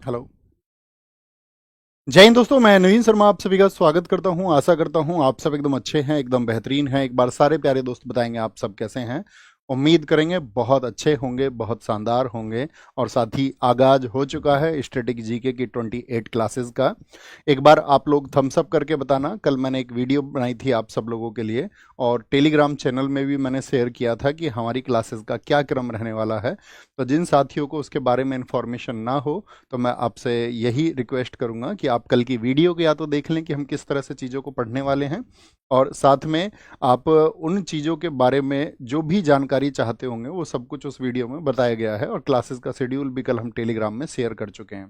Hello. जय हिंद दोस्तों, मैं नवीन शर्मा आप सभी का स्वागत करता हूं। आशा करता हूं आप सब एकदम अच्छे हैं, एकदम बेहतरीन हैं। एक बार सारे प्यारे दोस्त बताएंगे आप सब कैसे हैं। उम्मीद करेंगे बहुत अच्छे होंगे, बहुत शानदार होंगे। और साथ ही आगाज हो चुका है स्टैटिक जीके की 28 क्लासेस का। एक बार आप लोग थम्स अप करके बताना। कल मैंने एक वीडियो बनाई थी आप सब लोगों के लिए, और टेलीग्राम चैनल में भी मैंने शेयर किया था कि हमारी क्लासेस का क्या क्रम रहने वाला है। तो जिन साथियों को उसके बारे में इंफॉर्मेशन ना हो, तो मैं आपसे यही रिक्वेस्ट करूंगा कि आप कल की वीडियो को या तो देख लें कि हम किस तरह से चीज़ों को पढ़ने वाले हैं, और साथ में आप उन चीज़ों के बारे में जो भी जानकारी चाहते होंगे वो सब कुछ उस वीडियो में बताया गया है। और क्लासेस का शेड्यूल भी कल हम टेलीग्राम में शेयर कर चुके हैं।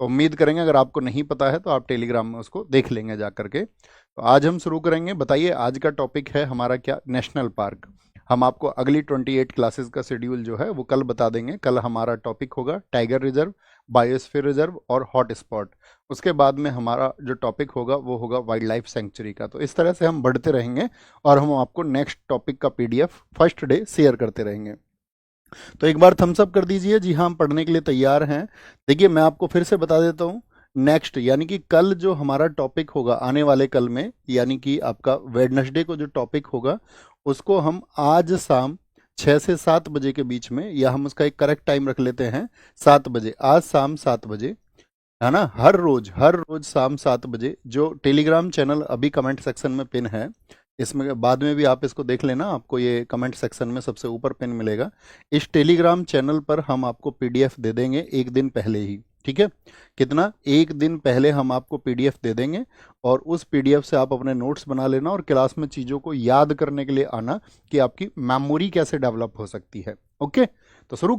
तो उम्मीद करेंगे अगर आपको नहीं पता है तो आप टेलीग्राम में उसको देख लेंगे जा करके। तो आज हम शुरू करेंगे। बताइए, आज का टॉपिक है हमारा क्या? National park. हम आपको अगली 28 क्लासेस का शेड्यूल जो है वो कल बता देंगे। कल हमारा टॉपिक होगा टाइगर रिजर्व, बायोस्फीयर रिजर्व और हॉट स्पॉट। उसके बाद में हमारा जो टॉपिक होगा वो होगा वाइल्ड लाइफ सेंचुरी का। तो इस तरह से हम बढ़ते रहेंगे और हम आपको नेक्स्ट टॉपिक का पीडीएफ फर्स्ट डे शेयर करते रहेंगे। तो एक बार थम्स अप कर दीजिए। जी हाँ, हम पढ़ने के लिए तैयार हैं। देखिए, मैं आपको फिर से बता देता हूँ। नेक्स्ट यानी कि कल जो हमारा टॉपिक होगा आने वाले कल में, यानी कि आपका वेडनेसडे को जो टॉपिक होगा उसको हम आज शाम 6 से 7 बजे के बीच में, या हम उसका एक करेक्ट टाइम रख लेते हैं 7 बजे, आज शाम 7 बजे, है ना। हर रोज शाम 7 बजे। जो टेलीग्राम चैनल अभी कमेंट सेक्शन में पिन है, इसमें बाद में भी आप इसको देख लेना, आपको ये कमेंट सेक्शन में सबसे ऊपर पिन मिलेगा। इस टेलीग्राम चैनल पर हम आपको पीडीएफ दे देंगे एक दिन पहले ही। ठीक है? कितना? एक दिन पहले हम आपको पीडीएफ दे देंगे, और उस पीडीएफ से आप अपने नोट्स बना लेना और क्लास में चीज़ों को याद करने के लिए आना कि आपकी मेमोरी कैसे डेवलप हो सकती है। ओके, तो शुरू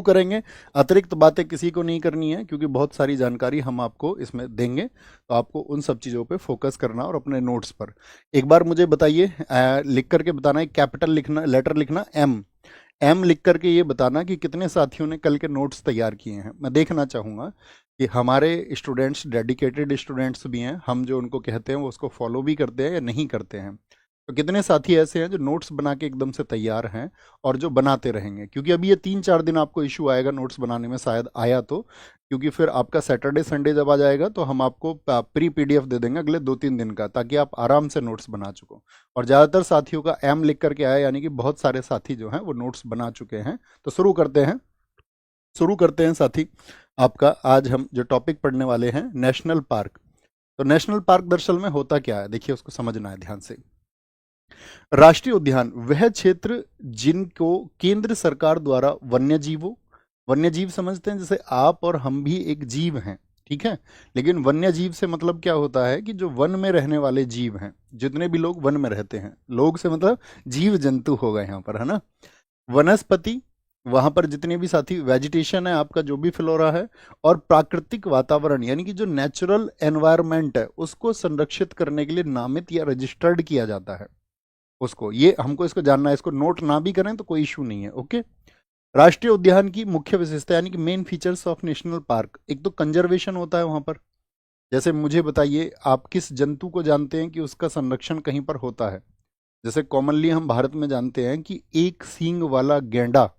करेंगे। अतिरिक्त बातें किसी को नहीं करनी है, क्योंकि बहुत सारी जानकारी हम आपको इसमें देंगे। तो आपको उन सब चीज़ों पे फोकस करना और अपने नोट्स पर। एक बार मुझे बताइए, लिख करके बताना है। कैपिटल लिखना, लेटर लिखना एम। एम लिख करके ये बताना कि कितने साथियों ने कल के नोट्स तैयार किए हैं। मैं देखना चाहूँगा कि हमारे स्टूडेंट्स डेडिकेटेड स्टूडेंट्स भी हैं, हम जो उनको कहते हैं वो उसको फॉलो भी करते हैं या नहीं करते हैं। तो कितने साथी ऐसे हैं जो नोट्स बना के एकदम से तैयार हैं और जो बनाते रहेंगे, क्योंकि अभी ये 3-4 दिन आपको इशू आएगा नोट्स बनाने में, शायद आया तो। क्योंकि फिर आपका सैटरडे संडे जब आ जाएगा तो हम आपको प्री पीडीएफ दे देंगे अगले 2-3 दिन का, ताकि आप आराम से नोट्स बना चुको। और ज़्यादातर साथियों का एम लिख करके आया, यानी कि बहुत सारे साथी जो हैं वो नोट्स बना चुके हैं। तो शुरू करते हैं साथी। आपका आज हम जो टॉपिक पढ़ने वाले हैं, नेशनल पार्क। तो नेशनल पार्क दरअसल में होता क्या है, देखिए उसको समझना है ध्यान से। राष्ट्रीय उद्यान वह क्षेत्र जिनको केंद्र सरकार द्वारा वन्य जीव समझते हैं, जैसे आप और हम भी एक जीव हैं, ठीक है। लेकिन वन्य जीव से मतलब क्या होता है कि जो वन में रहने वाले जीव हैं, जितने भी लोग वन में रहते हैं, लोग से मतलब जीव जंतु होगा यहाँ पर, है ना। वनस्पति, वहां पर जितने भी साथी वेजिटेशन है आपका, जो भी फ्लोरा है, और प्राकृतिक वातावरण यानी कि जो नेचुरल एनवायरनमेंट है उसको संरक्षित करने के लिए नामित या रजिस्टर्ड किया जाता है उसको। ये हमको इसको जानना है, इसको नोट ना भी करें तो कोई इशू नहीं है। ओके। राष्ट्रीय उद्यान की मुख्य विशेषता यानी कि main features of national park, एक तो कंजर्वेशन होता है वहां पर। जैसे मुझे बताइए, आप किस जंतु को जानते हैं कि उसका संरक्षण कहीं पर होता है? जैसे कॉमनली हम भारत में जानते हैं कि एक सींग वाला गैंडा।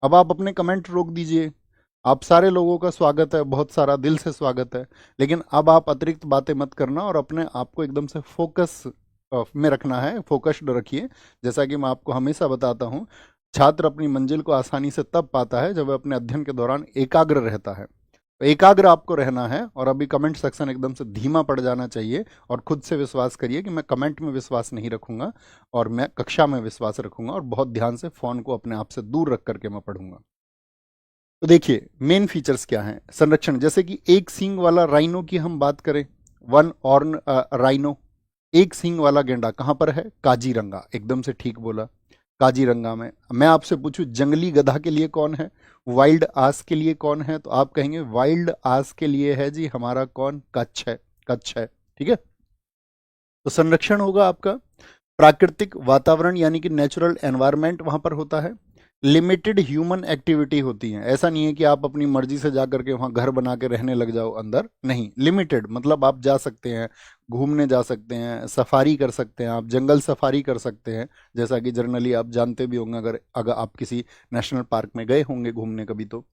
अब आप अपने कमेंट रोक दीजिए। आप सारे लोगों का स्वागत है, बहुत सारा दिल से स्वागत है। लेकिन अब आप अतिरिक्त बातें मत करना और अपने आप को एकदम से फोकस में रखना है, फोकस्ड रखिए। जैसा कि मैं आपको हमेशा बताता हूँ, छात्र अपनी मंजिल को आसानी से तब पाता है जब वह अपने अध्ययन के दौरान एकाग्र रहता है। तो एकाग्र आपको रहना है, और अभी कमेंट सेक्शन एकदम से धीमा पड़ जाना चाहिए। और खुद से विश्वास करिए कि मैं कमेंट में विश्वास नहीं रखूंगा, और मैं कक्षा में विश्वास रखूंगा, और बहुत ध्यान से फोन को अपने आप से दूर रख करके मैं पढ़ूंगा। तो देखिए, मेन फीचर्स क्या हैं संरक्षण। जैसे कि एक सींग वाला राइनो की हम बात करें, वन ऑर्न राइनो, एक सींग वाला गेंडा कहाँ पर है? काजीरंगा। एकदम से ठीक बोला, काजीरंगा में। मैं आपसे पूछूं जंगली गधा के लिए कौन है, वाइल्ड आस के लिए कौन है, तो आप कहेंगे वाइल्ड आस के लिए है जी हमारा कौन? कच्छ है, कच्छ है। ठीक है। तो संरक्षण होगा आपका। प्राकृतिक वातावरण यानी कि नेचुरल एनवायरनमेंट वहां पर होता है। लिमिटेड ह्यूमन एक्टिविटी होती है, ऐसा नहीं है कि आप अपनी मर्जी से जा करके वहां घर बना के रहने लग जाओ अंदर, नहीं। लिमिटेड मतलब आप जा सकते हैं, घूमने जा सकते हैं, सफारी कर सकते हैं, आप जंगल सफारी कर सकते हैं। जैसा कि जनरली आप जानते भी होंगे, अगर अगर आप किसी नेशनल पार्क में गए होंगे घूमने कभी, तो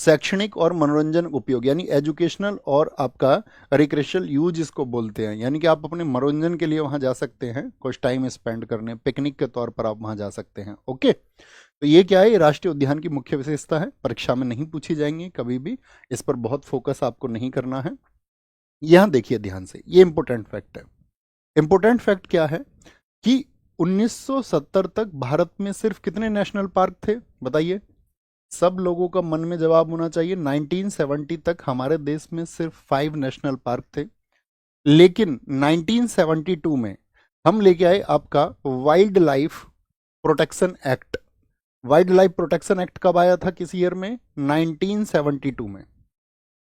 शैक्षणिक और मनोरंजन उपयोग यानी एजुकेशनल और आपका रिक्रेशनल यूज इसको बोलते हैं, यानी कि आप अपने मनोरंजन के लिए वहां जा सकते हैं, कुछ टाइम स्पेंड करने, पिकनिक के तौर पर आप वहां जा सकते हैं। ओके, तो ये क्या है, ये राष्ट्रीय उद्यान की मुख्य विशेषता है, परीक्षा में नहीं पूछी जाएंगी कभी भी, इस पर बहुत फोकस आपको नहीं करना है। यहां देखिए ध्यान से, ये इंपॉर्टेंट फैक्ट है। इंपॉर्टेंट फैक्ट क्या है कि 1970 तक भारत में सिर्फ कितने नेशनल पार्क थे बताइए, सब लोगों का मन में जवाब होना चाहिए। 1970 तक हमारे देश में सिर्फ 5 नेशनल पार्क थे, लेकिन 1972 में हम लेके आए आपका wild life protection act. Wild life protection act कब आया था, किस ईयर में, 1972 में।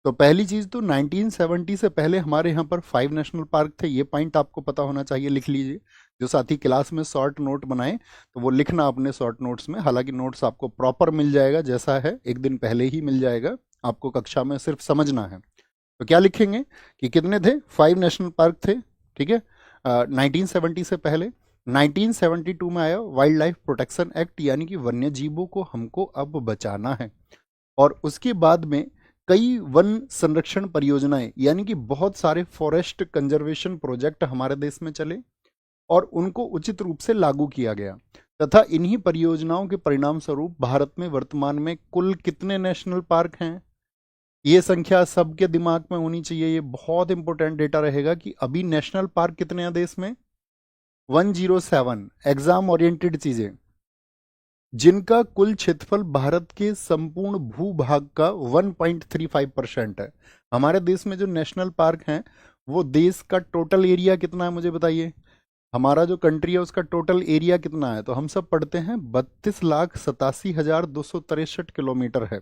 तो पहली चीज तो 1970 से पहले हमारे यहाँ पर 5 नेशनल पार्क थे, ये पॉइंट आपको पता होना चाहिए, लिख लीजिए। जो साथी क्लास में शॉर्ट नोट बनाए तो वो लिखना अपने शॉर्ट नोट्स में, हालांकि नोट्स आपको प्रॉपर मिल जाएगा, जैसा है एक दिन पहले ही मिल जाएगा, आपको कक्षा में सिर्फ समझना है। तो क्या लिखेंगे कि कितने थे, 5 नेशनल पार्क थे, ठीक है, 1970 से पहले। 1972 में आया वाइल्ड लाइफ प्रोटेक्शन एक्ट, यानी कि वन्य जीवों को हमको अब बचाना है। और उसके बाद में कई वन संरक्षण परियोजनाएं, यानी कि बहुत सारे फॉरेस्ट कंजर्वेशन प्रोजेक्ट हमारे देश में चले और उनको उचित रूप से लागू किया गया, तथा इन्हीं परियोजनाओं के परिणाम स्वरूप भारत में वर्तमान में कुल कितने नेशनल पार्क हैं, ये संख्या सबके दिमाग में होनी चाहिए। ये बहुत इंपॉर्टेंट डेटा रहेगा कि अभी नेशनल पार्क कितने हैं देश में, 107। एग्जाम ओरिएंटेड चीजें, जिनका कुल क्षेत्रफल भारत के संपूर्ण भूभाग का 1.35% है। हमारे देश में जो नेशनल पार्क हैं वो देश का टोटल एरिया कितना है मुझे बताइए, हमारा जो कंट्री है उसका टोटल एरिया कितना है, तो हम सब पढ़ते हैं 32,87,263 किलोमीटर है,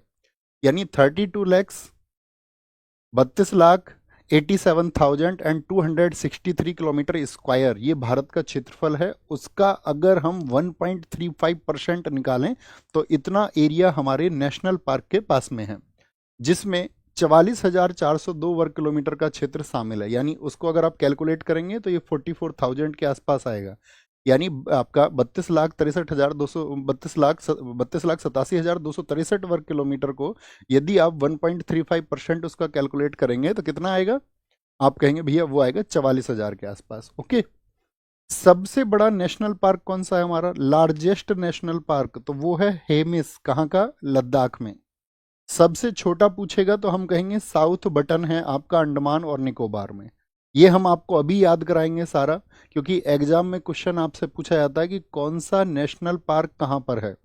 यानी 32,87,263 किलोमीटर स्क्वायर, ये भारत का क्षेत्रफल है। उसका अगर हम 1.35% निकालें तो इतना एरिया हमारे नेशनल पार्क के पास में है, जिसमें 44,402 वर्ग किलोमीटर का क्षेत्र शामिल है, यानी उसको अगर आप कैलकुलेट करेंगे तो ये 44,000 के आसपास आएगा, यानी आपका 32,87,263 वर्ग किलोमीटर को यदि आप 1.35% उसका कैलकुलेट करेंगे तो कितना आएगा, आप कहेंगे भैया वो आएगा 44,000 के आसपास। ओके, सबसे बड़ा नेशनल पार्क कौन सा है हमारा, लार्जेस्ट नेशनल पार्क, तो वो है हेमिस, कहाँ का, लद्दाख में। सबसे छोटा पूछेगा तो हम कहेंगे साउथ बटन है आपका अंडमान और निकोबार में। ये हम आपको अभी याद कराएंगे सारा, क्योंकि एग्जाम में क्वेश्चन आपसे पूछा जाता है कि कौन सा नेशनल पार्क कहाँ पर है।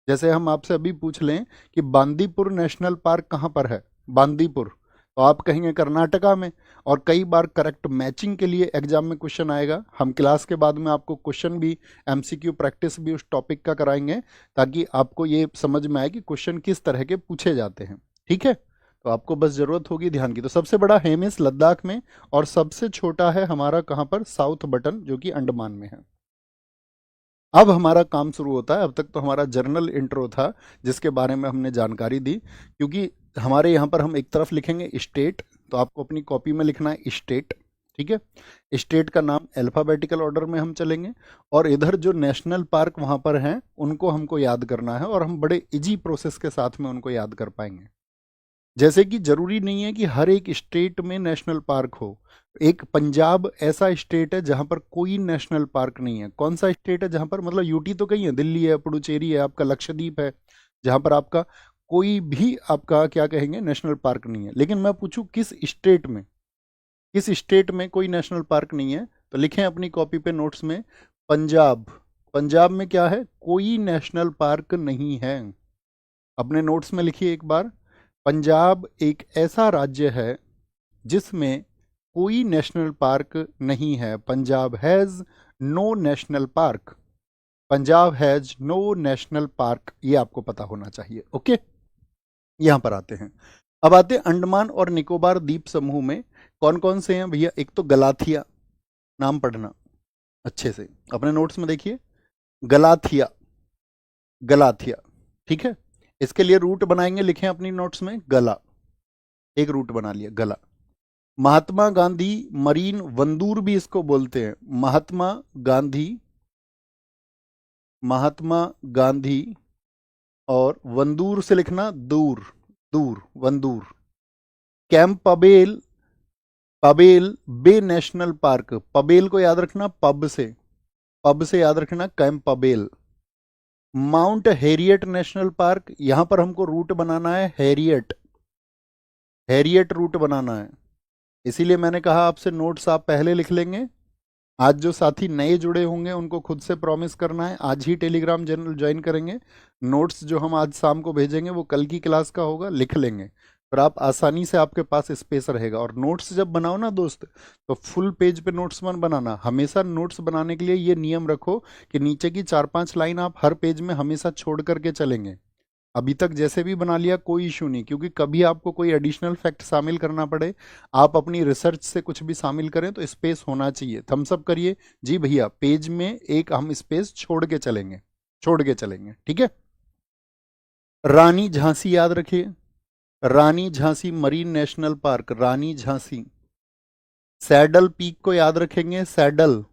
जैसे हम आपसे अभी पूछ लें कि बांदीपुर नेशनल पार्क कहाँ पर है, बांदीपुर, तो आप कहेंगे कर्नाटका में। और कई बार करेक्ट मैचिंग के लिए एग्जाम में क्वेश्चन आएगा, हम क्लास के बाद में आपको क्वेश्चन भी, एमसीक्यू प्रैक्टिस भी उस टॉपिक का कराएंगे, ताकि आपको ये समझ में आए कि क्वेश्चन किस तरह के पूछे जाते हैं, ठीक है। तो आपको बस जरूरत होगी ध्यान की। तो सबसे बड़ा हेमिस लद्दाख में, और सबसे छोटा है हमारा कहाँ पर, साउथ बटन, जो कि अंडमान में है। अब हमारा काम शुरू होता है, अब तक तो हमारा जर्नल इंट्रो था जिसके बारे में हमने जानकारी दी, क्योंकि हमारे यहाँ पर हम एक तरफ लिखेंगे स्टेट, तो आपको अपनी कॉपी में लिखना है स्टेट, ठीक है। स्टेट का नाम अल्फाबेटिकल ऑर्डर में हम चलेंगे, और इधर जो नेशनल पार्क वहाँ पर हैं उनको हमको याद करना है, और हम बड़े इजी प्रोसेस के साथ में उनको याद कर पाएंगे। जैसे कि जरूरी नहीं है कि हर एक स्टेट में नेशनल पार्क हो। एक पंजाब ऐसा स्टेट है जहां पर कोई नेशनल पार्क नहीं है। कौन सा स्टेट है जहां पर, मतलब यूटी तो कहीं है, दिल्ली है, पुडुचेरी है, आपका लक्षद्वीप है, जहां पर आपका कोई भी आपका क्या कहेंगे नेशनल पार्क नहीं है। लेकिन मैं पूछूं किस स्टेट में, किस स्टेट में कोई नेशनल पार्क नहीं है, तो लिखें अपनी कॉपी पे नोट्स में पंजाब। पंजाब में क्या है, कोई नेशनल पार्क नहीं है। अपने नोट्स में लिखिए एक बार, पंजाब एक ऐसा राज्य है जिसमें कोई नेशनल पार्क नहीं है। Punjab has no national park, Punjab has no national park, ये आपको पता होना चाहिए। ओके, यहां पर आते हैं। अब आते हैं अंडमान और निकोबार द्वीप समूह में कौन कौन से हैं भैया। एक तो गलाथिया, नाम पढ़ना अच्छे से, अपने नोट्स में देखिए, गलाथिया, गलाथिया, ठीक है। इसके लिए रूट बनाएंगे, लिखें अपनी नोट्स में गला, एक रूट बना लिया गला। महात्मा गांधी मरीन वंदूर भी इसको बोलते हैं, महात्मा गांधी, महात्मा गांधी, और वंदूर से लिखना दूर, दूर, वंदूर। कैंप पबेल, पबेल बे नेशनल पार्क, पबेल को याद रखना पब से याद रखना Campbell. Mount Harriet national park, यहां पर हमको रूट बनाना है हैरियट, हैरियट रूट बनाना है। इसीलिए मैंने कहा आपसे नोट्स आप पहले लिख लेंगे। आज जो साथी नए जुड़े होंगे उनको खुद से प्रॉमिस करना है, आज ही टेलीग्राम चैनल ज्वाइन करेंगे। नोट्स जो हम आज शाम को भेजेंगे वो कल की क्लास का होगा, लिख लेंगे, फिर आप आसानी से आपके पास स्पेस रहेगा। और नोट्स जब बनाओ ना दोस्त, तो फुल पेज पे नोट्स मत बनाना। हमेशा नोट्स बनाने के लिए ये नियम रखो कि नीचे की 4-5 लाइन आप हर पेज में हमेशा छोड़ करके चलेंगे। अभी तक जैसे भी बना लिया कोई इशू नहीं, क्योंकि कभी आपको कोई एडिशनल फैक्ट शामिल करना पड़े, आप अपनी रिसर्च से कुछ भी शामिल करें तो स्पेस होना चाहिए। थम्स अप करिए जी भैया, पेज में एक हम स्पेस छोड़ के चलेंगे, छोड़ के चलेंगे, ठीक है। रानी झांसी याद रखिए, रानी झांसी मरीन नेशनल पार्क, रानी झांसी। सैडल पीक को याद रखेंगे, सैडल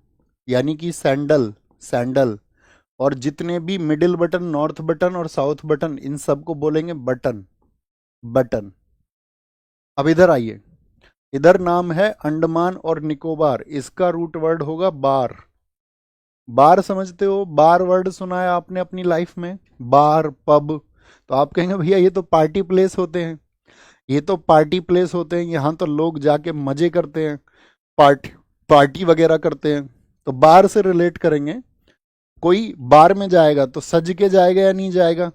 यानी कि सैंडल, सैंडल। और जितने भी मिडिल बटन, नॉर्थ बटन और साउथ बटन, इन सबको बोलेंगे बटन, बटन। अब इधर आइए, इधर नाम है अंडमान और निकोबार, इसका रूट वर्ड होगा बार। बार समझते हो, बार वर्ड सुना है आपने अपनी लाइफ में, बार पब। तो आप कहेंगे भैया ये तो पार्टी प्लेस होते हैं, ये तो पार्टी प्लेस होते हैं, यहाँ तो लोग जाके मजे करते हैं, पार्टी पार्टी वगैरह करते हैं। तो बार से रिलेट करेंगे। कोई बार में जाएगा तो सज के जाएगा या नहीं जाएगा?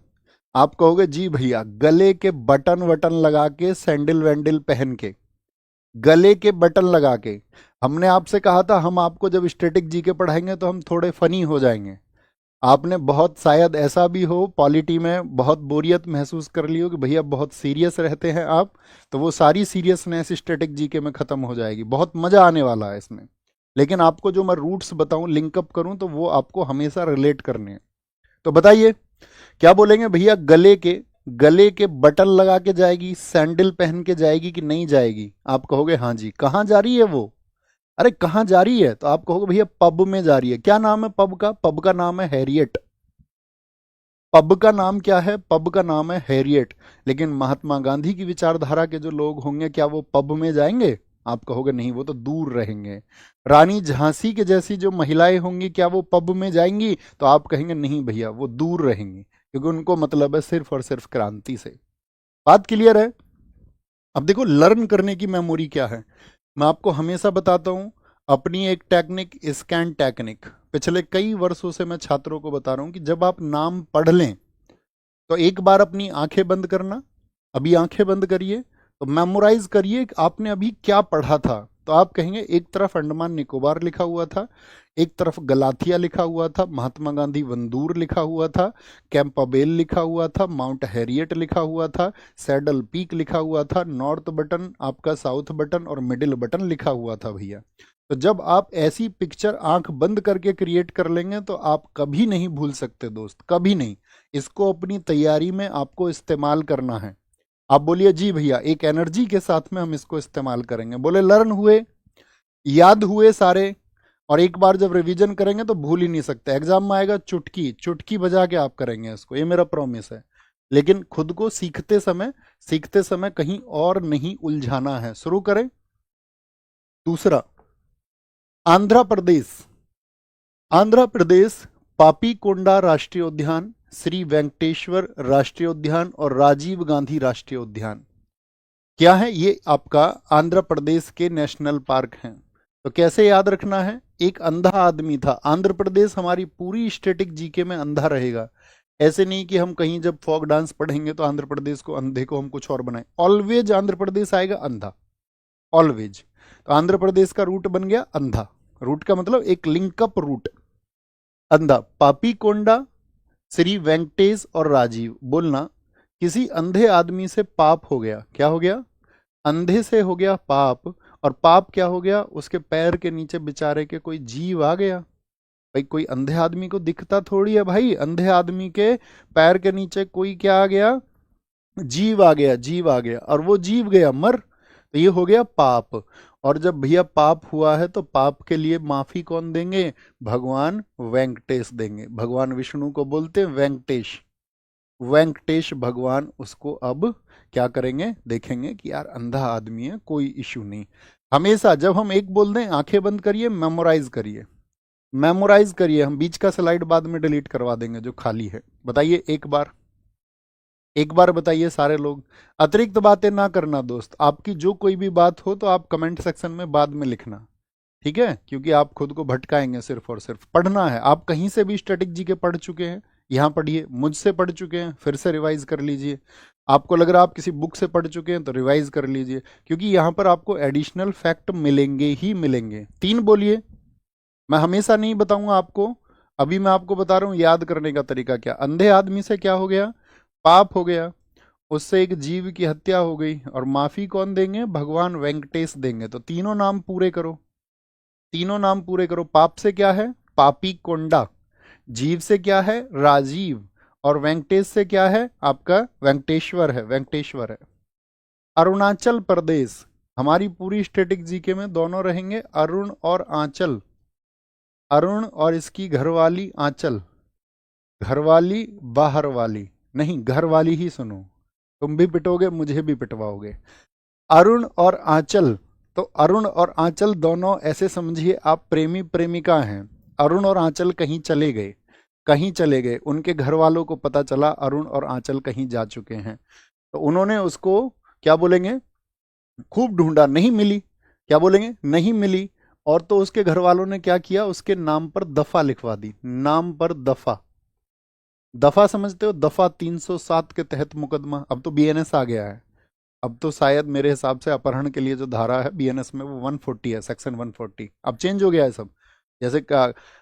आप कहोगे जी भैया गले के बटन वटन लगा के, सैंडल वैंडल पहन के, गले के बटन लगा के। हमने आपसे कहा था हम आपको जब स्टैटिक जीके पढ़ाएंगे तो हम थोड़े फनी हो जाएंगे। आपने बहुत, शायद ऐसा भी हो, पॉलिटी में बहुत बोरियत महसूस कर ली हो कि भैया बहुत सीरियस रहते हैं आप, तो वो सारी सीरियसनेस स्टैटिक जीके में खत्म हो जाएगी। बहुत मजा आने वाला है इसमें। लेकिन आपको जो मैं रूट्स बताऊं, लिंकअप करूं, तो वो आपको हमेशा रिलेट करने हैं। तो बताइए क्या बोलेंगे भैया, गले के बटन लगा के जाएगी, सैंडल पहन के जाएगी कि नहीं जाएगी? आप कहोगे हाँ जी। कहाँ जा रही है वो? अरे कहाँ जा रही है? तो आप कहोगे भैया पब में जा रही है। क्या नाम है पब का? पब का नाम है हैरियट। पब का नाम क्या है? पब का नाम है हैरियट। लेकिन महात्मा गांधी की विचारधारा के जो लोग होंगे, क्या वो पब में जाएंगे? आप कहोगे नहीं, वो तो दूर रहेंगे। रानी झांसी के जैसी जो महिलाएं होंगी, क्या वो पब में जाएंगी? तो आप कहेंगे नहीं भैया, वो दूर रहेंगी, क्योंकि उनको मतलब है सिर्फ और सिर्फ क्रांति से। बात क्लियर है? अब देखो लर्न करने की मेमोरी क्या है। मैं आपको हमेशा बताता हूं अपनी एक टेक्निक, स्कैन टेक्निक। पिछले कई वर्षों से मैं छात्रों को बता रहा हूं कि जब आप नाम पढ़ लें तो एक बार अपनी आंखें बंद करना, अभी आंखें बंद करिए, तो मेमोराइज करिए कि आपने अभी क्या पढ़ा था। तो आप कहेंगे एक तरफ अंडमान निकोबार लिखा हुआ था, एक तरफ गलाथिया लिखा हुआ था, महात्मा गांधी वंदूर लिखा हुआ था, कैंपाबेल लिखा हुआ था, माउंट हैरियट लिखा हुआ था, सैडल पीक लिखा हुआ था, नॉर्थ बटन आपका, साउथ बटन और मिडिल बटन लिखा हुआ था भैया। तो जब आप ऐसी पिक्चर आंख बंद करके क्रिएट कर लेंगे तो आप कभी नहीं भूल सकते दोस्त, कभी नहीं। इसको अपनी तैयारी में आपको इस्तेमाल करना है। आप बोलिए जी भैया, एक एनर्जी के साथ में हम इसको इस्तेमाल करेंगे। बोले लर्न हुए, याद हुए सारे, और एक बार जब रिवीजन करेंगे तो भूल ही नहीं सकते। एग्जाम में आएगा चुटकी, चुटकी बजा के आप करेंगे इसको, ये मेरा प्रॉमिस है। लेकिन खुद को सीखते समय कहीं और नहीं उलझाना है। शुरू करें। दूसरा, आंध्र प्रदेश, आंध्र प्रदेश पापीकोंडा राष्ट्रीय उद्यान, श्री वेंकटेश्वर राष्ट्रीय उद्यान और राजीव गांधी राष्ट्रीय उद्यान क्या है? ये आपका आंध्र प्रदेश के नेशनल पार्क हैं। तो कैसे याद रखना है? एक अंधा आदमी था। आंध्र प्रदेश हमारी पूरी स्टैटिक जीके में अंधा रहेगा। ऐसे नहीं कि हम कहीं जब फोक डांस पढ़ेंगे तो आंध्र प्रदेश को, अंधे को हम कुछ और बनाए। ऑलवेज आंध्र प्रदेश आएगा अंधा, ऑलवेज। तो आंध्र प्रदेश का रूट बन गया अंधा। रूट का मतलब एक लिंकअप रूट, अंधा। पापीकोंडा, श्री वेंकटेश और राजीव। बोलना किसी अंधे आदमी से पाप हो गया। क्या हो गया? अंधे से हो गया पाप। और पाप क्या हो गया? उसके पैर के नीचे बेचारे के कोई जीव आ गया। भाई कोई अंधे आदमी को दिखता थोड़ी है भाई, अंधे आदमी के पैर के नीचे कोई क्या आ गया? जीव आ गया, जीव आ गया, और वो जीव गया मर, तो ये हो गया पाप। और जब भैया पाप हुआ है तो पाप के लिए माफी कौन देंगे? भगवान वेंकटेश देंगे। भगवान विष्णु को बोलते हैं वेंकटेश। वेंकटेश भगवान उसको अब क्या करेंगे, देखेंगे कि यार अंधा आदमी है, कोई इश्यू नहीं। हमेशा जब हम एक बोल दें आंखें बंद करिए, मेमोराइज करिए, मेमोराइज करिए। हम बीच का स्लाइड बाद में डिलीट करवा देंगे जो खाली है। बताइए एक बार, एक बार बताइए सारे लोग। अतिरिक्त बातें ना करना दोस्त, आपकी जो कोई भी बात हो तो आप कमेंट सेक्शन में बाद में लिखना, ठीक है, क्योंकि आप खुद को भटकाएंगे। सिर्फ और सिर्फ पढ़ना है। आप कहीं से भी स्टैटिक जी के पढ़ चुके हैं, यहाँ पढ़िए, मुझसे पढ़ चुके हैं फिर से रिवाइज कर लीजिए। आपको लग रहा है आप किसी बुक से पढ़ चुके हैं तो रिवाइज कर लीजिए, क्योंकि यहाँ पर आपको एडिशनल फैक्ट मिलेंगे ही मिलेंगे। 3 बोलिए, मैं हमेशा नहीं बताऊंगा आपको, अभी मैं आपको बता रहा हूँ याद करने का तरीका। क्या अंधे आदमी से क्या हो गया, पाप हो गया, उससे एक जीव की हत्या हो गई, और माफी कौन देंगे, भगवान वेंकटेश देंगे। तो तीनों नाम पूरे करो, तीनों नाम पूरे करो। पाप से क्या है, पापी कोंडा। जीव से क्या है, राजीव। और वेंकटेश से क्या है, आपका वेंकटेश्वर है, वेंकटेश्वर है। अरुणाचल प्रदेश, हमारी पूरी स्टैटिक जीके में दोनों रहेंगे, अरुण और आंचल। अरुण और इसकी घरवाली आंचल। घरवाली बाहर वाली नहीं, घरवाली ही सुनो। तुम भी पिटोगे, मुझे भी पिटवाओगे। अरुण और आंचल, तो अरुण और आंचल दोनों ऐसे समझिए आप प्रेमी प्रेमिका हैं। अरुण और आंचल कहीं चले गए, कहीं चले गए, उनके घर वालों को पता चला अरुण और आंचल कहीं जा चुके हैं, तो उन्होंने उसको क्या बोलेंगे, खूब ढूंढा, नहीं मिली। क्या बोलेंगे, नहीं मिली। और तो उसके घर वालों ने क्या किया, उसके नाम पर दफा लिखवा दी। नाम पर दफा, दफा समझते हो, दफा 307 के तहत मुकदमा। अब तो बीएनएस आ गया है, अब तो शायद मेरे हिसाब से अपहरण के लिए जो धारा है बीएनएस में वो 140 है, सेक्शन 140। अब चेंज हो गया है सब। जैसे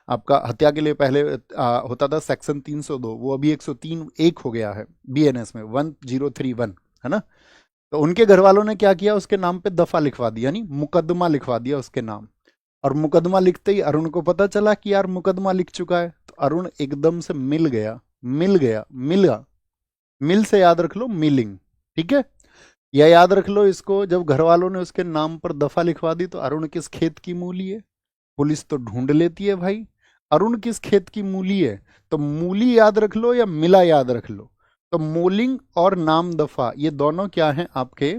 आपका हत्या के लिए पहले होता था सेक्शन 302, वो अभी 103 एक हो गया है बीएनएस में, 1031, है ना। तो उनके घर वालों ने क्या किया, उसके नाम पे दफा लिखवा दी, यानी मुकदमा लिखवा दिया उसके नाम। और मुकदमा लिखते ही अरुण को पता चला कि यार मुकदमा लिख चुका है, तो अरुण एकदम से मिल गया, मिल गया, मिला। मिल से याद रख लो, मिलिंग, ठीक है। या याद रख लो इसको, जब घर वालों ने उसके नाम पर दफा लिखवा दी तो अरुण किस खेत की मूली है, पुलिस तो ढूंढ लेती है भाई। अरुण किस खेत की मूली है, तो मूली याद रख लो या मिला याद रख लो। तो मोलिंग और नाम दफा ये दोनों क्या हैं, आपके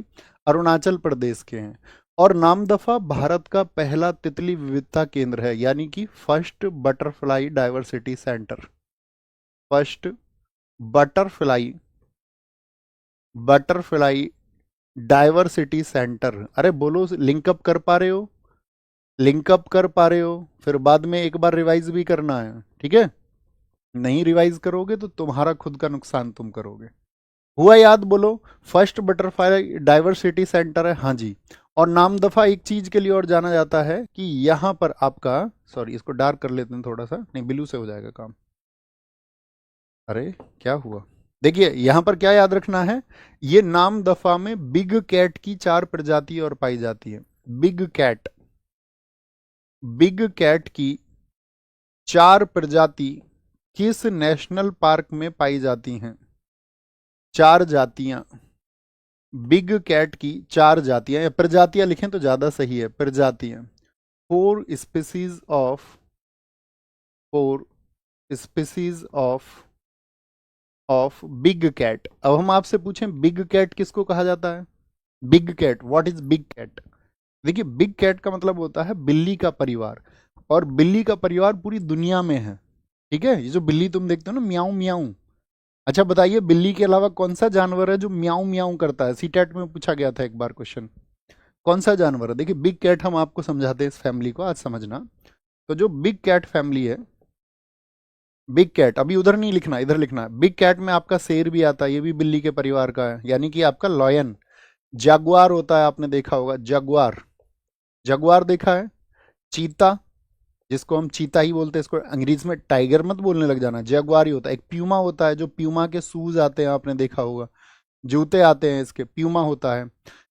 अरुणाचल प्रदेश के हैं। और नाम दफा भारत का पहला तितली विविधता केंद्र है, यानी कि first butterfly diversity centre. First butterfly, butterfly diversity centre. अरे बोलो, लिंकअप कर पा रहे हो, लिंकअप कर पा रहे हो, फिर बाद में एक बार रिवाइज भी करना है, ठीक है। नहीं रिवाइज करोगे तो तुम्हारा खुद का नुकसान तुम करोगे। हुआ याद, बोलो। फर्स्ट बटरफ्लाई डाइवर्सिटी सेंटर है, हाँ जी। और नाम दफा एक चीज के लिए और जाना जाता है कि यहां पर आपका, सॉरी इसको डार्क कर लेते हैं थोड़ा सा, नहीं ब्लू से हो जाएगा काम। अरे क्या हुआ, देखिए यहां पर क्या याद रखना है, ये नाम दफा में बिग कैट की 4 प्रजाति और पाई जाती है। बिग कैट, बिग कैट की 4 प्रजाति किस नेशनल पार्क में पाई जाती हैं, 4 जातियां। बिग कैट की 4 जातियां, या प्रजातियां लिखें तो ज्यादा सही है, प्रजातियां। 4 species of, 4 species of big cat. अब हम आपसे पूछें बिग कैट किसको कहा जाता है, big cat, what is big cat. देखिए बिग कैट का मतलब होता है बिल्ली का परिवार, और बिल्ली का परिवार पूरी दुनिया में है, ठीक है। ये जो बिल्ली तुम देखते हो ना, म्याऊं म्याऊं। अच्छा बताइए, बिल्ली के अलावा कौन सा जानवर है जो म्याऊं म्याऊं करता है, सीटेट में पूछा गया था एक बार क्वेश्चन, कौन सा जानवर है। देखिए बिग कैट, हम आपको समझाते हैं इस फैमिली को, आज समझना। तो जो बिग कैट फैमिली है, बिग कैट, अभी उधर नहीं लिखना, इधर लिखना है। बिग कैट में आपका शेर भी आता है, ये भी बिल्ली के परिवार का है, यानी कि आपका लॉयन। जगुआर होता है, आपने देखा होगा जगुआर, जगुआर देखा है। चीता, जिसको हम चीता ही बोलते हैं, इसको अंग्रेजी में टाइगर मत बोलने लग जाना, जगुआर ही होता है। एक प्यूमा होता है, जो प्यूमा के शूज आते हैं, आपने देखा होगा, जूते आते हैं इसके, प्यूमा होता है।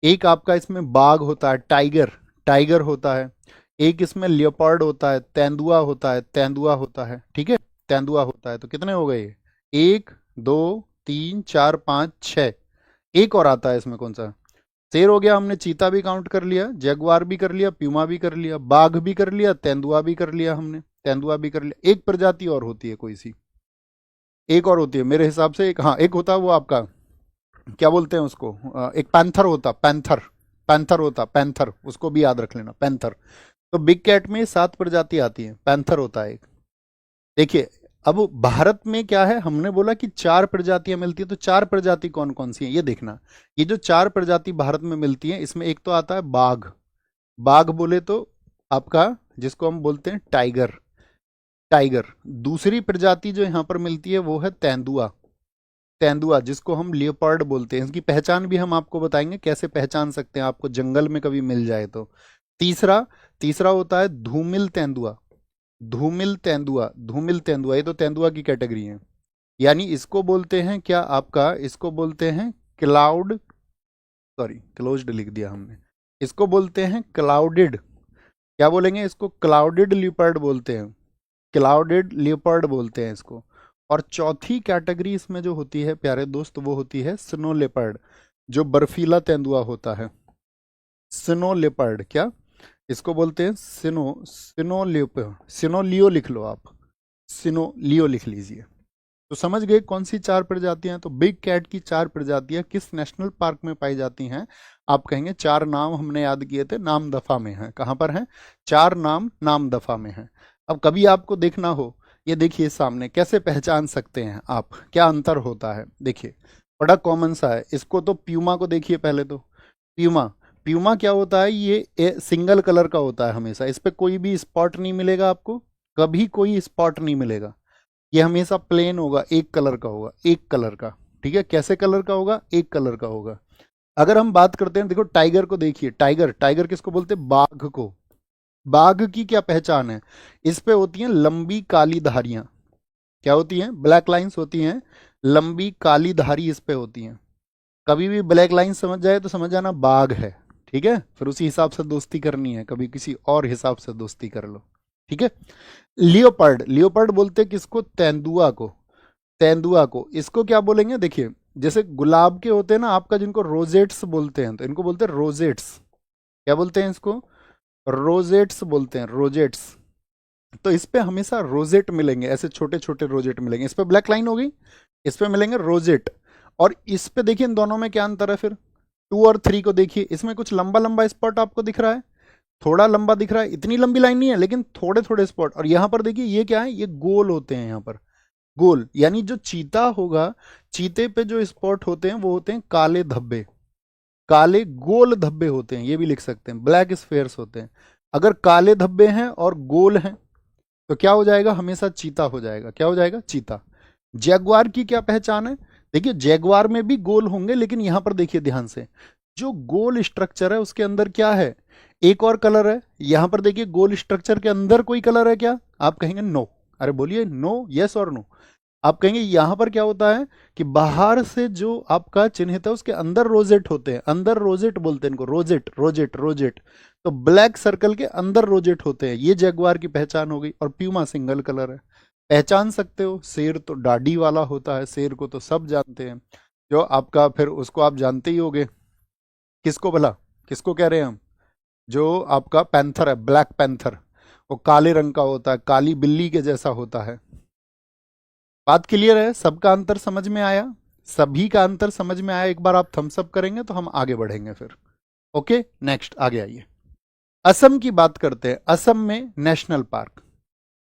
एक आपका इसमें बाघ होता है, टाइगर, टाइगर होता है। एक इसमें लियोपार्ड होता है, तेंदुआ होता है, तेंदुआ होता है, ठीक है, तेंदुआ होता है। तो कितने हो गए, 1 2 3 4 5 6। एक और आता है इसमें, कौन सा, शेर हो गया, हमने चीता भी काउंट कर लिया, जगुआर भी कर लिया, प्यूमा भी कर लिया, बाघ भी कर लिया, तेंदुआ भी कर लिया हमने, तेंदुआ भी कर लिया। एक प्रजाति और होती है कोई सी, एक और होती है मेरे हिसाब से, एक, हाँ एक होता है वो आपका, क्या बोलते हैं उसको, एक पैंथर होता, पैंथर, पैंथर होता, पैंथर, उसको भी याद रख लेना, पैंथर। तो बिग कैट में 7 प्रजाति आती है, पैंथर होता है एक। देखिए, अब भारत में क्या है, हमने बोला कि 4 प्रजातियां मिलती है, तो 4 प्रजाति कौन कौन सी हैं ये देखना। ये जो 4 प्रजाति भारत में मिलती है, इसमें एक तो आता है बाघ। बाघ बोले तो आपका, जिसको हम बोलते हैं टाइगर, टाइगर। दूसरी प्रजाति जो यहाँ पर मिलती है वो है तेंदुआ, तेंदुआ जिसको हम लियोपार्ड बोलते हैं। इसकी पहचान भी हम आपको बताएंगे कैसे पहचान सकते हैं, आपको जंगल में कभी मिल जाए तो। तीसरा, तीसरा होता है धूमिल तेंदुआ, धूमिल तेंदुआ, धूमिल तेंदुआ, ये तो तेंदुआ की कैटेगरी है। यानी इसको बोलते हैं क्या आपका, इसको बोलते हैं क्लाउड, सॉरी क्लोज्ड लिख दिया हमने, इसको बोलते हैं क्लाउडेड, क्या बोलेंगे इसको, क्लाउडेड लियोपार्ड बोलते हैं, क्लाउडेड लियोपार्ड बोलते हैं इसको। और चौथी कैटेगरी इसमें जो होती है प्यारे दोस्त, वो होती है स्नो लेपर्ड, जो बर्फीला तेंदुआ होता है। स्नो लेपर्ड, क्या इसको बोलते हैं, सिनो, सिनो लियो, सिनो लियो लिख लो आप, सिनो लियो लिख लीजिए। तो समझ गए कौन सी 4 प्रजातियां हैं। तो बिग कैट की 4 प्रजातियां किस नेशनल पार्क में पाई जाती हैं, आप कहेंगे 4 नाम हमने याद किए थे, नाम दफा में है, कहां पर है, 4 नाम नाम दफा में है। अब कभी आपको देखना हो, ये देखिए सामने, कैसे पहचान सकते हैं आप, क्या अंतर होता है, देखिए बड़ा कॉमन सा है। इसको तो प्यूमा को देखिए पहले तो, प्यूमा, प्यूमा क्या होता है, ये सिंगल कलर का होता है हमेशा, इस पे कोई भी स्पॉट नहीं मिलेगा आपको, कभी कोई स्पॉट नहीं मिलेगा, ये हमेशा प्लेन होगा, एक कलर का होगा, एक कलर का, ठीक है, कैसे कलर का होगा, एक कलर का होगा। अगर हम बात करते हैं, देखो टाइगर को देखिए, टाइगर, टाइगर किसको बोलते हैं, बाघ को। बाघ की क्या पहचान है, इस पे होती हैं लंबी काली धारियां, क्या होती हैं, ब्लैक लाइंस होती हैं, लंबी काली धारी इस पे होती हैं। कभी भी ब्लैक लाइन समझ जाए तो समझ जाना बाघ है, ठीक है, फिर उसी हिसाब से दोस्ती करनी है, कभी किसी और हिसाब से दोस्ती कर लो, ठीक है। लियोपर्ड, लियोपर्ड बोलते हैं किसको, तेंदुआ को, तेंदुआ को। इसको क्या बोलेंगे, देखिए जैसे गुलाब के होते हैं ना आपका, जिनको रोजेट्स बोलते हैं, तो इनको बोलते हैं रोजेट्स, क्या बोलते हैं इसको, रोजेट्स बोलते हैं, रोजेट्स। तो इस पे हमेशा रोजेट मिलेंगे, ऐसे छोटे छोटे रोजेट मिलेंगे, इस पे ब्लैक लाइन होगी, इस पे मिलेंगे रोजेट। और इस पे देखिए इन दोनों में क्या अंतर है, फिर 2 और 3 को देखिए, इसमें कुछ लंबा लंबा स्पॉट आपको दिख रहा है, थोड़ा लंबा दिख रहा है, इतनी लंबी लाइन नहीं है लेकिन थोड़े थोड़े स्पॉट। और यहाँ पर देखिए ये क्या है, ये गोल होते हैं यहाँ पर, गोल, यानी जो चीता होगा, चीते पे जो स्पॉट होते हैं वो होते हैं काले धब्बे, काले गोल धब्बे होते हैं, ये भी लिख सकते हैं, ब्लैक स्फेयर्स होते हैं। अगर काले धब्बे हैं और गोल हैं तो क्या हो जाएगा, हमेशा चीता हो जाएगा, क्या हो जाएगा, चीता। जैगवार की क्या पहचान है, देखिए जैगवार में भी गोल होंगे, लेकिन यहां पर देखिए ध्यान से, जो गोल स्ट्रक्चर है उसके अंदर क्या है, एक और कलर है। यहां पर देखिए गोल स्ट्रक्चर के अंदर कोई कलर है क्या, आप कहेंगे नो, अरे बोलिए नो, यस और नो। आप कहेंगे यहां पर क्या होता है कि बाहर से जो आपका चिन्हित है उसके अंदर रोजेट होते हैं, अंदर रोजेट बोलते हैं इनको, रोजेट, रोजेट, रोजेट। तो ब्लैक सर्कल के अंदर रोजेट होते हैं, ये जैगवार की पहचान हो गई। और प्यूमा सिंगल कलर है, पहचान सकते हो। शेर तो दाढ़ी वाला होता है, शेर को तो सब जानते हैं, जो आपका, फिर उसको आप जानते ही होगे, किसको भला, किसको कह रहे हैं हम, जो आपका पैंथर है, ब्लैक पैंथर, वो काले रंग का होता है, काली बिल्ली के जैसा होता है। बात क्लियर है, सबका अंतर समझ में आया, सभी का अंतर समझ में आया। एक बार आप थम्स अप करेंगे तो हम आगे बढ़ेंगे फिर। ओके, नेक्स्ट आगे आइए। असम की बात करते हैं, असम में नेशनल पार्क,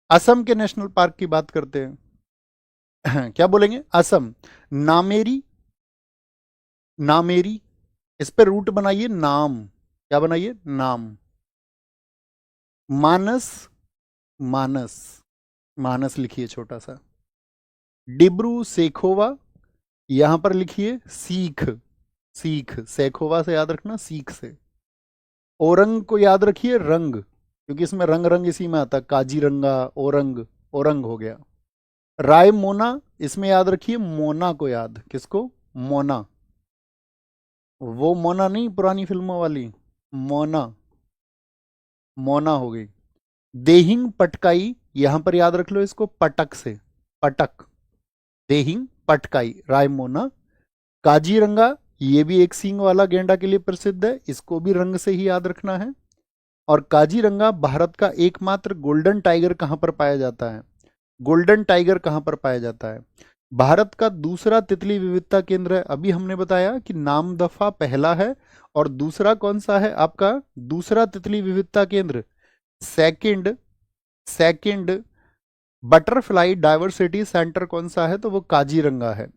असम के नेशनल पार्क की बात करते हैं। क्या बोलेंगे, असम, नामेरी, नामेरी, इस पे रूट बनाइए नाम, क्या बनाइए, नाम। मानस, मानस, मानस लिखिए छोटा सा। डिब्रू सेखोवा, यहां पर लिखिए सीख, सीख, सेखोवा से याद रखना, सीख से। ओरंग को याद रखिए रंग, क्योंकि इसमें रंग रंग इसी में आता है, काजीरंगा, ओरंग, ओरंग हो गया। राय मोना, इसमें याद रखिए मोना को, याद किसको, मोना, वो मोना नहीं पुरानी फिल्मों वाली, मोना, मोना हो गई। देहिंग पटकाई, यहां पर याद रख लो इसको पटक से, पटक, देहिंग पटकाई, रायमोना। काजीरंगा, ये भी एक सींग वाला गेंडा के लिए प्रसिद्ध है, इसको भी रंग से ही याद रखना है। और काजीरंगा भारत का एकमात्र गोल्डन टाइगर कहां पर पाया जाता है, गोल्डन टाइगर कहां पर पाया जाता है, भारत का दूसरा तितली विविधता केंद्र है, अभी हमने बताया कि नामदफा पहला है और दूसरा कौन सा है आपका, दूसरा तितली विविधता केंद्र, second, second butterfly diversity centre कौन सा है, तो वो काजीरंगा है।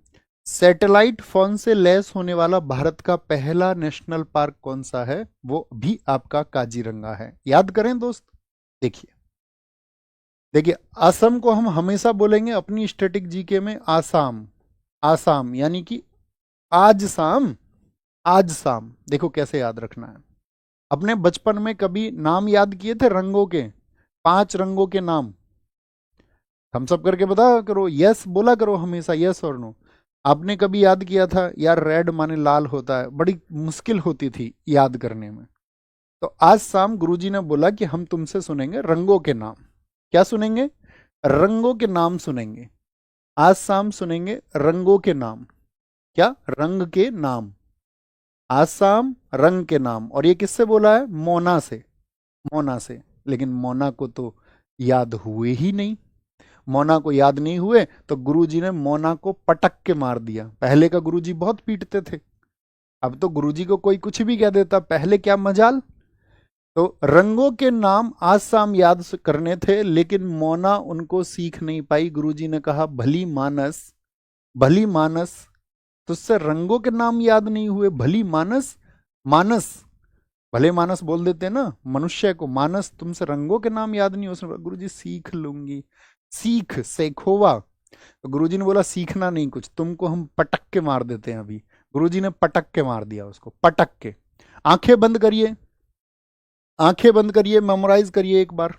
सैटेलाइट फोन से लैस होने वाला भारत का पहला नेशनल पार्क कौन सा है, वो भी आपका काजीरंगा है। याद करें दोस्त, देखिए देखिए, असम को हम हमेशा बोलेंगे अपनी स्टैटिक जीके में आसाम, आसाम यानी कि आज शाम, आज शाम। देखो कैसे याद रखना है। अपने बचपन में कभी नाम याद किए थे रंगों के, 5 रंगों के नाम, हम सब करके बता करो, यस बोला करो हमेशा, यस और नो। आपने कभी याद किया था यार रेड माने लाल होता है, बड़ी मुश्किल होती थी याद करने में। तो आज शाम गुरुजी ने बोला कि हम तुमसे सुनेंगे रंगों के नाम। क्या सुनेंगे, रंगों के नाम सुनेंगे। आज शाम सुनेंगे रंगों के नाम। क्या, रंग के नाम। आज शाम रंग के नाम। और ये किससे बोला है, मोना से, मोना से। लेकिन मोना को तो याद हुए ही नहीं। मोना को याद नहीं हुए तो गुरुजी ने मोना को पटक के मार दिया। पहले का गुरुजी बहुत पीटते थे, अब तो गुरुजी को कोई कुछ भी कह देता, पहले क्या मजाल। तो रंगों के नाम आज शाम याद करने थे, लेकिन मोना उनको सीख नहीं पाई। गुरुजी ने कहा भली मानस, भली मानस, तुझसे रंगों के नाम याद नहीं हुए, भली मानस, मानस, भले मानस बोल देते ना मनुष्य को, मानस तुमसे रंगों के नाम याद नहीं हो। उसने बोला गुरुजी सीख लूंगी, सीख सेखोवा। तो गुरुजी ने बोला सीखना नहीं कुछ, तुमको हम पटक के मार देते हैं अभी। गुरुजी ने पटक के मार दिया उसको, पटक के। आंखें बंद करिए, आंखें बंद करिए, मेमोराइज करिए एक बार,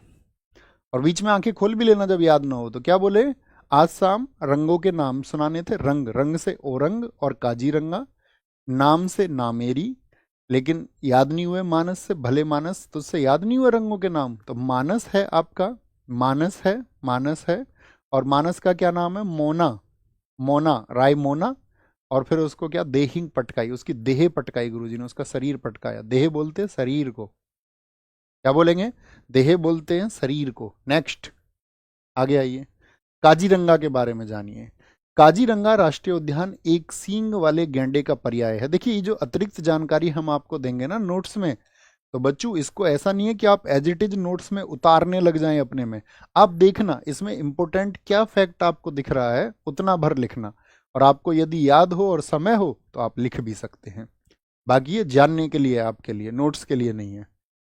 और बीच में आंखें खोल भी लेना जब याद ना हो तो। क्या बोले, आज शाम रंगों के नाम सुनाने थे। रंग, रंग से ओरंग और काजीरंगा, नाम से नामेरी, लेकिन याद नहीं हुए मानस से। भले मानस, तुझसे याद नहीं हुए रंगों के नाम, तो मानस है आपका, मानस है, मानस है। और मानस का क्या नाम है, मोना, मोना, राय मोना। और फिर उसको क्या, देहिंग पटकाई, उसकी देह पटकाई गुरुजी ने, उसका शरीर पटकाया। देह बोलते हैं शरीर को, क्या बोलेंगे, देह बोलते हैं शरीर को। नेक्स्ट, आगे आइए, काजीरंगा के बारे में जानिए। काजीरंगा राष्ट्रीय उद्यान एक सींग वाले गैंडे का पर्याय है। देखिए ये जो अतिरिक्त जानकारी हम आपको देंगे ना नोट्स में, तो बच्चों इसको ऐसा नहीं है कि आप एज इट इज नोट्स में उतारने लग जाएं अपने में। आप देखना इसमें इंपॉर्टेंट क्या फैक्ट आपको दिख रहा है उतना भर लिखना, और आपको यदि याद हो और समय हो तो आप लिख भी सकते हैं। बाकी ये जानने के लिए, आपके लिए, नोट्स के लिए नहीं है।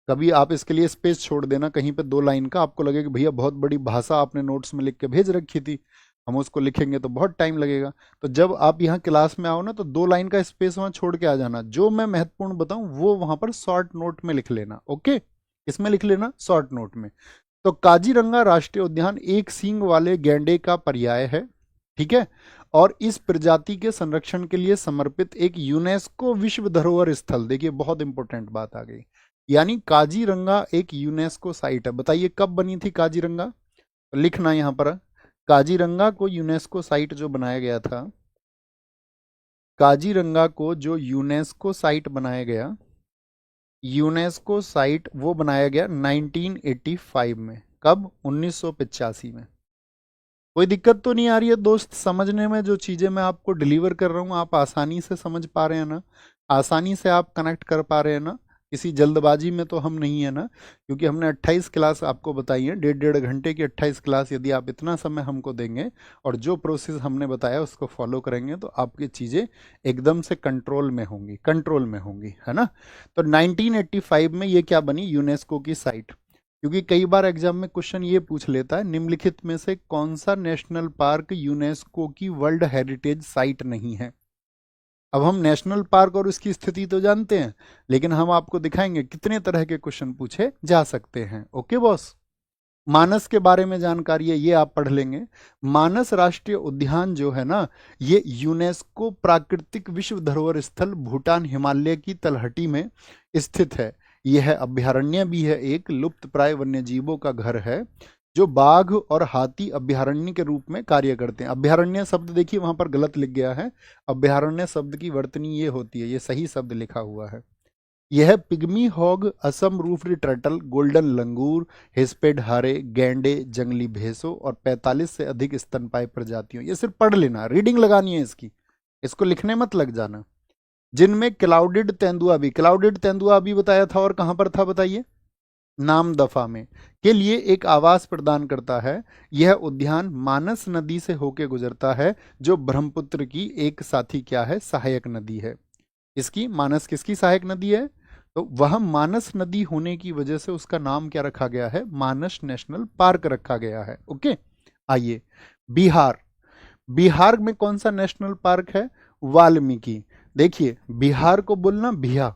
कभी आप इसके लिए स्पेस छोड़ देना कहीं पे 2 लाइन का, आपको लगे कि भैया बहुत बड़ी भाषा आपने नोट्स में लिख के भेज रखी थी, हम उसको लिखेंगे तो बहुत टाइम लगेगा। तो जब आप यहाँ क्लास में आओ ना तो 2 लाइन का स्पेस वहाँ छोड़ के आ जाना, जो मैं महत्वपूर्ण बताऊं वो वहां पर शॉर्ट नोट में लिख लेना। ओके, इसमें लिख लेना शॉर्ट नोट में। तो काजीरंगा राष्ट्रीय उद्यान एक सींग वाले गैंडे का पर्याय है, ठीक है। और इस प्रजाति के संरक्षण के लिए समर्पित एक यूनेस्को विश्व धरोहर स्थल, देखिए बहुत इंपॉर्टेंट बात आ गई, यानी काजीरंगा एक यूनेस्को साइट है। बताइए कब बनी थी काजीरंगा, तो लिखना यहां पर, काजीरंगा को यूनेस्को साइट जो बनाया गया था, काजीरंगा को जो यूनेस्को साइट बनाया गया, यूनेस्को साइट वो बनाया गया 1985 में। कब, 1985 में। कोई दिक्कत तो नहीं आ रही है दोस्त समझने में, जो चीजें मैं आपको डिलीवर कर रहा हूँ आप आसानी से समझ पा रहे हैं ना, आसानी से आप कनेक्ट कर पा रहे हैं ना, किसी जल्दबाजी में तो हम नहीं है ना। क्योंकि हमने 28 क्लास आपको बताई है, 1.5 घंटे की 28 क्लास, यदि आप इतना समय हमको देंगे और जो प्रोसेस हमने बताया उसको फॉलो करेंगे तो आपकी चीज़ें एकदम से कंट्रोल में होंगी, कंट्रोल में होंगी, है ना। तो 1985 में ये क्या बनी, यूनेस्को की साइट। क्योंकि कई बार एग्जाम में क्वेश्चन ये पूछ लेता है निम्नलिखित में से कौन सा नेशनल पार्क यूनेस्को की वर्ल्ड हेरिटेज साइट नहीं है। अब हम नेशनल पार्क और उसकी स्थिति तो जानते हैं, लेकिन हम आपको दिखाएंगे कितने तरह के क्वेश्चन पूछे जा सकते हैं। ओके बॉस, मानस के बारे में जानकारी है ये आप पढ़ लेंगे। मानस राष्ट्रीय उद्यान जो है ना, ये यूनेस्को प्राकृतिक विश्व धरोहर स्थल भूटान हिमालय की तलहटी में स्थित है। यह अभ्यारण्य भी है, एक लुप्त प्राय वन्य जीवों का घर है जो बाघ और हाथी अभ्यारण्य के रूप में कार्य करते हैं। अभ्यारण्य शब्द देखिए वहां पर गलत लिख गया है, अभ्यारण्य शब्द की वर्तनी ये होती है, ये सही शब्द लिखा हुआ है। यह pygmy hog, Assam roofed turtle, golden langur, hispid hare, गैंडे, जंगली भैंसों और 45 से अधिक स्तनपायी प्रजातियों, ये सिर्फ पढ़ लेना, रीडिंग लगानी है इसकी, इसको लिखने मत लग जाना। जिनमें क्लाउडेड तेंदुआ भी, क्लाउडेड तेंदुआ भी बताया था और कहां पर था बताइए, नाम दफा में, के लिए एक आवास प्रदान करता है। यह उद्यान मानस नदी से होकर गुजरता है, जो ब्रह्मपुत्र की एक साथी क्या है, सहायक नदी है। इसकी मानस किसकी सहायक नदी है, तो वह मानस नदी होने की वजह से उसका नाम क्या रखा गया है, मानस नेशनल पार्क रखा गया है। ओके, आइए बिहार, बिहार में कौन सा नेशनल पार्क है, वाल्मीकि। देखिए बिहार को बोलना भिया,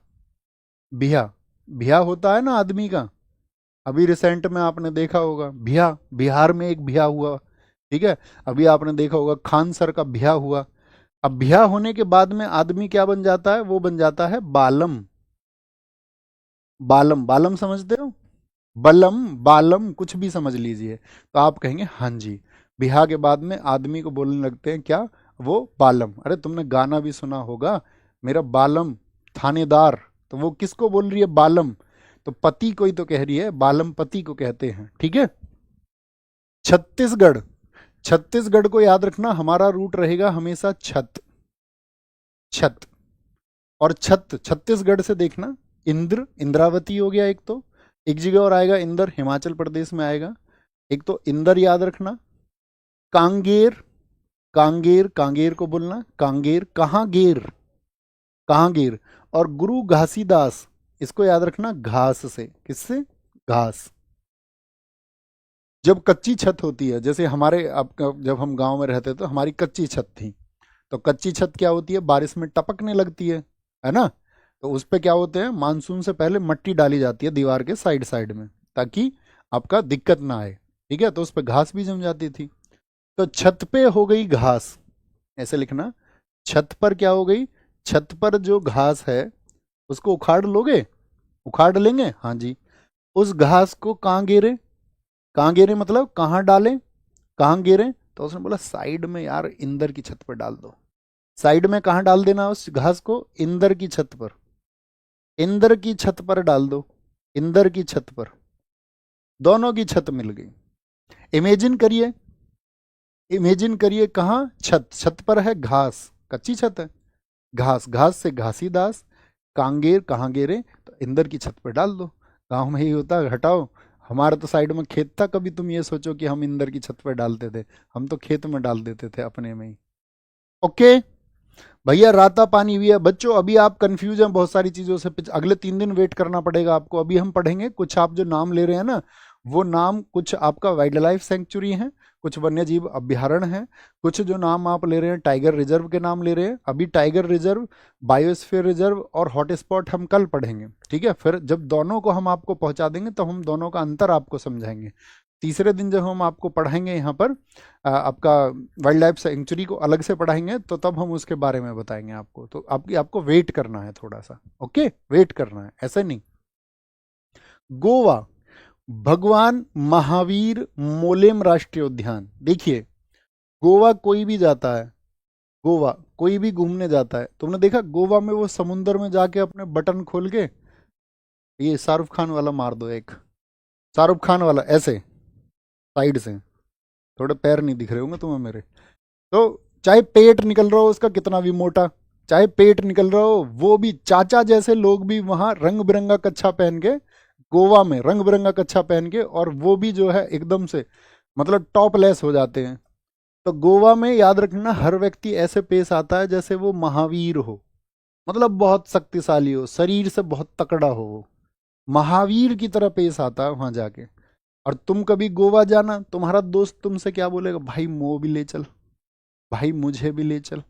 भिया, भिया होता है ना आदमी का, अभी रिसेंट में आपने देखा होगा भिया, बिहार में एक भिया हुआ, ठीक है, अभी आपने देखा होगा खान सर का भिया हुआ। अब भिया होने के बाद में आदमी क्या बन जाता है, वो बन जाता है बालम, बालम, बालम समझते हो, बलम बालम कुछ भी समझ लीजिए, तो आप कहेंगे हाँ जी, बिहा के बाद में आदमी को बोलने लगते हैं क्या, वो बालम। अरे तुमने गाना भी सुना होगा, मेरा बालम थानेदार, तो वो किसको बोल रही है, बालम, तो पति को ही तो कह रही है, बालम पति को कहते हैं, ठीक है। छत्तीसगढ़, छत्तीसगढ़ को याद रखना, हमारा रूट रहेगा हमेशा छत, छत, और छत छत्तीसगढ़ से देखना, इंद्र, इंद्रावती हो गया एक, तो एक जगह और आएगा इंदर, हिमाचल प्रदेश में आएगा, एक तो इंदर याद रखना। कांगेर, कांगेर, कांगेर को बोलना कांगेर, कहाँ गेर, कहाँ गेर, और गुरु घासीदास, इसको याद रखना घास से, किससे, घास। जब कच्ची छत होती है, जैसे हमारे आपका जब हम गांव में रहते तो हमारी कच्ची छत थी, तो कच्ची छत क्या होती है, बारिश में टपकने लगती है ना, तो उस पे क्या होते हैं, मानसून से पहले मट्टी डाली जाती है दीवार के साइड साइड में, ताकि आपका दिक्कत ना आए, ठीक है, तो उस पे घास भी जम जाती थी। तो छत पे हो गई घास, ऐसे लिखना, छत पर क्या हो गई, छत पर जो घास है उसको उखाड़ लोगे, उखाड़ लेंगे, हाँ जी, उस घास को कहाँ गिरे, कहाँ गिरे मतलब कहाँ डालें, कहाँ गिरे, तो उसने बोला साइड में यार, इंदर की छत पर डाल दो। साइड में कहाँ डाल देना उस घास को, इंदर की छत पर, इंदर की छत पर डाल दो, इंदर की छत पर, दोनों की छत मिल गई। इमेजिन करिए, इमेजिन करिए कहाँ, छत, छत पर है घास, कच्ची छत है, घास, घास से घासीदास, कांगेर कहाँ गेरे, तो इंदर की छत पर डाल दो। गांव में ही होता है, हटाओ, हमारे तो साइड में खेत था, कभी तुम ये सोचो कि हम इंदर की छत पर डालते थे, हम तो खेत में डाल देते थे अपने में ही। ओके भैया, राता पानी भी है बच्चों, अभी आप कंफ्यूज हैं बहुत सारी चीजों से, अगले 3 दिन वेट करना पड़ेगा आपको, अभी हम पढ़ेंगे कुछ, आप जो नाम ले रहे हैं ना, वो नाम कुछ आपका वाइल्ड लाइफ सेंचुरी है, कुछ वन्य जीव अभ्यारण्य है, कुछ जो नाम आप ले रहे हैं टाइगर रिजर्व के नाम ले रहे हैं, अभी टाइगर रिजर्व, बायोस्फीयर रिजर्व और हॉटस्पॉट हम कल पढ़ेंगे, ठीक है, फिर जब दोनों को हम आपको पहुंचा देंगे तो हम दोनों का अंतर आपको समझाएंगे। तीसरे दिन जब हम आपको पढ़ाएंगे यहाँ पर आपका वाइल्ड लाइफ सेंचुरी को अलग से पढ़ाएंगे, तो तब हम उसके बारे में बताएंगे आपको, तो आपको वेट करना है थोड़ा सा, ओके, वेट करना है, ऐसे नहीं। गोवा, भगवान महावीर मोलेम राष्ट्रीय उद्यान, देखिए गोवा कोई भी जाता है, गोवा कोई भी घूमने जाता है, तुमने देखा गोवा में वो समुंदर में जाके अपने बटन खोल के, ये शाहरुख खान वाला मार दो एक, शाहरुख खान वाला ऐसे साइड से, थोड़े पैर नहीं दिख रहे होंगे तुम्हें मेरे, तो चाहे पेट निकल रहा हो उसका कितना भी मोटा, चाहे पेट निकल रहा हो, वो भी चाचा जैसे लोग भी वहां रंग बिरंगा कच्छा पहन के, गोवा में रंग बिरंगा कच्छा पहन के, और वो भी जो है एकदम से मतलब टॉपलेस हो जाते हैं। तो गोवा में याद रखना, हर व्यक्ति ऐसे पेश आता है जैसे वो महावीर हो, मतलब बहुत शक्तिशाली हो, शरीर से बहुत तकड़ा हो, वो महावीर की तरह पेश आता है वहां जाके। और तुम कभी गोवा जाना, तुम्हारा दोस्त तुमसे क्या बोलेगा, भाई मो भी ले चल, भाई मुझे भी ले चल,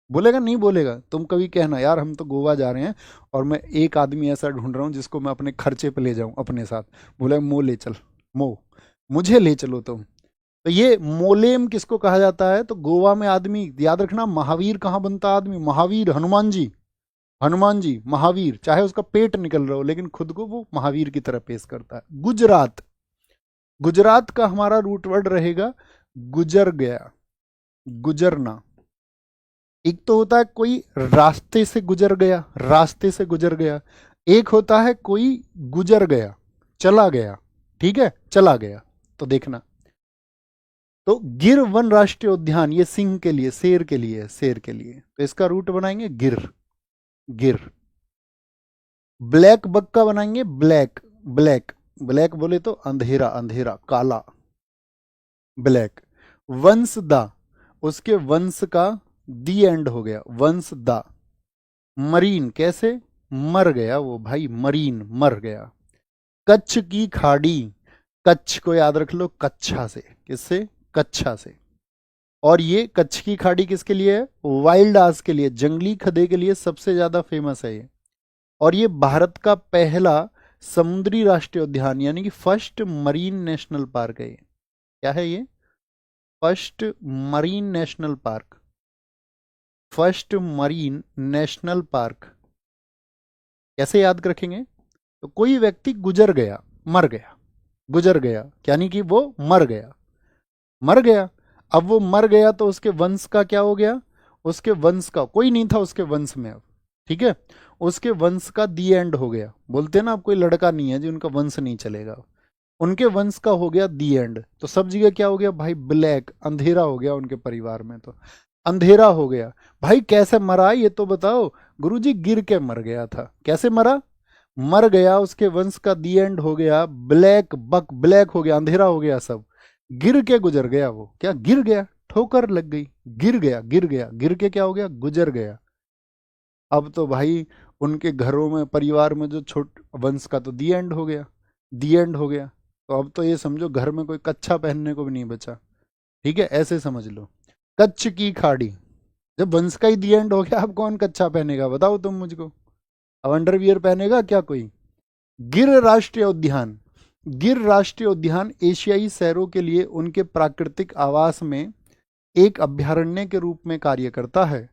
बोलेगा नहीं बोलेगा, तुम कभी कहना यार हम तो गोवा जा रहे हैं और मैं एक आदमी ऐसा ढूंढ रहा हूँ जिसको मैं अपने खर्चे पे ले जाऊं अपने साथ, बोले मो ले चल, मो मुझे ले चलो तुम। तो ये मोलेम किसको कहा जाता है, तो गोवा में आदमी, याद रखना महावीर कहाँ बनता है आदमी, महावीर हनुमान जी, हनुमान जी महावीर, चाहे उसका पेट निकल रहा हो लेकिन खुद को वो महावीर की तरह पेश करता है। गुजरात, गुजरात का हमारा रूट वर्ड रहेगा गुजर गया, गुजरना। एक तो होता है कोई रास्ते से गुजर गया, रास्ते से गुजर गया, एक होता है कोई गुजर गया, चला गया, ठीक है, चला गया। तो देखना, तो गिर वन राष्ट्रीय उद्यान, ये सिंह के लिए, शेर के लिए, शेर के लिए, तो इसका रूट बनाएंगे गिर, गिर। ब्लैक बक का बनाएंगे ब्लैक, ब्लैक, ब्लैक बोले तो अंधेरा, अंधेरा, काला, ब्लैक। वंश दा, उसके वंश का दी एंड हो गया, वंश दा। मरीन, कैसे, मर गया वो भाई, मरीन, मर गया। कच्छ की खाड़ी, कच्छ को याद रख लो कच्छा से, किससे, कच्छा से। और ये कच्छ की खाड़ी किसके लिए है, वाइल्ड आस के लिए, जंगली खदे के लिए सबसे ज्यादा फेमस है ये। और ये भारत का पहला समुद्री राष्ट्रीय उद्यान, यानी कि फर्स्ट मरीन नेशनल पार्क है ये। क्या है ये, first marine national park, first marine national park. कैसे याद रखेंगे, तो कोई व्यक्ति गुजर गया, मर गया, गुजर गया यानी कि वो मर गया, मर गया। अब वो मर गया तो उसके वंश का क्या हो गया, उसके वंश का कोई नहीं था उसके वंश में अब, ठीक है, उसके वंश का दी एंड हो गया। बोलते हैं ना, अब कोई लड़का नहीं है जो उनका वंश नहीं चलेगा, उनके वंश का हो गया दी एंड। तो सब जगह क्या हो गया भाई, ब्लैक, अंधेरा हो गया उनके परिवार में, तो अंधेरा हो गया। भाई कैसे मरा ये तो बताओ। गुरुजी गिर के मर गया था। कैसे मरा, मर गया, उसके वंश का दी एंड हो गया, ब्लैक बक, ब्लैक हो गया, अंधेरा हो गया सब, गिर के गुजर गया वो। क्या, गिर गया, ठोकर लग गई, गिर गया, गिर गया, गिर के क्या हो गया, गुजर गया। अब तो भाई उनके घरों में, परिवार में जो छोट वंश का तो दी एंड हो गया, दी एंड हो गया। तो अब तो ये समझो घर में कोई कच्छा पहनने को भी नहीं बचा, ठीक है, ऐसे समझ लो। कच्छ की खाड़ी, जब वंश का ही दी एंड हो गया, अब कौन कच्छा पहनेगा बताओ तुम मुझको, अब अंडरवियर पहनेगा क्या कोई। गिर राष्ट्रीय उद्यान, गिर राष्ट्रीय उद्यान एशियाई शहरों के लिए उनके प्राकृतिक आवास में एक अभ्यारण्य के रूप में कार्य करता है।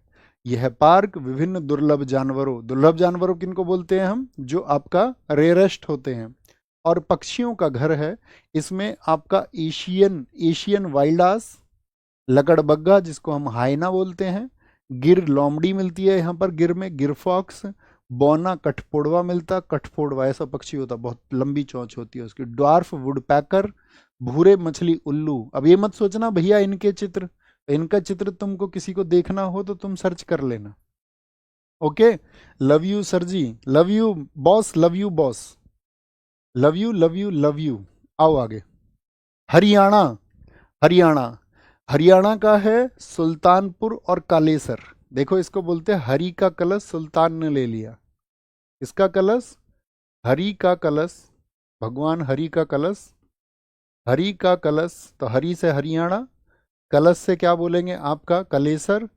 यह पार्क विभिन्न दुर्लभ जानवरों, दुर्लभ जानवरों किनको बोलते हैं हम, जो आपका रेयरेस्ट होते हैं, और पक्षियों का घर है। इसमें आपका एशियन, एशियन वाइल्डास, लकड़बग्गा जिसको हम हाइना बोलते हैं, गिर लोमड़ी मिलती है यहाँ पर, गिर में गिर फॉक्स, बौना कठफोड़वा मिलता, कठफोड़वा ऐसा पक्षी होता, बहुत लंबी चोंच होती है उसकी, ड्वार्फ वुडपैकर, भूरे मछली उल्लू। अब ये मत सोचना भैया इनके चित्र, इनका चित्र तुमको किसी को देखना हो तो तुम सर्च कर लेना, okay. Love you sir ji, love you boss, love you boss, love you, love you, love you. आओ आगे। हरियाणा, हरियाणा, हरियाणा का है सुल्तानपुर और कालेसर। देखो इसको बोलते हैं हरि का कलश सुल्तान ने ले लिया, इसका कलश, हरि का कलश, भगवान हरि का कलश, हरि का कलश, तो हरि से हरियाणा, कलश से क्या बोलेंगे आपका कलेसर,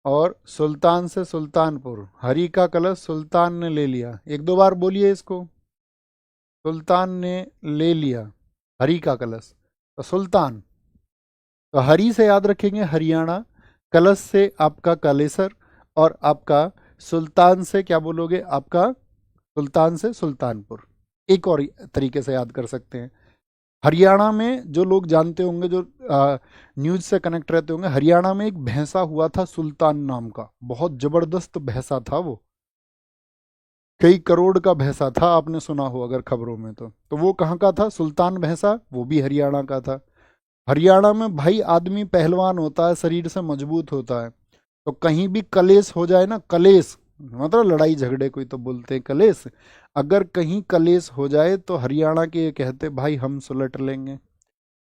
और सुल्तान से सुल्तानपुर। हरि का कलश सुल्तान ने ले लिया, एक दो बार बोलिए इसको, सुल्तान ने ले लिया हरि का कलश, तो सुल्तान। तो हरि से याद रखेंगे हरियाणा, कलश से आपका कालेसर, और आपका सुल्तान से क्या बोलोगे आपका, सुल्तान से सुल्तानपुर। एक और तरीके से याद कर सकते हैं। हरियाणा में जो लोग जानते होंगे, जो न्यूज से कनेक्ट रहते होंगे, हरियाणा में एक भैंसा हुआ था सुल्तान नाम का, बहुत जबरदस्त भैंसा था वो, कई करोड़ का भैंसा था, आपने सुना हो अगर खबरों में तो वो कहाँ का था, सुल्तान भैंसा, वो भी हरियाणा का था। हरियाणा में भाई आदमी पहलवान होता है, शरीर से मजबूत होता है, तो कहीं भी कलेश हो जाए ना, कलेश मतलब लड़ाई झगड़े, कोई तो बोलते हैं कलेश, अगर कहीं कलेश हो जाए तो हरियाणा के ये कहते भाई हम सुलट लेंगे,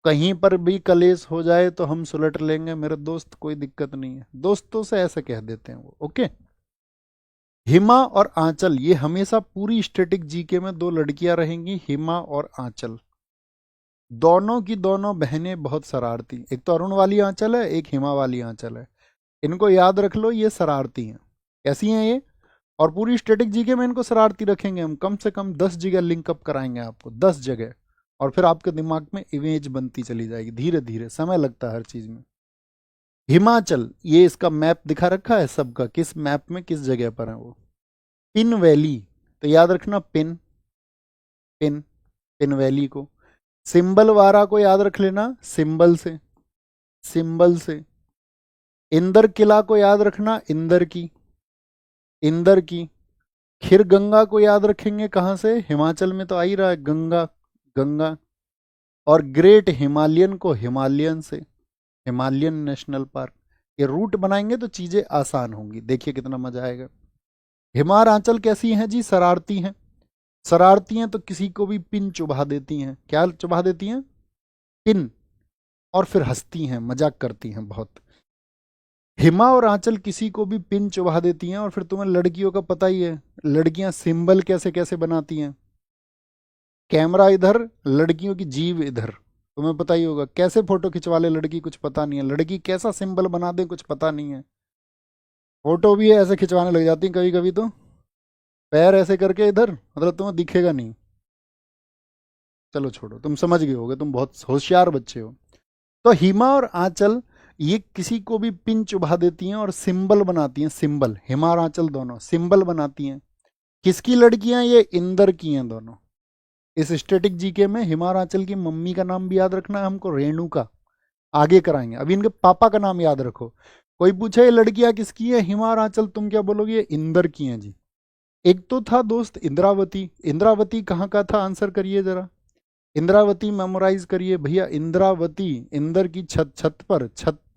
कहीं पर भी कलेश हो जाए तो हम सुलट लेंगे मेरे दोस्त, कोई दिक्कत नहीं है, दोस्तों से ऐसे कह देते हैं वो, ओके। हिमा और आंचल, ये हमेशा पूरी स्टैटिक जीके में दो लड़कियां रहेंगी, हिमा और आंचल, दोनों की दोनों बहनें बहुत शरारती, एक तो अरुण वाली आंचल है, एक हिमा वाली आंचल है, इनको याद रख लो, ये शरारती हैं। कैसी हैं ये, और पूरी स्टैटिक जीके में इनको शरारती रखेंगे हम, कम से कम 10 जगह लिंकअप कराएंगे आपको, 10 जगह, और फिर आपके दिमाग में इमेज बनती चली जाएगी, धीरे धीरे, समय लगता है हर चीज में। हिमाचल, ये इसका मैप दिखा रखा है सबका, किस मैप में किस जगह पर है वो। पिन वैली, तो याद रखना पिन, पिन, पिन वैली को। सिंबल वारा को याद रख लेना, सिंबल से, सिंबल से। इंदर किला को याद रखना, इंदर की, इंदर की। खीर गंगा को याद रखेंगे कहाँ से? हिमाचल में तो आ ही रहा है गंगा, गंगा। और ग्रेट हिमालयन को हिमालयन से, हिमालयन नेशनल पार्क। ये रूट बनाएंगे तो चीजें आसान होंगी, देखिए कितना मजा आएगा। हिमार आंचल कैसी हैं जी? शरारती हैं। शरारती हैं तो किसी को भी पिन चुभा देती हैं। क्या चुभा देती हैं? पिन। और फिर हंसती हैं, मजाक करती हैं बहुत। हिमा और आंचल किसी को भी पिन चुभा देती हैं। और फिर तुम्हें लड़कियों का पता ही है, लड़कियां सिंबल कैसे कैसे बनाती हैं। कैमरा इधर, लड़कियों की जीभ इधर। तुम्हें पता ही होगा कैसे फोटो खिंचवा ले लड़की, कुछ पता नहीं है। लड़की कैसा सिंबल बना दे कुछ पता नहीं है। फोटो भी ऐसे खिंचवाने लग जाती हैं कभी कभी तो, पैर ऐसे करके इधर, मतलब तुम्हें दिखेगा नहीं। चलो छोड़ो, तुम समझ गए होगे, तुम बहुत होशियार बच्चे हो। तो हिमा और आंचल ये किसी को भी पिन चुभा देती हैं और सिंबल बनाती हैं। सिंबल, हिमा और आंचल दोनों सिंबल बनाती हैं। किसकी लड़कियां? ये इंदर की हैं दोनों। इस स्टैटिक जीके में हिमा और आंचल की मम्मी का नाम भी याद रखना है हमको, रेणुका। आगे कराएंगे, अभी इनके पापा का नाम याद रखो। कोई पूछे ये लड़कियां किसकी है, हिमा और आंचल, तुम क्या बोलोगे? ये इंदर की हैं जी। एक तो था दोस्त इंद्रावती। इंद्रावती कहाँ का था? आंसर करिए जरा। इंद्रावती मेमोराइज करिए भैया। इंद्रावती इंदर की छत, छत पर,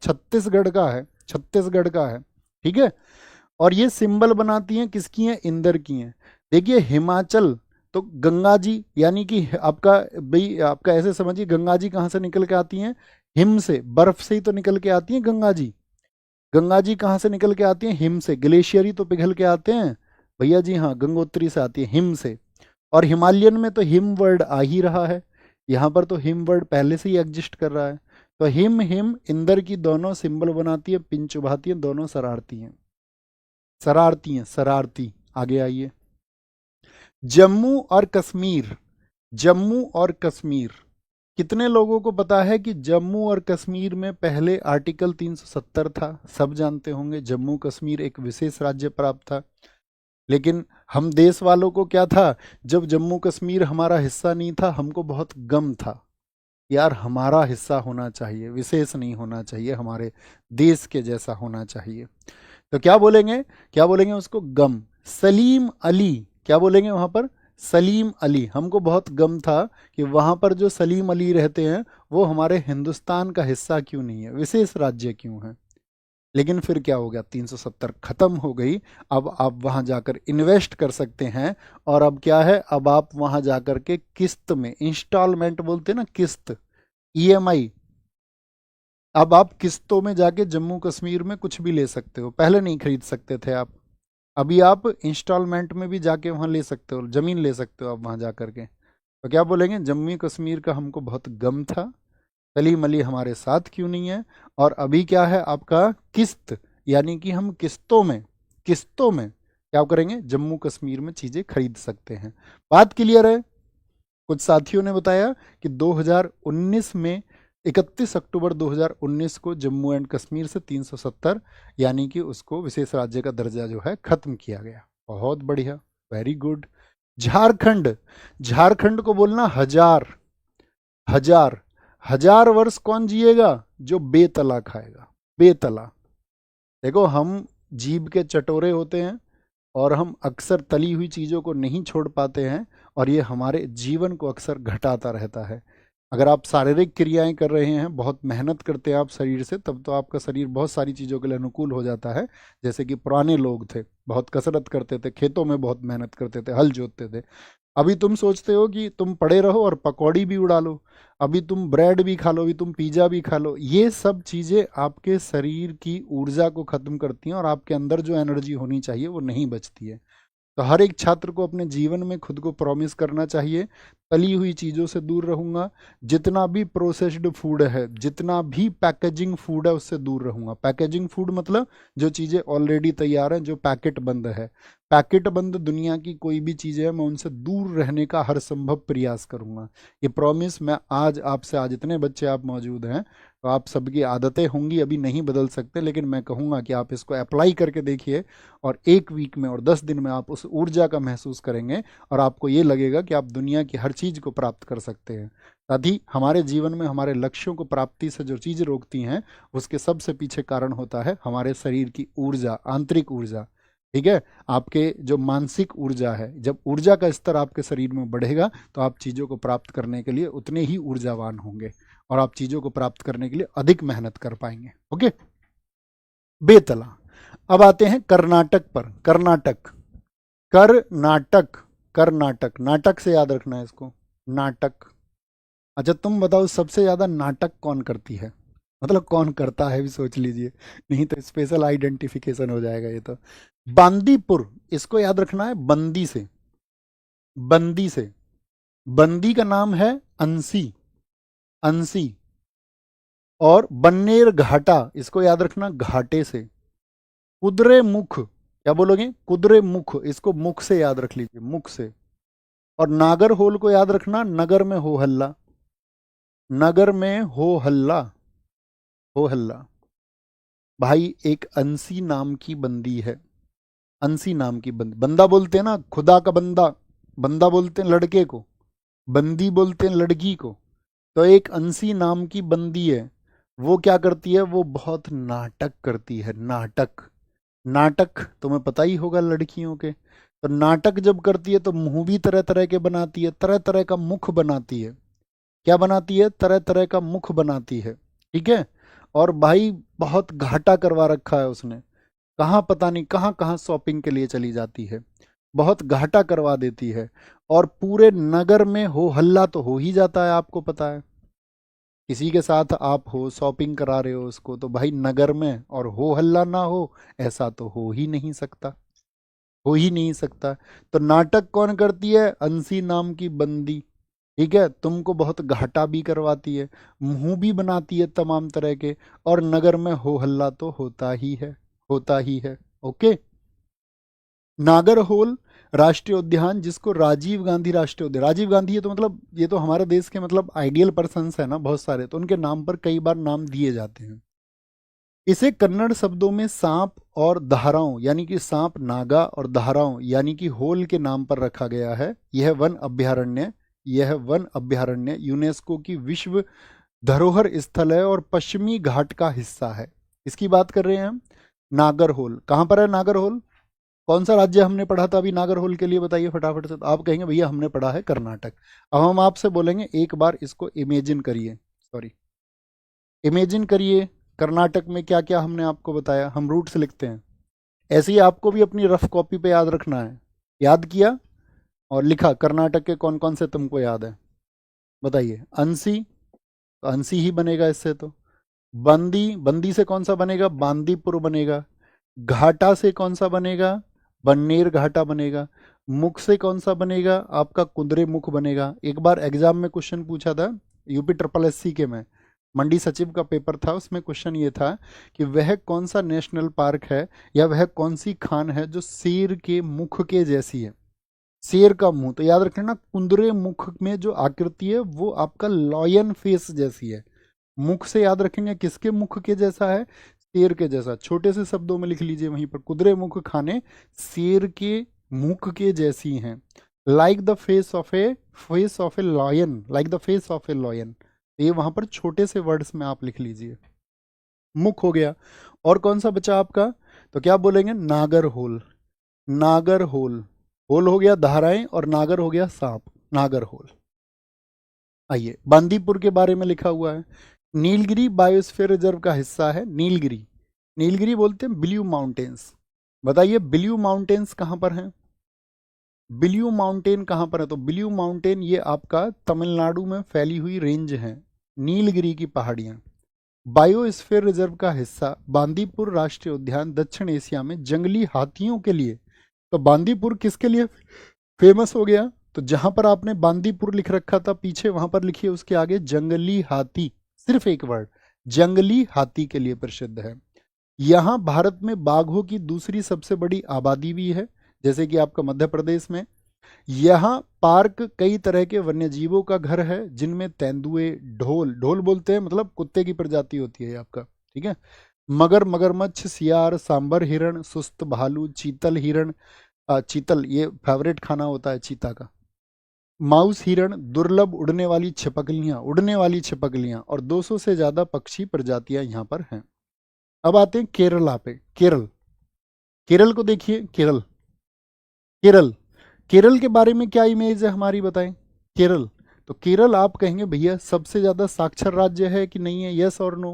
छत्तीसगढ़ का है, छत्तीसगढ़ का है। ठीक है। और ये सिंबल बनाती हैं किसकी हैं? इंदर की हैं। देखिए हिमाचल तो गंगा जी, यानी कि आपका भाई, आपका ऐसे समझिए गंगा जी कहाँ से निकल के आती हैं? हिम से, बर्फ से ही तो निकल के आती हैं गंगा जी। गंगा जी कहाँ से निकल के आती हैं? हिम से। ग्लेशियर ही तो पिघल के आते हैं भैया जी। हाँ, गंगोत्री से आती है, हिम से। और हिमालयन में तो हिम वर्ड आ ही रहा है, यहाँ पर तो हिम वर्ड पहले से ही एग्जिस्ट कर रहा है। तो हिम हिम इंदर की दोनों सिंबल बनाती है, पिन चुभाती है, दोनों शरारती हैं। शरारती हैं, शरारती। आगे आइए। जम्मू और कश्मीर, जम्मू और कश्मीर, कितने लोगों को पता है कि जम्मू और कश्मीर में पहले आर्टिकल 370 था? सब जानते होंगे, जम्मू कश्मीर एक विशेष राज्य प्राप्त था। लेकिन हम देश वालों को क्या था, जब जम्मू कश्मीर हमारा हिस्सा नहीं था, हमको बहुत गम था यार, हमारा हिस्सा होना चाहिए, विशेष नहीं होना चाहिए, हमारे देश के जैसा होना चाहिए। तो क्या बोलेंगे, क्या बोलेंगे उसको? गम। सलीम अली, क्या बोलेंगे वहां पर? सलीम अली। हमको बहुत गम था कि वहां पर जो सलीम अली रहते हैं वो हमारे हिंदुस्तान का हिस्सा क्यों नहीं है, विशेष राज्य क्यों है। लेकिन फिर क्या हो गया, 370 खत्म हो गई। अब आप वहां जाकर इन्वेस्ट कर सकते हैं। और अब क्या है, अब आप वहां जाकर के किस्त में, इंस्टॉलमेंट बोलते हैं ना, किस्त, ईएमआई, अब आप किस्तों में जाके जम्मू कश्मीर में कुछ भी ले सकते हो। पहले नहीं खरीद सकते थे आप, अभी आप इंस्टॉलमेंट में भी जाके वहां ले सकते हो, जमीन ले सकते हो आप वहां जाकर के। तो क्या बोलेंगे, जम्मू कश्मीर का हमको बहुत गम था, सलीम अली हमारे साथ क्यों नहीं है। और अभी क्या है आपका, किस्त, यानी कि हम किस्तों में, किस्तों में क्या करेंगे, जम्मू कश्मीर में चीजें खरीद सकते हैं। बात क्लियर है? कुछ साथियों ने बताया कि 2019 में, 31 अक्टूबर 2019 को जम्मू एंड कश्मीर से 370 यानी कि उसको विशेष राज्य का दर्जा जो है खत्म किया गया। बहुत बढ़िया, वेरी गुड। झारखंड, झारखंड को बोलना हजार, हजार। हजार वर्ष कौन जिएगा? जो बेतला खाएगा, बेतला। देखो हम जीभ के चटोरे होते हैं और हम अक्सर तली हुई चीज़ों को नहीं छोड़ पाते हैं, और ये हमारे जीवन को अक्सर घटाता रहता है। अगर आप शारीरिक क्रियाएं कर रहे हैं, बहुत मेहनत करते हैं आप शरीर से, तब तो आपका शरीर बहुत सारी चीज़ों के लिए अनुकूल हो जाता है। जैसे कि पुराने लोग थे, बहुत कसरत करते थे, खेतों में बहुत मेहनत करते थे, हल जोतते थे। अभी तुम सोचते हो कि तुम पड़े रहो और पकौड़ी भी उड़ा लो, अभी तुम ब्रेड भी खा लो, अभी तुम पिज़्ज़ा भी खा लो। ये सब चीज़ें आपके शरीर की ऊर्जा को ख़त्म करती हैं और आपके अंदर जो एनर्जी होनी चाहिए वो नहीं बचती है। तो हर एक छात्र को अपने जीवन में खुद को प्रॉमिस करना चाहिए, तली हुई चीज़ों से दूर रहूंगा, जितना भी प्रोसेस्ड फूड है, जितना भी पैकेजिंग फूड है उससे दूर रहूंगा। पैकेजिंग फूड मतलब जो चीज़ें ऑलरेडी तैयार हैं, जो पैकेट बंद है, पैकेट बंद दुनिया की कोई भी चीज़ें हैं, मैं उनसे दूर रहने का हर संभव प्रयास करूंगा। ये प्रॉमिस मैं आज आपसे, आज इतने बच्चे आप मौजूद हैं तो आप सबकी आदतें होंगी, अभी नहीं बदल सकते, लेकिन मैं कहूँगा कि आप इसको अप्लाई करके देखिए और 1 वीक में और 10 दिन में आप उस ऊर्जा का महसूस करेंगे और आपको ये लगेगा कि आप दुनिया की हर चीज़ को प्राप्त कर सकते हैं। साथ ही हमारे जीवन में हमारे लक्ष्यों को प्राप्ति से जो चीज़ें रोकती हैं, उसके सबसे पीछे कारण होता है हमारे शरीर की ऊर्जा, आंतरिक ऊर्जा। ठीक है। आपके जो मानसिक ऊर्जा है, जब ऊर्जा का स्तर आपके शरीर में बढ़ेगा तो आप चीज़ों को प्राप्त करने के लिए उतने ही ऊर्जावान होंगे और आप चीज़ों को प्राप्त करने के लिए अधिक मेहनत कर पाएंगे। ओके, बेतला। अब आते हैं कर्नाटक पर। कर्नाटक, कर्नाटक, कर्नाटक, नाटक से याद रखना है इसको, नाटक। अच्छा तुम बताओ सबसे ज्यादा नाटक कौन करती है, मतलब कौन करता है भी सोच लीजिए, नहीं तो स्पेशल आइडेंटिफिकेशन हो जाएगा ये तो। बांदीपुर, इसको याद रखना है, बंदी से, बंदी से। बंदी का नाम है अंसी, अंसी। और बन्नेर घाटा, इसको याद रखना, घाटे से। कुदरे मुख, क्या बोलोगे, कुदरे मुख, इसको मुख से याद रख लीजिए, मुख से। और नागर होल को याद रखना, नगर में हो हल्ला, नगर में हो हल्ला, हो हल्ला। भाई एक अंसी नाम की बंदी है, अंसी नाम की बंदी। बंदा बोलते हैं ना, खुदा का बंदा, बंदा बोलते हैं लड़के को, बंदी बोलते हैं लड़की को। तो एक अंसी नाम की बंदी है, वो क्या करती है, वो बहुत नाटक करती है, नाटक। नाटक तुम्हें पता ही होगा लड़कियों के, तो नाटक जब करती है तो मुंह भी तरह तरह के बनाती है, तरह तरह का मुख बनाती है। क्या बनाती है, तरह तरह का मुख बनाती है, ठीक है। और भाई बहुत घाटा करवा रखा है उसने, कहाँ पता नहीं कहाँ कहाँ शॉपिंग के लिए चली जाती है, बहुत घाटा करवा देती है। और पूरे नगर में हो हल्ला तो हो ही जाता है, आपको पता है। किसी के साथ आप हो, शॉपिंग करा रहे हो उसको, तो भाई नगर में और हो हल्ला ना हो, ऐसा तो हो ही नहीं सकता, हो ही नहीं सकता। तो नाटक कौन करती है, अंसी नाम की बंदी, ठीक है। तुमको बहुत घाटा भी करवाती है, मुंह भी बनाती है तमाम तरह के, और नगर में हो हल्ला तो होता ही है, होता ही है। ओके। नागरहोल राष्ट्रीय उद्यान, जिसको राजीव गांधी राष्ट्रीय उद्यान, राजीव गांधी है तो मतलब ये तो हमारे देश के मतलब आइडियल पर्सन्स है ना बहुत सारे, तो उनके नाम पर कई बार नाम दिए जाते हैं। इसे कन्नड़ शब्दों में सांप और धाराओं, यानी कि सांप नागा और धाराओं यानी कि होल के नाम पर रखा गया है। यह वन अभ्यारण्य, यह वन अभ्यारण्य यूनेस्को की विश्व धरोहर स्थल है और पश्चिमी घाट का हिस्सा है। इसकी बात कर रहे हैं हम। नागरहोल कहाँ पर है, नागरहोल कौन सा राज्य हमने पढ़ा था अभी नागरहोल के लिए, बताइए फटाफट से। तो आप कहेंगे भैया हमने पढ़ा है कर्नाटक। अब हम आपसे बोलेंगे एक बार इसको इमेजिन करिए, सॉरी इमेजिन करिए, कर्नाटक में क्या क्या हमने आपको बताया। हम रूट्स लिखते हैं, ऐसे ही आपको भी अपनी रफ कॉपी पे याद रखना है। याद किया और लिखा कर्नाटक के कौन कौन से तुमको याद है, बताइए। अंसी, तो अंसी ही बनेगा इससे तो। बंदी, बंदी से कौन सा बनेगा, बांदीपुर बनेगा। घाटा से कौन सा बनेगा, बन्नेर घाटा बनेगा। मुख से कौन सा बनेगा, आपका कुंदरे मुख बनेगा। एक बार एग्जाम में क्वेश्चन पूछा था, यूपी ट्रिपल एससी के में, मंडी सचिव का पेपर था, उसमें क्वेश्चन ये था कि वह कौन सा नेशनल पार्क है या वह कौन सी खान है जो शेर के मुख के जैसी है। शेर का मुंह, तो याद रखना कुंदरे मुख में जो आकृति है वो आपका लॉयन फेस जैसी है। मुख से याद रखेंगे किसके मुख के जैसा है, शेर के जैसा। छोटे से शब्दों में लिख लीजिए वहीं पर, कुदरे मुख खाने शेर के मुख के जैसी हैं। Like the face of A lion, like the face of A lion. ये वहां पर छोटे से वर्ड्स में आप लिख लीजिए। मुख हो गया, और कौन सा बचा आपका, तो क्या बोलेंगे, नागर होल, नागर होल। होल हो गया धाराएं और नागर हो गया सांप, नागर होल। आइए बांदीपुर के बारे में लिखा हुआ है, नीलगिरी बायोस्फीयर रिजर्व का हिस्सा है। नीलगिरी, नीलगिरी बोलते हैं ब्लू माउंटेन्स। बताइए ब्लू माउंटेन्स कहाँ पर हैं, ब्लू माउंटेन कहाँ पर है, तो ब्लू माउंटेन ये आपका तमिलनाडु में फैली हुई रेंज है, नीलगिरी की पहाड़ियाँ। बायोस्फीयर रिजर्व का हिस्सा बांदीपुर राष्ट्रीय उद्यान दक्षिण एशिया में जंगली हाथियों के लिए। तो बांदीपुर किसके लिए फेमस हो गया, तो जहां पर आपने बांदीपुर लिख रखा था पीछे, वहां पर लिखिए उसके आगे जंगली हाथी, सिर्फ एक वर्ड, जंगली हाथी के लिए प्रसिद्ध है। यहाँ भारत में बाघों की दूसरी सबसे बड़ी आबादी भी है, जैसे कि आपका मध्य प्रदेश में। यहाँ पार्क कई तरह के वन्य जीवों का घर है, जिनमें तेंदुए, ढोल, ढोल बोलते हैं मतलब कुत्ते की प्रजाति होती है आपका, ठीक है, मगर, मगरमच्छ, सियार, सांबर हिरण, सुस्त भालू, चीतल हिरण, चीतल ये फेवरेट खाना होता है चीता का, माउस हिरण, दुर्लभ उड़ने वाली छिपकलियां, उड़ने वाली छिपकलियां, और 200 से ज्यादा पक्षी प्रजातियां यहाँ पर हैं। अब आते हैं केरला पे, केरल। केरल को देखिए, केरल, केरल, केरल के बारे में क्या इमेज है हमारी, बताएं। केरल, तो केरल आप कहेंगे भैया सबसे ज्यादा साक्षर राज्य है कि नहीं है, यस और नो।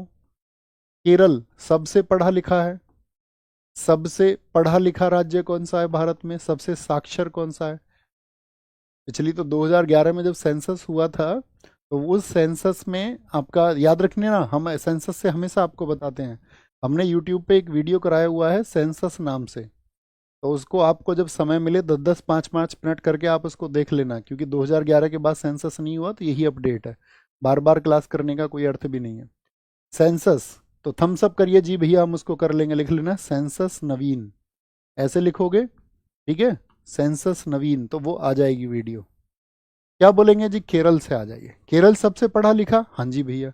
केरल सबसे पढ़ा लिखा है, सबसे पढ़ा लिखा राज्य कौन सा है भारत में, सबसे साक्षर कौन सा है। पिछली तो 2011 में जब सेंसस हुआ था, तो उस सेंसस में आपका याद रखने ना, हम सेंसस से हमेशा आपको बताते हैं, हमने यूट्यूब पे एक वीडियो कराया हुआ है सेंसस नाम से, तो उसको आपको जब समय मिले 10-10 5-5 मिनट करके आप उसको देख लेना, क्योंकि 2011 के बाद सेंसस नहीं हुआ, तो यही अपडेट है, बार बार क्लास करने का कोई अर्थ भी नहीं है। सेंसस, तो थम्स अप करिए जी भैया, हम उसको कर लेंगे, लिख लेना सेंसस नवीन, ऐसे लिखोगे, ठीक है, सेंसस नवीन, तो वो आ जाएगी वीडियो। क्या बोलेंगे जी, केरल से आ जाइए, केरल सबसे पढ़ा लिखा, हाँ जी भैया।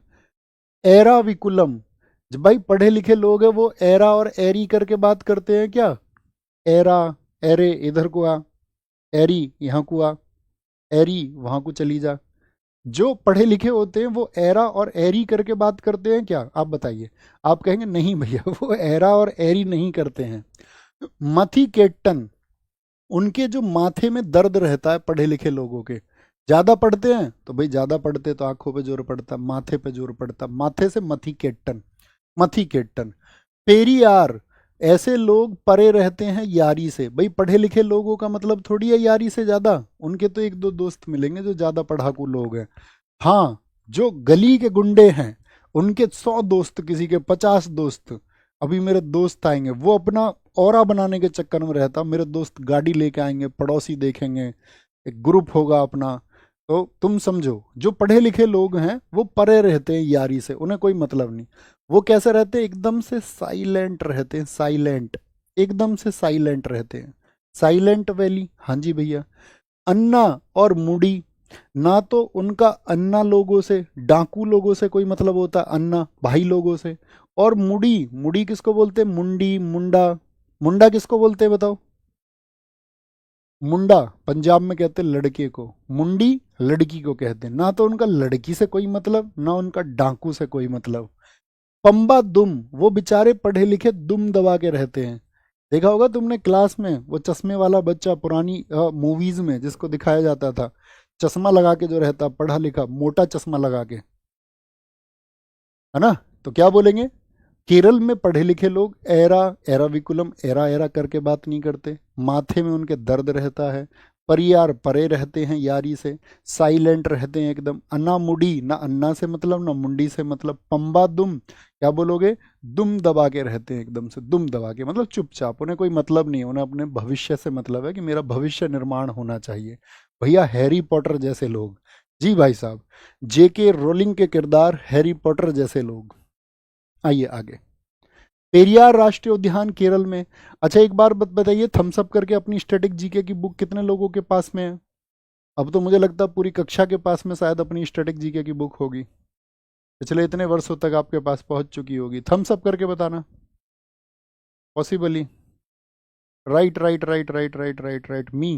एरा विकुलम, जब भाई पढ़े लिखे लोग हैं वो एरा और एरी करके बात करते हैं क्या, एरा, एरे इधर को आ, एरी यहाँ को आ, एरी वहां को चली जा। जो पढ़े लिखे होते हैं वो एरा और एरी करके बात करते हैं क्या, आप बताइए। आप कहेंगे नहीं भैया वो एरा और एरी नहीं करते हैं। मथी केट्टन, उनके जो माथे में दर्द रहता है पढ़े लिखे लोगों के, ज्यादा पढ़ते हैं तो भाई ज्यादा पढ़ते तो आंखों पे जोर पड़ता, माथे पे जोर पड़ता, माथे से मथी केट्टन, मथी केट्टन। पेरियार, ऐसे लोग परे रहते हैं यारी से, भाई पढ़े लिखे लोगों का मतलब थोड़ी है यारी से ज्यादा, उनके तो एक दो दोस्त मिलेंगे जो ज्यादा पढ़ाकू लोग हैं। हाँ, जो गली के गुंडे हैं उनके 100 दोस्त, किसी के 50 दोस्त। अभी मेरे दोस्त आएंगे, वो अपना ऑरा बनाने के चक्कर में रहता, मेरे दोस्त गाड़ी लेके आएंगे, पड़ोसी देखेंगे, एक ग्रुप होगा अपना। तो तुम समझो, जो पढ़े लिखे लोग हैं वो परे रहते हैं यारी से, उन्हें कोई मतलब नहीं। वो कैसे रहते हैं, एकदम से साइलेंट रहते हैं, साइलेंट, एकदम से साइलेंट रहते हैं। साइलेंट वैली, हाँ जी भैया। अन्ना और मुड़ी, ना तो उनका अन्ना लोगों से, डाकू लोगों से कोई मतलब होता है, अन्ना भाई लोगों से। और मुड़ी, मुड़ी किसको बोलते हैं, मुंडी, मुंडा, मुंडा किसको बोलते हैं बताओ। मुंडा पंजाब में कहते हैं लड़के को, मुंडी लड़की को कहते हैं, ना तो उनका लड़की से कोई मतलब, ना उनका डाकू से कोई मतलब। पंबा दुम, वो बेचारे पढ़े लिखे दुम दबा के रहते हैं। देखा होगा तुमने क्लास में वो चश्मे वाला बच्चा पुरानी मूवीज में जिसको दिखाया जाता था, चश्मा लगा के जो रहता, पढ़ा लिखा, मोटा चश्मा लगा के, है ना। तो क्या बोलेंगे, केरल में पढ़े लिखे लोग एरा, एराविकुलम, एरा एरा करके बात नहीं करते, माथे में उनके दर्द रहता है, परियार परे रहते हैं यारी से, साइलेंट रहते हैं एकदम, अन्ना मुड़ी, ना अन्ना से मतलब ना मुंडी से मतलब, पंबा दुम, क्या बोलोगे, दुम दबा के रहते हैं, एकदम से दुम दबा के मतलब चुपचाप, उन्हें कोई मतलब नहीं है, उन्हें अपने भविष्य से मतलब है कि मेरा भविष्य निर्माण होना चाहिए। भैया हैरी पॉटर जैसे लोग, जी भाई साहब, जेके रोलिंग के किरदार हैरी पॉटर जैसे लोग। आइए आगे, पेरियार राष्ट्रीय उद्यान केरल में। अच्छा एक बार बताइए, थम्स अप करके अपनी स्टैटिक जीके की बुक कितने लोगों के पास में है। अब तो मुझे लगता है पूरी कक्षा के पास में शायद अपनी स्टैटिक जीके की बुक होगी, पिछले इतने वर्षों तक आपके पास पहुंच चुकी होगी, थम्स अप करके बताना। Possibly, right right right right right right right मी,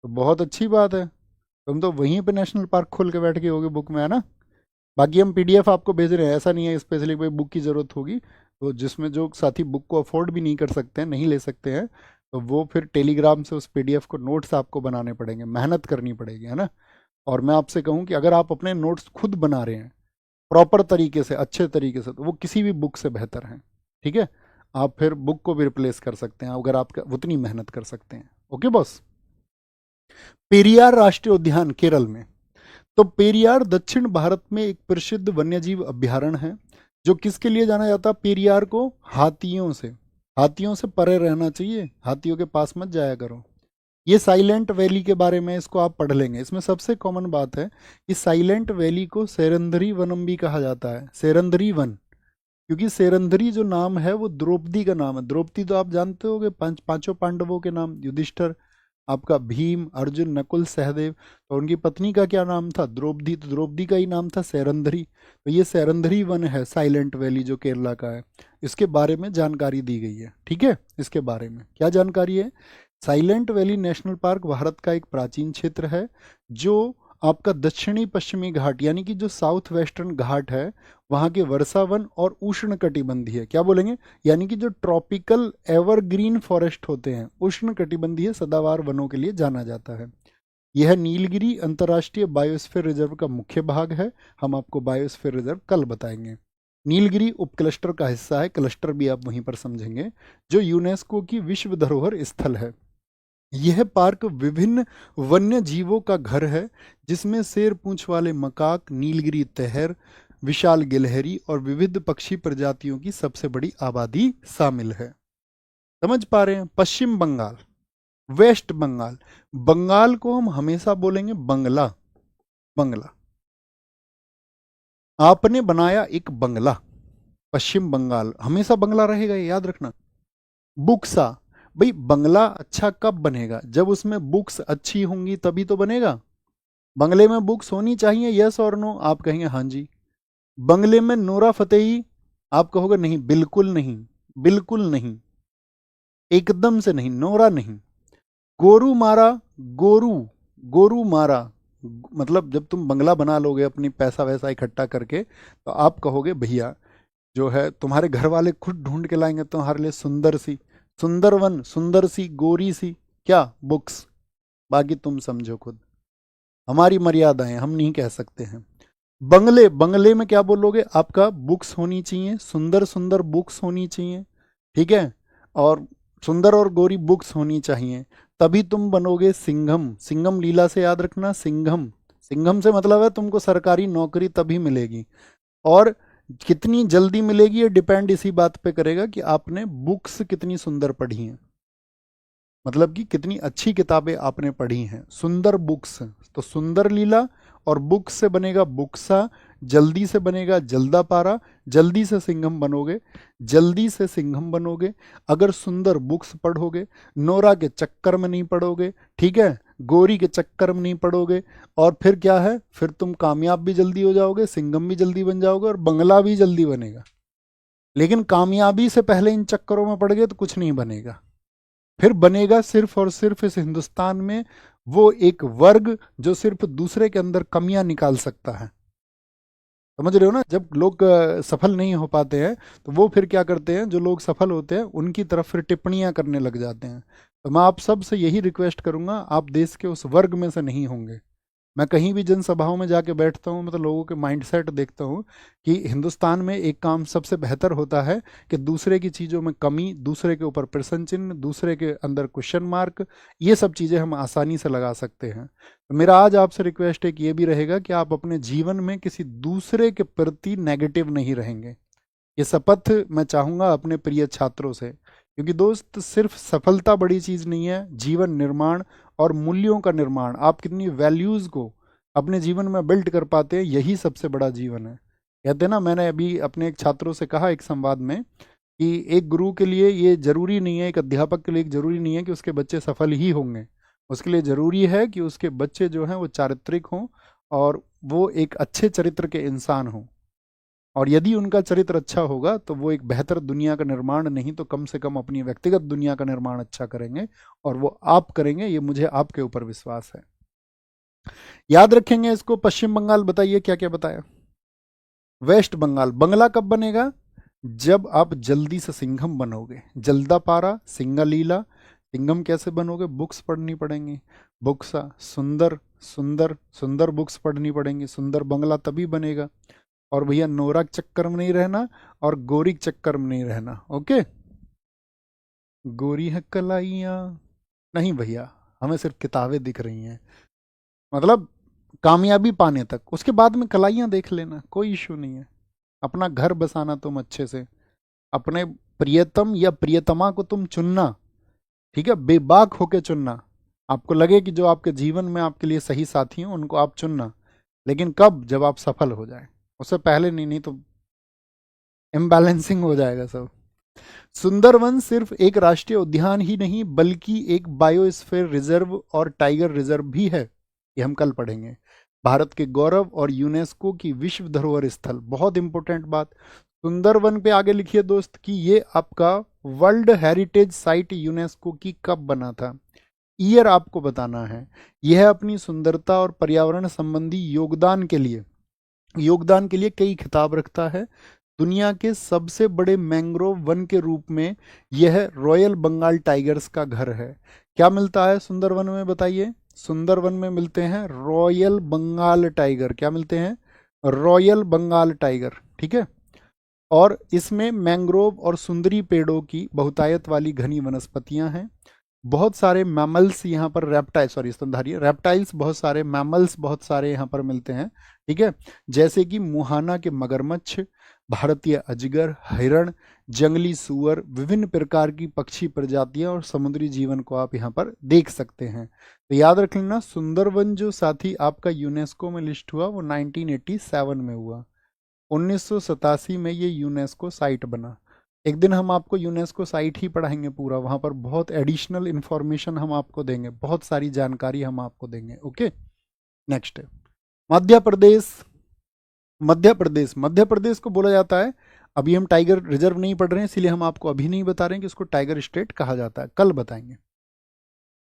तो बहुत अच्छी बात है, तुम तो वहीं पे नेशनल पार्क खोल के बैठ गए होगे बुक में, है ना। बाकी हम पीडीएफ आपको भेज रहे हैं, ऐसा नहीं है स्पेशली कोई बुक की ज़रूरत होगी, तो जिसमें जो साथी बुक को अफोर्ड भी नहीं कर सकते हैं, नहीं ले सकते हैं, तो वो फिर टेलीग्राम से उस पीडीएफ को नोट्स आपको बनाने पड़ेंगे, मेहनत करनी पड़ेगी, है ना। और मैं आपसे कहूँ कि अगर आप अपने नोट्स खुद बना रहे हैं प्रॉपर तरीके से, अच्छे तरीके से, तो वो किसी भी बुक से बेहतर हैं, ठीक है। आप फिर बुक को भी रिप्लेस कर सकते हैं अगर आप उतनी मेहनत कर सकते हैं। Okay boss. पेरियार राष्ट्रीय उद्यान केरल में, तो पेरियार दक्षिण भारत में एक प्रसिद्ध वन्यजीव अभ्यारण्य है, जो किसके लिए जाना जाता है, पेरियार को हाथियों से, हाथियों से परे रहना चाहिए, हाथियों के पास मत जाया करो। ये साइलेंट वैली के बारे में इसको आप पढ़ लेंगे, इसमें सबसे कॉमन बात है कि साइलेंट वैली को सेरंधरी वनम भी कहा जाता है, सेरंधरी वन, क्योंकि सेरंधरी जो नाम है वो द्रौपदी का नाम है। द्रौपदी तो आप जानते होगे, पांचों पांडवों के नाम, युधिष्ठिर, आपका भीम, अर्जुन, नकुल, सहदेव, तो उनकी पत्नी का क्या नाम था, द्रौपदी, तो द्रौपदी का ही नाम था सेरंधरी। तो ये सेरंधरी वन है साइलेंट वैली जो केरला का है, इसके बारे में जानकारी दी गई है, ठीक है। इसके बारे में क्या जानकारी है, silent valley national park Bharat का एक प्राचीन क्षेत्र है, जो आपका दक्षिणी पश्चिमी घाट यानी कि जो साउथ वेस्टर्न घाट है वहाँ के वर्षावन और उष्ण कटिबंधीय, क्या बोलेंगे, यानी कि जो ट्रॉपिकल एवरग्रीन फॉरेस्ट होते हैं उष्ण कटिबंधीय सदाबहार वनों के लिए जाना जाता है। यह नीलगिरी अंतर्राष्ट्रीय बायोस्फीयर रिजर्व का मुख्य भाग है। हम आपको बायोस्फीयर रिजर्व कल बताएंगे। नीलगिरी उपक्लस्टर का हिस्सा है, क्लस्टर भी आप वहीं पर समझेंगे, जो यूनेस्को की विश्व धरोहर स्थल है। यह पार्क विभिन्न वन्य जीवों का घर है, जिसमें शेर पूंछ वाले मकाक, नीलगिरी तहर, विशाल गिलहरी और विविध पक्षी प्रजातियों की सबसे बड़ी आबादी शामिल है। समझ पा रहे हैं? पश्चिम बंगाल, वेस्ट बंगाल, बंगाल को हम हमेशा बोलेंगे बंगला। बंगला, आपने बनाया एक बंगला, पश्चिम बंगाल हमेशा बंगला रहेगा, ये याद रखना। बुक्सा, भाई बंगला अच्छा कब बनेगा? जब उसमें बुक्स अच्छी होंगी तभी तो बनेगा। बंगले में बुक्स होनी चाहिए, यस और नो? आप कहेंगे हाँ जी। बंगले में नोरा फतेही, आप कहोगे नहीं, बिल्कुल नहीं, बिल्कुल नहीं, एकदम से नहीं, नोरा नहीं। गोरू मारा, गोरू, गोरू मारा, मतलब जब तुम बंगला बना लोगे अपनी पैसा वैसा इकट्ठा करके, तो आप कहोगे भैया जो है तुम्हारे घर वाले खुद ढूंढ के लाएंगे तुम्हारे लिए सुंदर सी, सुंदरवन, सुंदर सी, गोरी सी, क्या बुक्स। बाकी तुम समझो खुद, हमारी मर्यादाएं, हम नहीं कह सकते हैं। बंगले, बंगले में क्या बोलोगे? आपका बुक्स होनी चाहिए, सुंदर सुंदर बुक्स होनी चाहिए, ठीक है, और सुंदर और गोरी बुक्स होनी चाहिए, तभी तुम बनोगे सिंघम। सिंघम लीला से याद रखना, सिंघम, सिंघम से मतलब है तुमको सरकारी नौकरी तभी मिलेगी। और कितनी जल्दी मिलेगी ये डिपेंड इसी बात पे करेगा कि आपने बुक्स कितनी सुंदर पढ़ी हैं, मतलब कि कितनी अच्छी किताबें आपने पढ़ी हैं। सुंदर बुक्स, तो सुंदर लीला और बुक्स से बनेगा बुक्सा, जल्दी से बनेगा जल्दा पारा, जल्दी से सिंघम बनोगे, जल्दी से सिंघम बनोगे अगर सुंदर बुक्स पढ़ोगे, नोरा के चक्कर में नहीं पढ़ोगे, ठीक है, गोरी के चक्कर में नहीं पढ़ोगे, और फिर क्या है, फिर तुम कामयाब भी जल्दी हो जाओगे, सिंघम भी जल्दी बन जाओगे और बंगला भी जल्दी बनेगा। लेकिन कामयाबी से पहले इन चक्करों में पड़ गए तो कुछ नहीं बनेगा। फिर बनेगा सिर्फ और सिर्फ इस हिंदुस्तान में वो एक वर्ग जो सिर्फ दूसरे के अंदर कमियां निकाल सकता है। समझ रहे हो ना? जब लोग सफल नहीं हो पाते हैं तो वो फिर क्या करते हैं, जो लोग सफल होते हैं उनकी तरफ फिर टिप्पणियां करने लग जाते हैं। तो मैं आप सब से यही रिक्वेस्ट करूंगा, आप देश के उस वर्ग में से नहीं होंगे। मैं कहीं भी जनसभाओं में जाके बैठता हूँ, मतलब लोगों के माइंडसेट देखता हूँ कि हिंदुस्तान में एक काम सबसे बेहतर होता है कि दूसरे की चीज़ों में कमी, दूसरे के ऊपर प्रश्न चिन्ह, दूसरे के अंदर क्वेश्चन मार्क, ये सब चीज़ें हम आसानी से लगा सकते हैं। तो मेरा आज आपसे रिक्वेस्ट एक ये भी रहेगा कि आप अपने जीवन में किसी दूसरे के प्रति नेगेटिव नहीं रहेंगे। ये शपथ मैं चाहूँगा अपने प्रिय छात्रों से, क्योंकि दोस्त सिर्फ सफलता बड़ी चीज़ नहीं है, जीवन निर्माण और मूल्यों का निर्माण, आप कितनी वैल्यूज़ को अपने जीवन में बिल्ड कर पाते हैं, यही सबसे बड़ा जीवन है। कहते हैं ना, मैंने अभी अपने एक छात्रों से कहा एक संवाद में कि एक गुरु के लिए ये जरूरी नहीं है, एक अध्यापक के लिए जरूरी नहीं है कि उसके बच्चे सफल ही होंगे। उसके लिए जरूरी है कि उसके बच्चे जो हैं वो चारित्रिक हों और वो एक अच्छे चरित्र के इंसान हों। और यदि उनका चरित्र अच्छा होगा तो वो एक बेहतर दुनिया का निर्माण नहीं तो कम से कम अपनी व्यक्तिगत दुनिया का निर्माण अच्छा करेंगे, और वो आप करेंगे, ये मुझे आपके ऊपर विश्वास है। याद रखेंगे इसको। पश्चिम बंगाल बताइए क्या क्या बताया? वेस्ट बंगाल, बंगला कब बनेगा? जब आप जल्दी से सिंघम बनोगे, जल्दा पारा, सिंगलीला। सिंघम कैसे बनोगे? बुक्स पढ़नी पड़ेंगी, बुक्सा, सुंदर सुंदर सुंदर बुक्स पढ़नी पड़ेंगी, सुंदर बंगला तभी बनेगा। और भैया नोरा के चक्कर में नहीं रहना और गोरी के चक्कर में नहीं रहना, ओके? गोरी है कलाइयाँ, नहीं भैया, हमें सिर्फ किताबें दिख रही हैं, मतलब कामयाबी पाने तक, उसके बाद में कलाइयाँ देख लेना, कोई इशू नहीं है। अपना घर बसाना तुम अच्छे से, अपने प्रियतम या प्रियतमा को तुम चुनना, ठीक है, बेबाक होके चुनना। आपको लगे कि जो आपके जीवन में आपके लिए सही साथी हैं उनको आप चुनना, लेकिन कब? जब आप सफल हो जाए, उससे पहले नहीं, नहीं तो इम्बैलेंसिंग हो जाएगा सब। सुंदरवन सिर्फ एक राष्ट्रीय उद्यान ही नहीं बल्कि एक बायोस्फीयर रिजर्व और टाइगर रिजर्व भी है, ये हम कल पढ़ेंगे। भारत के गौरव और यूनेस्को की विश्व धरोहर स्थल, बहुत इंपॉर्टेंट बात। सुंदरवन पे आगे लिखिए दोस्त कि ये आपका वर्ल्ड हेरिटेज साइट यूनेस्को की कब बना था? ईयर आपको बताना है। यह अपनी सुंदरता और पर्यावरण संबंधी योगदान के लिए कई खिताब रखता है। दुनिया के सबसे बड़े मैंग्रोव वन के रूप में यह रॉयल बंगाल टाइगर्स का घर है। क्या मिलता है सुंदरवन में, बताइए? सुंदरवन में मिलते हैं रॉयल बंगाल टाइगर। क्या मिलते हैं? रॉयल बंगाल टाइगर, ठीक है। और इसमें मैंग्रोव और सुंदरी पेड़ों की बहुतायत वाली घनी वनस्पतियां हैं। बहुत सारे मैमल्स यहाँ पर, स्तनधारी रेप्टाइल्स, बहुत सारे मैमल्स, बहुत सारे यहाँ पर मिलते हैं, ठीक है। जैसे कि मुहाना के मगरमच्छ, भारतीय अजगर, हिरण, जंगली सूअर, विभिन्न प्रकार की पक्षी प्रजातियां और समुद्री जीवन को आप यहाँ पर देख सकते हैं। तो याद रख लेना, सुंदरवन जो साथी आपका यूनेस्को में लिस्ट हुआ वो 1987 में हुआ। 1987 में ये यूनेस्को साइट बना। एक दिन हम आपको यूनेस्को साइट ही पढ़ाएंगे पूरा, वहां पर बहुत एडिशनल इंफॉर्मेशन हम आपको देंगे, बहुत सारी जानकारी हम आपको देंगे। ओके, नेक्स्ट है मध्य प्रदेश। मध्य प्रदेश को बोला जाता है, अभी हम टाइगर रिजर्व नहीं पढ़ रहे हैं इसीलिए हम आपको अभी नहीं बता रहे हैं कि इसको टाइगर स्टेट कहा जाता है, कल बताएंगे।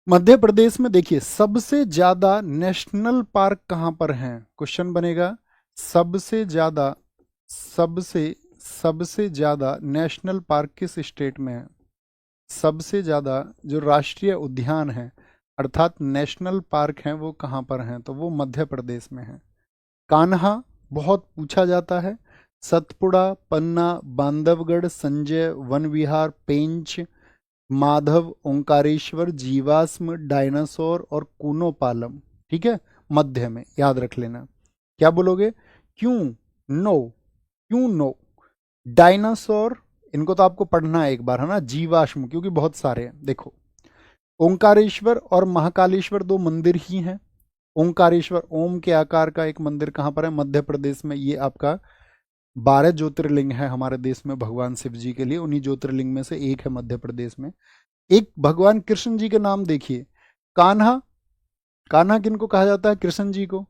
मध्य प्रदेश में देखिए सबसे ज्यादा नेशनल पार्क कहां पर हैं, क्वेश्चन बनेगा। सबसे ज्यादा सबसे ज्यादा नेशनल पार्क किस स्टेट में है? सबसे ज्यादा जो राष्ट्रीय उद्यान है अर्थात नेशनल पार्क हैं वो कहां पर हैं? तो वो मध्य प्रदेश में है। कान्हा बहुत पूछा जाता है। सतपुड़ा, पन्ना, बांधवगढ़, संजय, वन विहार, पेंच, माधव, ओंकारेश्वर, जीवाश्म, डायनासोर और कूनो पालम, ठीक है, मध्य में। याद रख लेना। क्या बोलोगे? क्यों नो डायनासोर, इनको तो आपको पढ़ना है एक बार, है ना। जीवाश्म क्योंकि बहुत सारे हैं। देखो ओंकारेश्वर और महाकालेश्वर दो मंदिर ही हैं। ओंकारेश्वर ओम के आकार का एक मंदिर कहां पर है? मध्य प्रदेश में। ये आपका 12 ज्योतिर्लिंग है हमारे देश में भगवान शिव जी के लिए, उन्हीं ज्योतिर्लिंग में से एक है मध्य प्रदेश में। एक भगवान कृष्ण जी के नाम देखिए, कान्हा, कान्हा किनको कहा जाता है? कृष्ण जी को।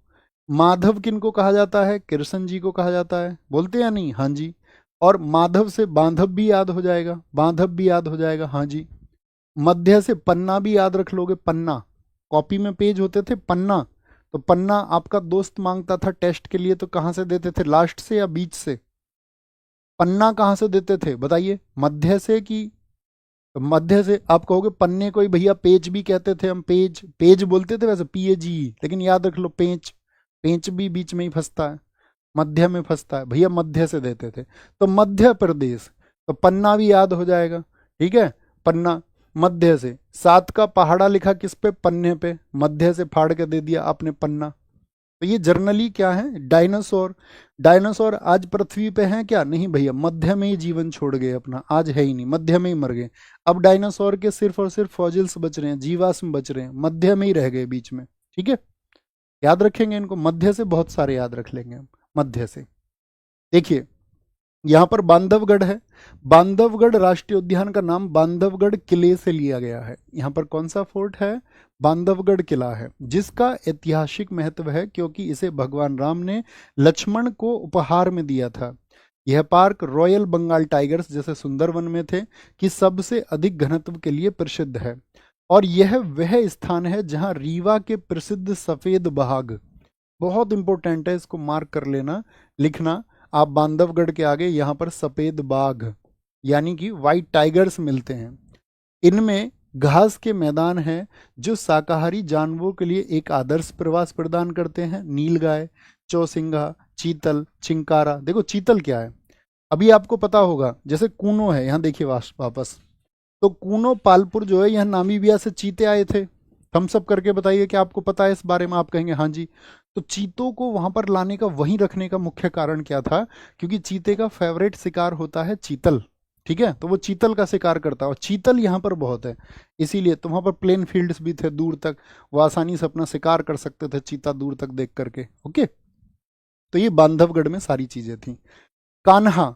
माधव किनको कहा जाता है? कृष्ण जी को कहा जाता है। बोलते या नहीं? हाँ जी। और माधव से बांधव भी याद हो जाएगा, बांधव भी याद हो जाएगा, हाँ जी। मध्य से पन्ना भी याद रख लोगे, पन्ना, कॉपी में पेज होते थे पन्ना, तो पन्ना आपका दोस्त मांगता था टेस्ट के लिए तो कहां से देते थे, लास्ट से या बीच से? पन्ना कहां से देते थे बताइए? मध्य से कि मध्य से? आप कहोगे पन्ने को ही भैया पेज भी कहते थे हम, पेज बोलते थे वैसे, PAG, लेकिन याद रख लो पेंच, पेंच भी बीच में ही फंसता है, मध्य में फंसता है भैया, मध्य से देते थे। तो मध्य प्रदेश, तो पन्ना भी याद हो जाएगा, ठीक है। पन्ना मध्य से। सात का पहाड़ा लिखा किस पे? पन्ने पे, मध्य से फाड़ के दे दिया आपने पन्ना। तो ये जर्नली क्या है? डायनासोर। डायनासोर आज पृथ्वी पे हैं क्या? नहीं भैया, मध्य में ही जीवन छोड़ गए अपना, आज है ही नहीं, मध्य में ही मर गए। अब डायनासोर के सिर्फ और सिर्फ फॉजिल्स बच रहे हैं, जीवाश्म बच रहे हैं, मध्य में ही रह गए बीच में, ठीक है। याद रखेंगे इनको, मध्य से बहुत सारे याद रख लेंगे हम, मध्य से। देखिए यहां पर बांधवगढ़ है। बांधवगढ़ राष्ट्रीय उद्यान का नाम बांधवगढ़ किले से लिया गया है। यहां पर कौन सा फोर्ट है? बांधवगढ़ किला है, जिसका ऐतिहासिक महत्व है क्योंकि इसे भगवान राम ने लक्ष्मण को उपहार में दिया था। यह पार्क रॉयल बंगाल टाइगर्स जैसे सुंदरवन में थे कि सबसे अधिक घनत्व के लिए प्रसिद्ध है। और यह वह स्थान है जहां रीवा के प्रसिद्ध सफेद बाघ, बहुत इंपॉर्टेंट है, इसको मार्क कर लेना, लिखना आप, बांधवगढ़ के आगे यहाँ पर सफेद बाघ यानी कि व्हाइट टाइगर्स मिलते हैं। इनमें घास के मैदान हैं जो शाकाहारी जानवरों के लिए एक आदर्श प्रवास प्रदान करते हैं। नीलगाय, चौसिंघा, चीतल, चिंकारा। देखो चीतल क्या है, अभी आपको पता होगा, जैसे कूनो है, यहाँ देखिए वापस, तो कूनो पालपुर जो है, यहाँ नामीबिया से चीते आए थे। थम्स अप करके बताइए कि आपको पता है इस बारे में। आप कहेंगे हाँ जी। तो चीतों को वहां पर लाने का, वहीं रखने का मुख्य कारण क्या था? क्योंकि चीते का फेवरेट शिकार होता है चीतल, ठीक है। तो वो चीतल का शिकार करता है और चीतल यहाँ पर बहुत है, इसीलिए तो वहां पर प्लेन फील्ड्स भी थे दूर तक, वो आसानी से अपना शिकार कर सकते थे चीता दूर तक देख करके। ओके, तो ये बांधवगढ़ में सारी चीजें थी। कान्हा,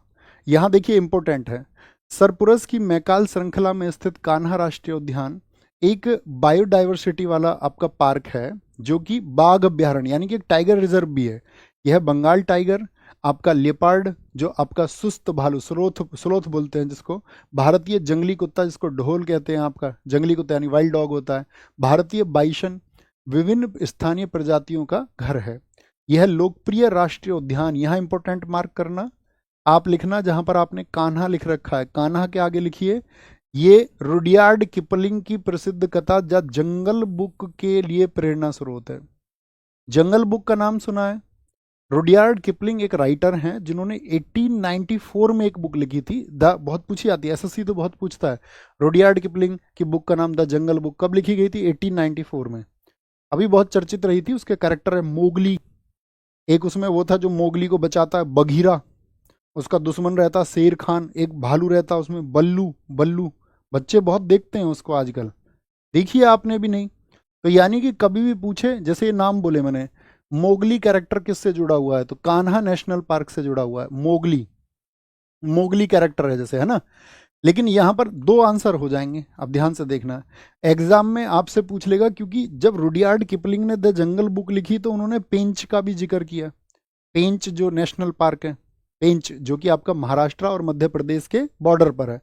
यहाँ देखिए इंपॉर्टेंट है, सरपुरस की मैकाल श्रृंखला में स्थित कान्हा राष्ट्रीय उद्यान एक बायोडाइवर्सिटी वाला आपका पार्क है, जो कि बाघ अभ्यारण्य यानी कि एक टाइगर रिजर्व भी है। यह बंगाल टाइगर, आपका लेपर्ड, जो आपका सुस्त भालू, स्लोथ स्लोथ बोलते हैं जिसको, भारतीय जंगली कुत्ता जिसको ढोल कहते हैं, आपका जंगली कुत्ता यानी वाइल्ड डॉग होता है, भारतीय बाइसन विभिन्न स्थानीय प्रजातियों का घर है। यह लोकप्रिय राष्ट्रीय उद्यान, यहाँ इंपॉर्टेंट मार्क करना, आप लिखना जहां पर आपने कान्हा लिख रखा है, कान्हा के आगे लिखिए ये रुडयार्ड किपलिंग की प्रसिद्ध कथा द जंगल बुक के लिए प्रेरणा स्रोत है। जंगल बुक का नाम सुना है? रुडयार्ड किपलिंग एक राइटर हैं जिन्होंने 1894 में एक बुक लिखी थी, द, बहुत पूछी आती है, एसएससी तो बहुत पूछता है, रुडयार्ड किपलिंग की बुक का नाम द जंगल बुक कब लिखी गई थी? 1894 में। अभी बहुत चर्चित रही थी, उसके कैरेक्टर है मोगली, एक उसमें वो था जो मोगली को बचाता है, बघीरा, उसका दुश्मन रहता शेर खान, एक भालू रहता उसमें बल्लू, बल्लू, बच्चे बहुत देखते हैं उसको आजकल, देखिए आपने भी नहीं। तो यानी कि कभी भी पूछे, जैसे ये नाम बोले मैंने, मोगली कैरेक्टर किससे जुड़ा हुआ है? तो कान्हा नेशनल पार्क से जुड़ा हुआ है, मोगली, मोगली कैरेक्टर है जैसे, है ना। लेकिन यहाँ पर दो आंसर हो जाएंगे, अब ध्यान से देखना, एग्जाम में आपसे पूछ लेगा, क्योंकि जब रुडयार्ड किपलिंग ने द जंगल बुक लिखी तो उन्होंने पेंच का भी जिक्र किया, पेंच जो नेशनल पार्क है, पेंच जो कि आपका महाराष्ट्र और मध्य प्रदेश के बॉर्डर पर है।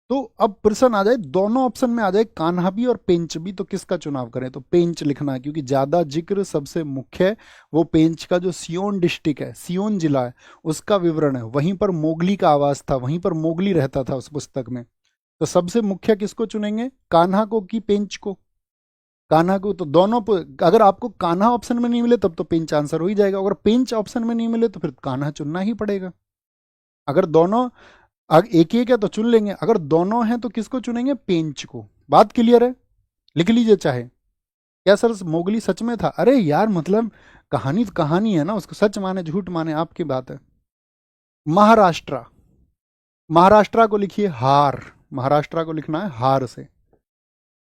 तो अब प्रश्न आ जाए, दोनों ऑप्शन में आ जाए, कान्हा भी और पेंच भी, तो किसका चुनाव करें? तो पेंच लिखना है, क्योंकि ज्यादा जिक्र सबसे मुख्य है वो पेंच का, जो सियोन डिस्ट्रिक्ट है, सियोन जिला है, उसका विवरण है, वहीं पर मोगली का आवास था, वहीं पर मोगली रहता था उस पुस्तक में। तो सबसे मुख्य किसको चुनेंगे, कान्हा को कि पेंच को? कान्हा को। तो दोनों अगर आपको कान्हा ऑप्शन में नहीं मिले तब तो पेंच आंसर हो ही जाएगा, अगर पेंच ऑप्शन में नहीं मिले तो फिर कान्हा चुनना ही पड़ेगा। अगर दोनों, अगर एक एक है तो चुन लेंगे, अगर दोनों हैं तो किसको चुनेंगे? पेंच को। बात क्लियर है? लिख लीजिए चाहे। क्या सर मोगली सच में था? अरे यार मतलब कहानी तो कहानी है ना, उसको सच माने झूठ माने आपकी बात है। महाराष्ट्र, महाराष्ट्र को लिखिए हार, महाराष्ट्र को लिखना है हार से,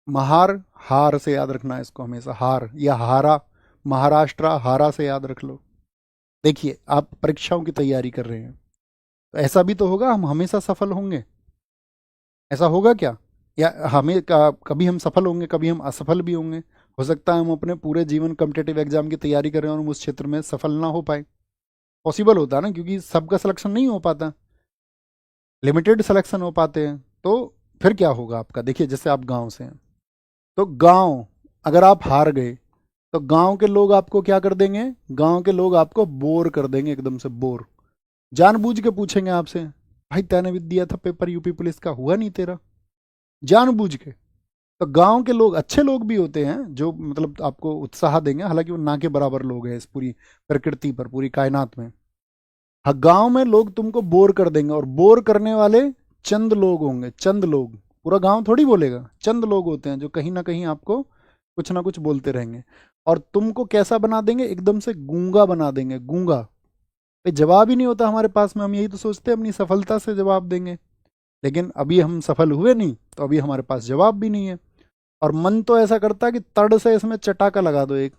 महार, हार से याद रखना है इसको हमेशा, हार या हारा, महाराष्ट्र हारा से याद रख लो। देखिए आप परीक्षाओं की तैयारी कर रहे हैं तो ऐसा भी तो होगा, हम हमेशा सफल होंगे, ऐसा होगा क्या? या हमें कभी हम सफल होंगे, कभी हम असफल भी होंगे। हो सकता है हम अपने पूरे जीवन कॉम्पिटेटिव एग्जाम की तैयारी करें और हम उस क्षेत्र में सफल ना हो पाए, पॉसिबल होता है ना, क्योंकि सबका सिलेक्शन नहीं हो पाता, लिमिटेड सिलेक्शन हो पाते हैं। तो फिर क्या होगा आपका? देखिए जैसे आप गांव से हैं, तो गांव, अगर आप हार गए तो गांव के लोग आपको क्या कर देंगे? गांव के लोग आपको बोर कर देंगे, एकदम से बोर, जानबूझ के पूछेंगे आपसे, भाई तैने भी दिया था पेपर यूपी पुलिस का, हुआ नहीं तेरा, जानबूझ के। तो गांव के लोग अच्छे लोग भी होते हैं जो मतलब आपको उत्साह देंगे, हालांकि वो ना के बराबर लोग हैं इस पूरी प्रकृति पर, पूरी कायनात में। हाँ, गांव में लोग तुमको बोर कर देंगे, और बोर करने वाले चंद लोग होंगे, चंद लोग, पूरा गांव थोड़ी बोलेगा, चंद लोग होते हैं जो कहीं ना कहीं आपको कुछ ना कुछ बोलते रहेंगे, और तुमको कैसा बना देंगे? एकदम से गूंगा बना देंगे, गूंगा। भाई जवाब ही नहीं होता हमारे पास में, हम यही तो सोचते हैं अपनी सफलता से जवाब देंगे, लेकिन अभी हम सफल हुए नहीं तो अभी हमारे पास जवाब भी नहीं है। और मन तो ऐसा करता है कि तड़ से इसमें चटाका लगा दो एक,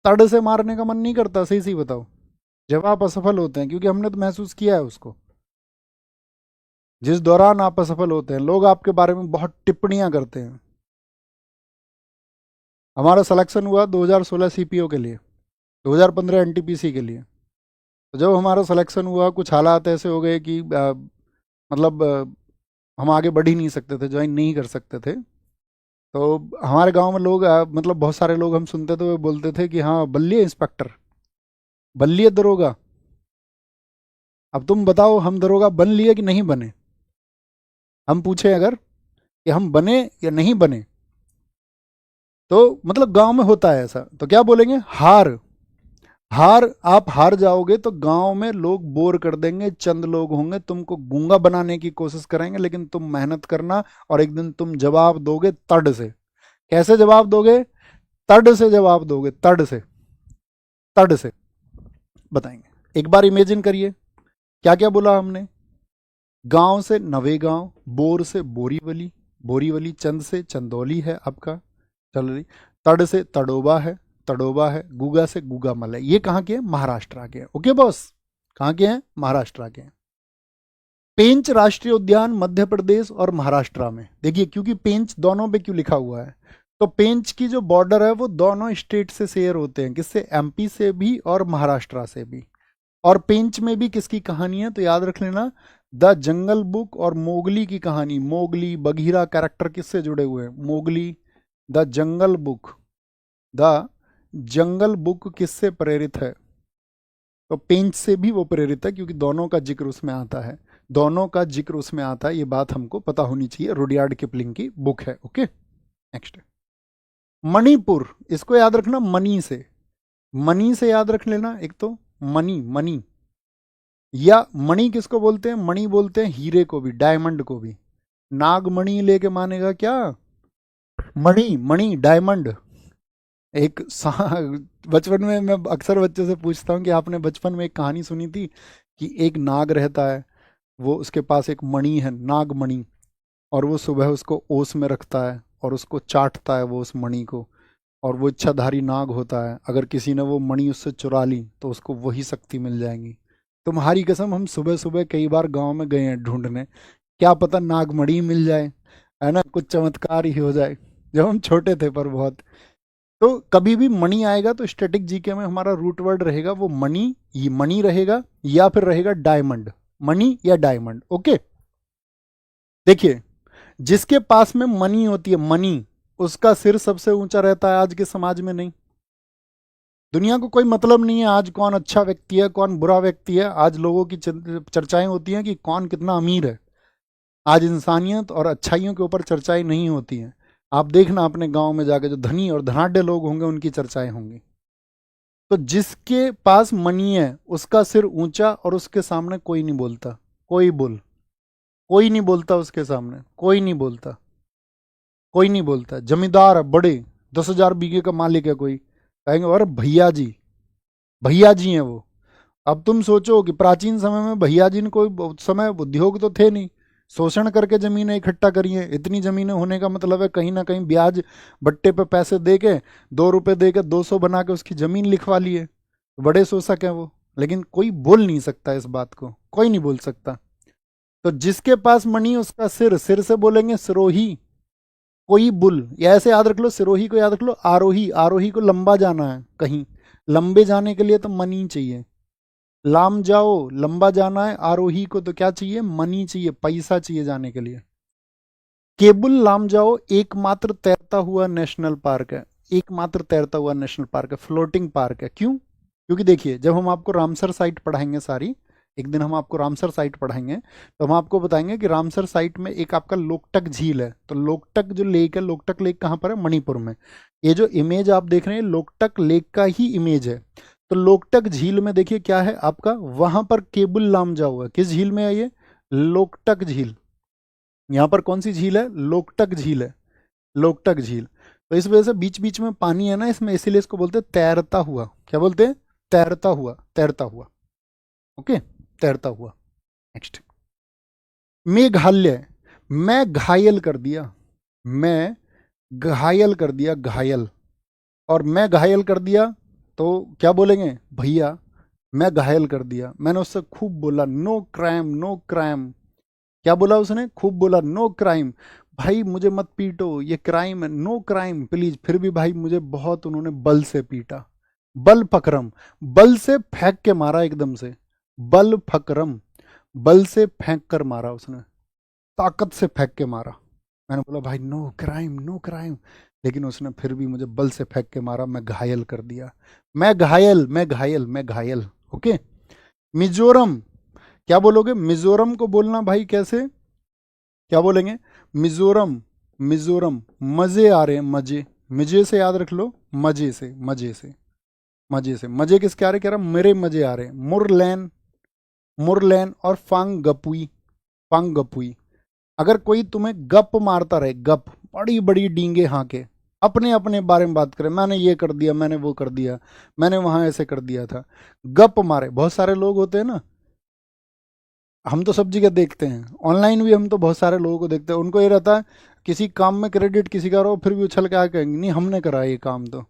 तड़ से मारने का मन नहीं करता, सही सही बताओ। जवाब असफल होते हैं क्योंकि हमने तो महसूस किया है उसको, जिस दौरान आप असफल होते हैं लोग आपके बारे में बहुत टिप्पणियां करते हैं। हमारा सिलेक्शन हुआ 2016 सीपीओ के लिए, 2015 एनटीपीसी के लिए। तो जब हमारा सिलेक्शन हुआ कुछ हालात ऐसे हो गए कि मतलब हम आगे बढ़ ही नहीं सकते थे, ज्वाइन नहीं कर सकते थे। तो हमारे गांव में लोग मतलब बहुत सारे लोग हम सुनते थे, वो बोलते थे कि हाँ बल्लिए इंस्पेक्टर, बल्लिए दरोगा। अब तुम बताओ हम दरोगा बन लिए कि नहीं बने? हम पूछे अगर कि हम बने या नहीं बने, तो मतलब गांव में होता है ऐसा, तो क्या बोलेंगे? हार, हार, आप हार जाओगे तो गांव में लोग बोर कर देंगे, चंद लोग होंगे तुमको गूंगा बनाने की कोशिश करेंगे, लेकिन तुम मेहनत करना और एक दिन तुम जवाब दोगे तड़ से। कैसे जवाब दोगे? तड़ से जवाब दोगे, तड़ से, तड़ से बताएंगे। एक बार इमेजिन करिए, क्या क्या बोला हमने? गांव से नवेगांव, बोर से बोरीवली, बोरीवली, चंद से चंदौली है आपका, चल रही, तड़ से तड़ोबा है, तड़ोबा है, गुगा से गुगामल है। ये कहाँ के हैं? महाराष्ट्र के हैं। ओके बॉस, कहाँ के हैं? महाराष्ट्र के हैं। पेंच राष्ट्रीय उद्यान मध्य प्रदेश और महाराष्ट्र में। देखिए क्योंकि पेंच दोनों पे क्यों लिखा हुआ है, तो पेंच की जो बॉर्डर है वो दोनों स्टेट से शेयर होते हैं, किससे? एमपी से भी और महाराष्ट्र से भी। और पेंच में भी किसकी कहानी है, तो याद रख लेना द जंगल बुक और मोगली की कहानी। मोगली बगीरा कैरेक्टर किससे जुड़े हुए हैं, Mowgli. The jungle book, the jungle book किससे प्रेरित है, तो पेंच से भी वो प्रेरित है, क्योंकि दोनों का जिक्र उसमें आता है, दोनों का जिक्र उसमें आता है। ये बात हमको पता होनी चाहिए, रुडयार्ड किपलिंग की बुक है। ओके, नेक्स्ट मणिपुर, इसको याद रखना मनी से, मनी से याद रख लेना। एक तो मनी, मनी या मणि किसको बोलते हैं, मणि बोलते हैं हीरे को भी, डायमंड को भी। नागमणि लेके मानेगा क्या, मणि, मणि डायमंड। एक बचपन में मैं अक्सर बच्चों से पूछता हूँ कि आपने बचपन में एक कहानी सुनी थी कि एक नाग रहता है, वो उसके पास एक मणि है, नागमणि, और वो सुबह उसको ओस में रखता है और उसको चाटता है वो उस मणि को, और वो इच्छाधारी नाग होता है। अगर किसी ने वो मणि उससे चुरा ली तो उसको वही शक्ति मिल जाएगी। तुम्हारी कसम, हम सुबह सुबह कई बार गांव में गए हैं ढूंढने, क्या पता नागमणि मिल जाए, है ना, कुछ चमत्कार ही हो जाए, जब हम छोटे थे पर बहुत। तो कभी भी मणि आएगा तो स्टैटिक जीके में हमारा रूट वर्ड रहेगा वो मणि, ये मणि रहेगा या फिर रहेगा डायमंड, मणि या डायमंड। ओके, देखिए जिसके पास में मनी होती है, मनी, उसका सिर सबसे ऊंचा रहता है। आज के समाज में नहीं, दुनिया को कोई मतलब नहीं है आज कौन अच्छा व्यक्ति है कौन बुरा व्यक्ति है। आज लोगों की चर्चाएं होती हैं कि कौन कितना अमीर है। आज इंसानियत और अच्छाइयों के ऊपर चर्चाएं नहीं होती हैं। आप देखना अपने गांव में जाकर जो धनी और धनाढ्य लोग होंगे उनकी चर्चाएं होंगी। तो जिसके पास मनी है उसका सिर ऊंचा और उसके सामने कोई नहीं बोलता, कोई नहीं बोलता उसके सामने, कोई नहीं बोलता, कोई नहीं बोलता। जमींदार है बड़े, 10,000 बीघे का मालिक है, कोई कहेंगे अरे भैया जी, भैया जी हैं वो। अब तुम सोचो कि प्राचीन समय में भैया जी ने कोई उस समय उद्योग तो थे नहीं, शोषण करके जमीनें इकट्ठा करी हैं। इतनी जमीनें होने का मतलब है कहीं ना कहीं ब्याज बट्टे पे पैसे दे के, 2 रुपए दे के 200 बना के उसकी जमीन लिखवा लिए। बड़े शोषक हैं वो, लेकिन कोई बोल नहीं सकता इस बात को, कोई नहीं बोल सकता। तो जिसके पास मनी उसका सिर, सिर से बोलेंगे सिरोही, कोई बुल, या ऐसे याद रख लो, सिरोही को याद रख लो आरोही, आरोही को लंबा जाना है कहीं, लंबे जाने के लिए तो मनी चाहिए। लाम जाओ, लंबा जाना है, आरोही को तो क्या चाहिए, मनी चाहिए, पैसा चाहिए जाने के लिए। केबुल लाम जाओ एकमात्र तैरता हुआ नेशनल पार्क है, एकमात्र तैरता हुआ नेशनल पार्क है, फ्लोटिंग पार्क है। क्यों, क्योंकि देखिए जब हम आपको रामसर साइट पढ़ाएंगे सारी, एक दिन हम आपको रामसर साइट पढ़ाएंगे तो हम आपको बताएंगे कि रामसर साइट में एक आपका लोकटक झील है। तो लोकटक जो लेक है, लोकटक लेक कहाँ पर है, मणिपुर में। ये जो इमेज आप देख रहे हैं लोकटक लेक का ही इमेज है। तो लोकटक झील में देखिए क्या है आपका, वहां पर केबुल लामजाओ है। किस झील में है ये, लोकटक झील। यहाँ पर कौन सी झील है, लोकटक झील है, लोकटक झील। तो इस वजह से बीच बीच में पानी है ना इसमें, इसीलिए इसको बोलते हैं तैरता हुआ। क्या बोलते हैं, तैरता हुआ, तैरता हुआ। ओके, तैरता हुआ। नेक्स्ट, मेघालय, मैं घायल कर दिया, मैं घायल कर दिया, घायल। और मैं घायल कर दिया तो क्या बोलेंगे, भैया मैं घायल कर दिया, मैंने उससे खूब बोला, नो क्राइम नो क्राइम। क्या बोला उसने, खूब बोला, नो क्राइम, भाई मुझे मत पीटो ये क्राइम है, नो क्राइम प्लीज। फिर भी भाई मुझे बहुत उन्होंने बल से पीटा, बल फकरम, बल से फेंक के मारा एकदम से, बल फकरम, बल से फेंक कर मारा उसने, ताकत से फेंक के मारा। मैंने बोला भाई नो क्राइम नो क्राइम, लेकिन उसने फिर भी मुझे बल से फेंक के मारा, मैं घायल कर दिया, मैं घायल, मैं घायल, मैं घायल। ओके, मिजोरम, क्या बोलोगे, मिजोरम को बोलना भाई कैसे, क्या बोलेंगे, मिजोरम, मिजोरम, मजे आ रहे हैं, मजे, मजे से याद रख लो, मजे से, मजे से, मजे से, मजे किसके आ रहे, कह रहा मेरे मजे आ रहे हैं। मुरलैन, मुरलैन और फांगगपुई, फांगगपुई। अगर कोई तुम्हें गप मारता रहे, गप, बड़ी बड़ी डींगे हाँके, अपने अपने बारे में बात करे, मैंने ये कर दिया, मैंने वो कर दिया, मैंने वहां ऐसे कर दिया था, गप मारे। बहुत सारे लोग होते हैं ना, हम तो सब जगह देखते हैं, ऑनलाइन भी हम तो बहुत सारे लोगों को देखते हैं, उनको ये रहता है किसी काम में क्रेडिट किसी का रहो, फिर भी उछल के आके कहेंगे नहीं हमने करा ये काम। तो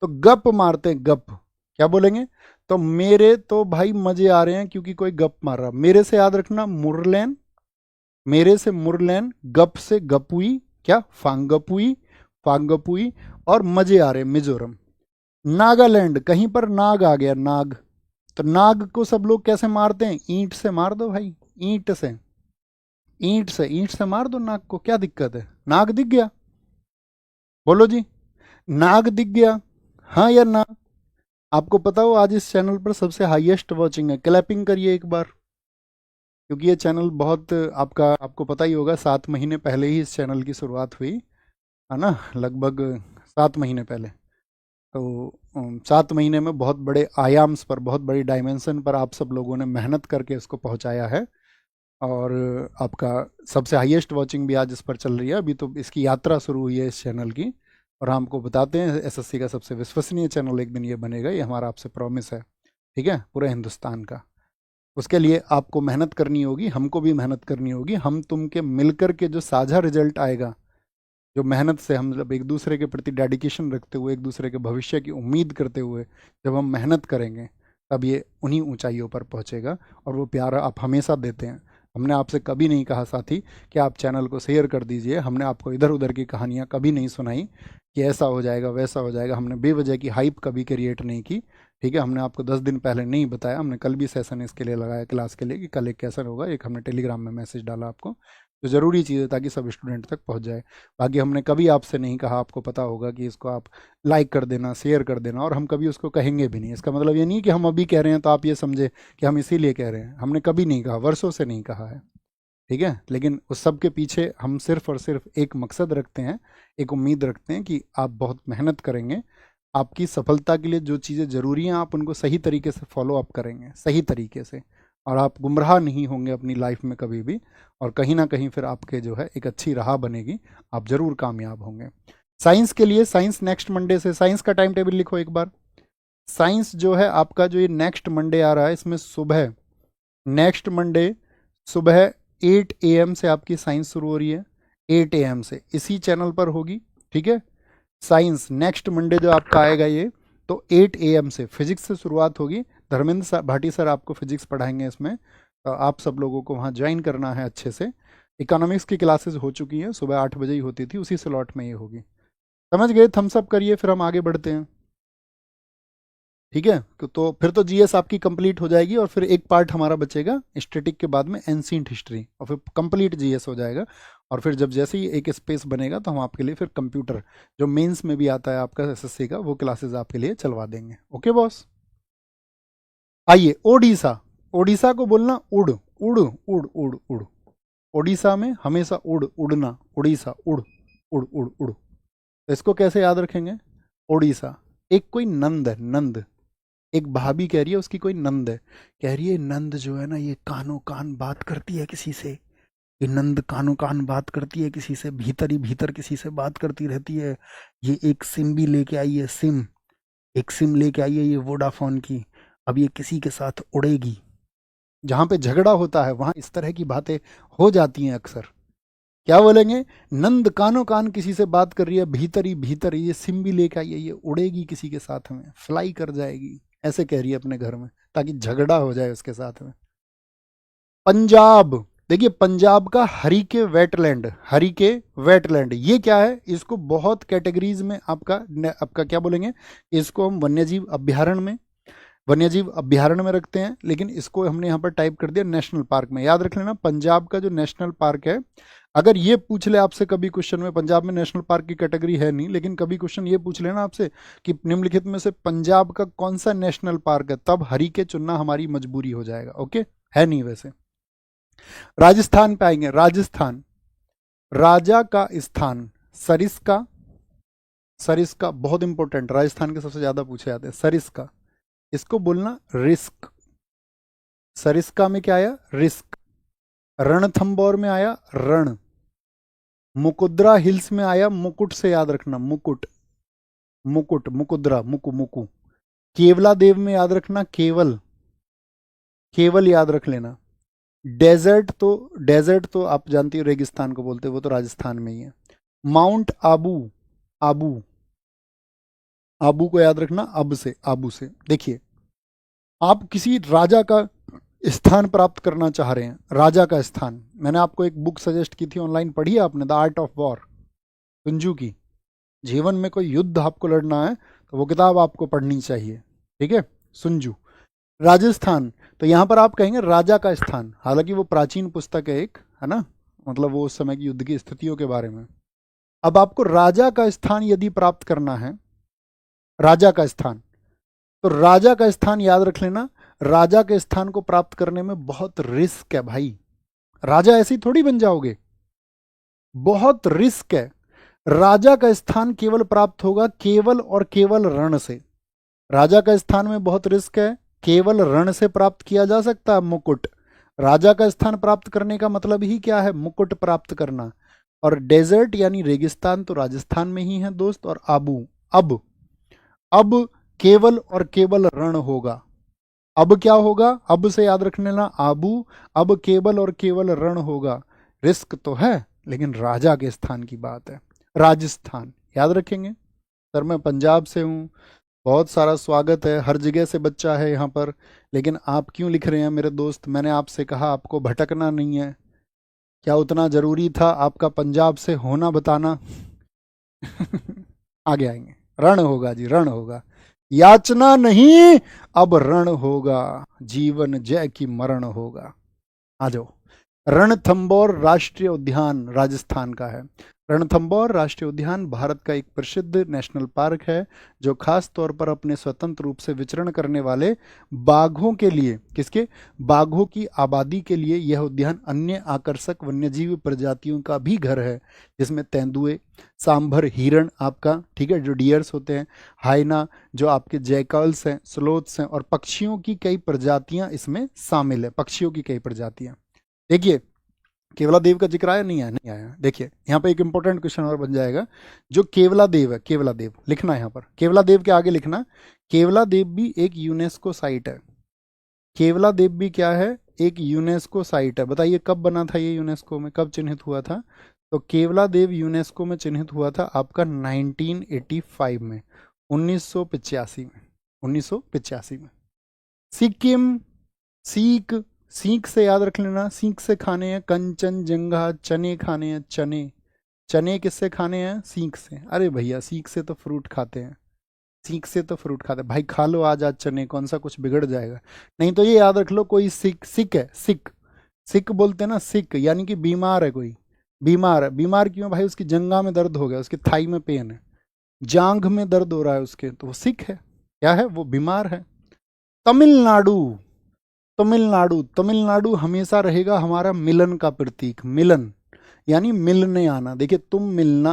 गप मारते हैं, गप, क्या बोलेंगे, तो मेरे तो भाई मजे आ रहे हैं क्योंकि कोई गप मार रहा। मेरे से याद रखना मुरलैन, मेरे से मुरलैन, गप से गपुई, क्या फांगपुई, फांगपुई, और मजे आ रहे मिजोरम। नागालैंड, कहीं पर नाग आ गया, नाग, तो नाग को सब लोग कैसे मारते हैं? ईंट से मार दो भाई, ईंट से, ईंट से मार दो नाग को, क्या दिक्कत है? नाग दिख गया, बोलो जी, नाग दिख गया, हाँ या ना? आपको पता हो आज इस चैनल पर सबसे हाईएस्ट वॉचिंग है, क्लैपिंग करिए एक बार, क्योंकि ये चैनल बहुत आपको पता ही होगा, 7 महीने पहले ही इस चैनल की शुरुआत हुई है ना, लगभग 7 महीने पहले। तो 7 महीने में बहुत बड़े आयाम्स पर, बहुत बड़ी डायमेंशन पर आप सब लोगों ने मेहनत करके इसको पहुंचाया है, और आपका सबसे हाईएस्ट वॉचिंग भी आज इस पर चल रही है। अभी तो इसकी यात्रा शुरू हुई है इस चैनल की, और हमको बताते हैं एसएससी का सबसे विश्वसनीय चैनल एक दिन ये बनेगा, ये हमारा आपसे प्रॉमिस है, ठीक है, पूरे हिंदुस्तान का। उसके लिए आपको मेहनत करनी होगी, हमको भी मेहनत करनी होगी, हम तुम के मिलकर के जो साझा रिजल्ट आएगा, जो मेहनत से हम जब एक दूसरे के प्रति डेडिकेशन रखते हुए, एक दूसरे के भविष्य की उम्मीद करते हुए जब हम मेहनत करेंगे, तब ये उन्हीं ऊंचाइयों पर पहुंचेगा। और वो प्यार आप हमेशा देते हैं। हमने आपसे कभी नहीं कहा साथी कि आप चैनल को शेयर कर दीजिए, हमने आपको इधर उधर की कहानियाँ कभी नहीं सुनाई कि ऐसा हो जाएगा वैसा हो जाएगा, हमने बेवजह की हाइप कभी क्रिएट नहीं की, ठीक है। हमने आपको 10 दिन पहले नहीं बताया, हमने कल भी सेशन इसके लिए लगाया क्लास के लिए कि कल एक कैसन होगा, एक हमने टेलीग्राम में मैसेज डाला आपको, तो ज़रूरी चीज़ है ताकि सब स्टूडेंट तक पहुंच जाए। बाकी हमने कभी आपसे नहीं कहा, आपको पता होगा, कि इसको आप लाइक कर देना, शेयर कर देना, और हम कभी उसको कहेंगे भी नहीं। इसका मतलब ये नहीं कि हम अभी कह रहे हैं तो आप ये समझे कि हम इसीलिए कह रहे हैं, हमने कभी नहीं कहा, वर्षों से नहीं कहा है, ठीक है। लेकिन उस सब के पीछे हम सिर्फ और सिर्फ एक मकसद रखते हैं, एक उम्मीद रखते हैं कि आप बहुत मेहनत करेंगे, आपकी सफलता के लिए जो चीज़ें ज़रूरी हैं आप उनको सही तरीके से फॉलो अप करेंगे, सही तरीके से, और आप गुमराह नहीं होंगे अपनी लाइफ में कभी भी, और कहीं ना कहीं फिर आपके जो है एक अच्छी राह बनेगी, आप ज़रूर कामयाब होंगे। साइंस के लिए, साइंस नेक्स्ट मंडे से, साइंस का टाइम टेबल लिखो एक बार। साइंस जो है आपका, जो ये नेक्स्ट मंडे आ रहा है, इसमें सुबह, नेक्स्ट मंडे सुबह 8 AM से आपकी साइंस शुरू हो रही है, 8 AM से इसी चैनल पर होगी, ठीक है। साइंस नेक्स्ट मंडे जो आपका आएगा ये, तो 8 AM से फिजिक्स से शुरुआत होगी। धर्मेंद्र भाटी सर आपको फिजिक्स पढ़ाएंगे इसमें, तो आप सब लोगों को वहाँ ज्वाइन करना है अच्छे से। इकोनॉमिक्स की क्लासेस हो चुकी हैं, सुबह 8 बजे ही होती थी, उसी स्लॉट में ये होगी। समझ गए? थम्स अप करिए, फिर हम आगे बढ़ते हैं, ठीक है। तो फिर तो जीएस आपकी कंप्लीट हो जाएगी, और फिर एक पार्ट हमारा बचेगा स्टैटिक के बाद में, एंशिएंट हिस्ट्री, और फिर कंप्लीट जीएस हो जाएगा। और फिर जब जैसे ही एक स्पेस बनेगा तो हम आपके लिए फिर कंप्यूटर, जो मेंस में भी आता है आपका एसएससी का, वो क्लासेस आपके लिए चलवा देंगे। ओके बॉस, आइए ओडिशा। ओडिशा को बोलना उड़, उड़ उड़ उड़ उड़। ओडिशा में हमेशा उड़, उड़ना, उड़ीसा, उड़ उड़ उड़ उड़। तो इसको कैसे याद रखेंगे? ओडिशा, एक कोई नंद है, नंद, एक भाभी कह रही है उसकी कोई नंद है, कह रही है नंद जो है ना, ये कानो कान बात करती है किसी से, ये नंद कानो कान बात करती है किसी से, भीतर ही भीतर किसी से बात करती रहती है। ये एक सिम भी लेके आई है, सिम, एक सिम लेके आई है ये वोडाफोन की, अब ये किसी के साथ उड़ेगी। जहां पे झगड़ा होता है वहां इस तरह की बातें हो जाती हैं अक्सर। क्या बोलेंगे? नंद कानो कान किसी से बात कर रही है, भीतर ही भीतर ये सिम भी लेके आई है, ये उड़ेगी किसी के साथ में, फ्लाई कर जाएगी, ऐसे कह रही है अपने घर में, ताकि झगड़ा हो जाए उसके साथ में। पंजाब, देखिए पंजाब का हरीके वेटलैंड, हरीके वेटलैंड ये क्या है? इसको बहुत कैटेगरीज में आपका आपका क्या बोलेंगे, इसको हम वन्यजीव अभ्यारण्य में, वन्यजीव अभ्यारण्य में रखते हैं, लेकिन इसको हमने यहाँ पर टाइप कर दिया नेशनल पार्क में। याद रख लेना, पंजाब का जो नेशनल पार्क है, अगर ये पूछ ले आपसे कभी क्वेश्चन में, पंजाब में नेशनल पार्क की कैटेगरी है नहीं, लेकिन कभी क्वेश्चन ये पूछ लेना आपसे कि निम्नलिखित में से पंजाब का कौन सा नेशनल पार्क है, तब हरीके चुनना हमारी मजबूरी हो जाएगा। ओके, है नहीं वैसे। राजस्थान पे आएंगे, राजस्थान, राजा का स्थान, सरिस्का, सरिस्का बहुत इंपॉर्टेंट, राजस्थान के सबसे ज्यादा पूछे जाते हैं, सरिस्का, इसको बोलना रिस्क। सरिस्का में क्या आया? रिस्क। रणथंबोर में आया रण। मुकुद्रा हिल्स में आया मुकुट, से याद रखना, मुकुट, मुकुट, मुकुद्रा, मुकु मुकु। केवला देव में याद रखना केवल, केवल याद रख लेना। डेजर्ट तो आप जानती हो रेगिस्तान को बोलते हैं, वो तो राजस्थान में ही है। माउंट आबू, आबू, आबू को याद रखना, अब से, आबू से। देखिए आप किसी राजा का स्थान प्राप्त करना चाह रहे हैं, राजा का स्थान, मैंने आपको एक बुक सजेस्ट की थी ऑनलाइन, पढ़ी है आपने? द आर्ट ऑफ वॉर, सुंजू की। जीवन में कोई युद्ध आपको लड़ना है तो वो किताब आपको पढ़नी चाहिए, ठीक है, सुंजू। राजस्थान, तो यहां पर आप कहेंगे राजा का स्थान, हालांकि वो प्राचीन पुस्तक है एक, है ना, मतलब वो उस समय की युद्ध की स्थितियों के बारे में। अब आपको राजा का स्थान यदि प्राप्त करना है, राजा का स्थान, तो राजा का स्थान याद रख लेना, राजा के स्थान को प्राप्त करने में बहुत रिस्क है भाई। राजा ऐसे ही थोड़ी बन जाओगे, बहुत रिस्क है। राजा का स्थान केवल प्राप्त होगा केवल और केवल रण से। राजा का स्थान में बहुत रिस्क है, केवल रण से प्राप्त किया जा सकता है मुकुट। राजा का स्थान प्राप्त करने का मतलब ही क्या है, मुकुट प्राप्त करना। और डेजर्ट यानी रेगिस्तान तो राजस्थान में ही है दोस्त, और आबू, अब केवल और केवल रण होगा। अब क्या होगा, अब से याद रख लेना आबू, अब केवल और केवल रण होगा। रिस्क तो है, लेकिन राजा के स्थान की बात है। राजस्थान याद रखेंगे। सर मैं पंजाब से हूँ, बहुत सारा स्वागत है, हर जगह से बच्चा है यहाँ पर, लेकिन आप क्यों लिख रहे हैं मेरे दोस्त? मैंने आपसे कहा आपको भटकना नहीं है, क्या उतना ज़रूरी था आपका पंजाब से होना बताना? आगे आएंगे, रण होगा जी, रण होगा, याचना नहीं अब रण होगा, जीवन जय की मरण होगा। आ जाओ। रणथंबोर राष्ट्रीय उद्यान राजस्थान का है। रणथंबोर राष्ट्रीय उद्यान भारत का एक प्रसिद्ध नेशनल पार्क है, जो खास तौर पर अपने स्वतंत्र रूप से विचरण करने वाले बाघों के लिए, किसके, बाघों की आबादी के लिए यह उद्यान अन्य आकर्षक वन्यजीव प्रजातियों का भी घर है, जिसमें तेंदुए, सांभर, हिरण आपका, ठीक है, जो डियर्स होते हैं, हाइना, जो आपके जैकल्स हैं, स्लोथ्स हैं, और पक्षियों की कई प्रजातियां इसमें शामिल है, पक्षियों की कई प्रजातियां। देखिए, केवला देव का जिक्र आया, नहीं आया, नहीं आया। देखिए यहाँ पे एक इंपॉर्टेंट क्वेश्चन और बन जाएगा, जो केवला देव है, केवला देव लिखना है यहाँ पर, केवला देव के आगे लिखना, केवला देव भी एक यूनेस्को साइट है। केवला देव भी क्या है, एक यूनेस्को साइट है। बताइए कब बना था ये, यूनेस्को में कब चिन्हित हुआ था? तो केवला देव यूनेस्को में चिन्हित हुआ था आपका 1985 में, 1985 में, 1985 में। सिक्किम, सीख, सीख से याद रख लेना, सीख से खाने हैं कंचनजंगा, चने खाने हैं, चने, चने किससे खाने हैं, सीख से। अरे भैया सीख से तो फ्रूट खाते हैं, सीख से तो फ्रूट खाते हैं भाई, खा लो आज आज चने, कौन सा कुछ बिगड़ जाएगा। नहीं तो ये याद रख लो, कोई सिक, सिक है, सिक, सिक बोलते हैं ना, सिक यानी कि बीमार है कोई, बीमार है। बीमार क्यों भाई, उसकी जंगा में दर्द हो गया, उसकी थाई में पेन है, जांघ में दर्द हो रहा है उसके, तो वो सिक है, क्या है, वो बीमार है। तमिलनाडु, तमिलनाडु, तमिलनाडु हमेशा रहेगा हमारा मिलन का प्रतीक, मिलन यानी मिलने आना। देखिए तुम मिलना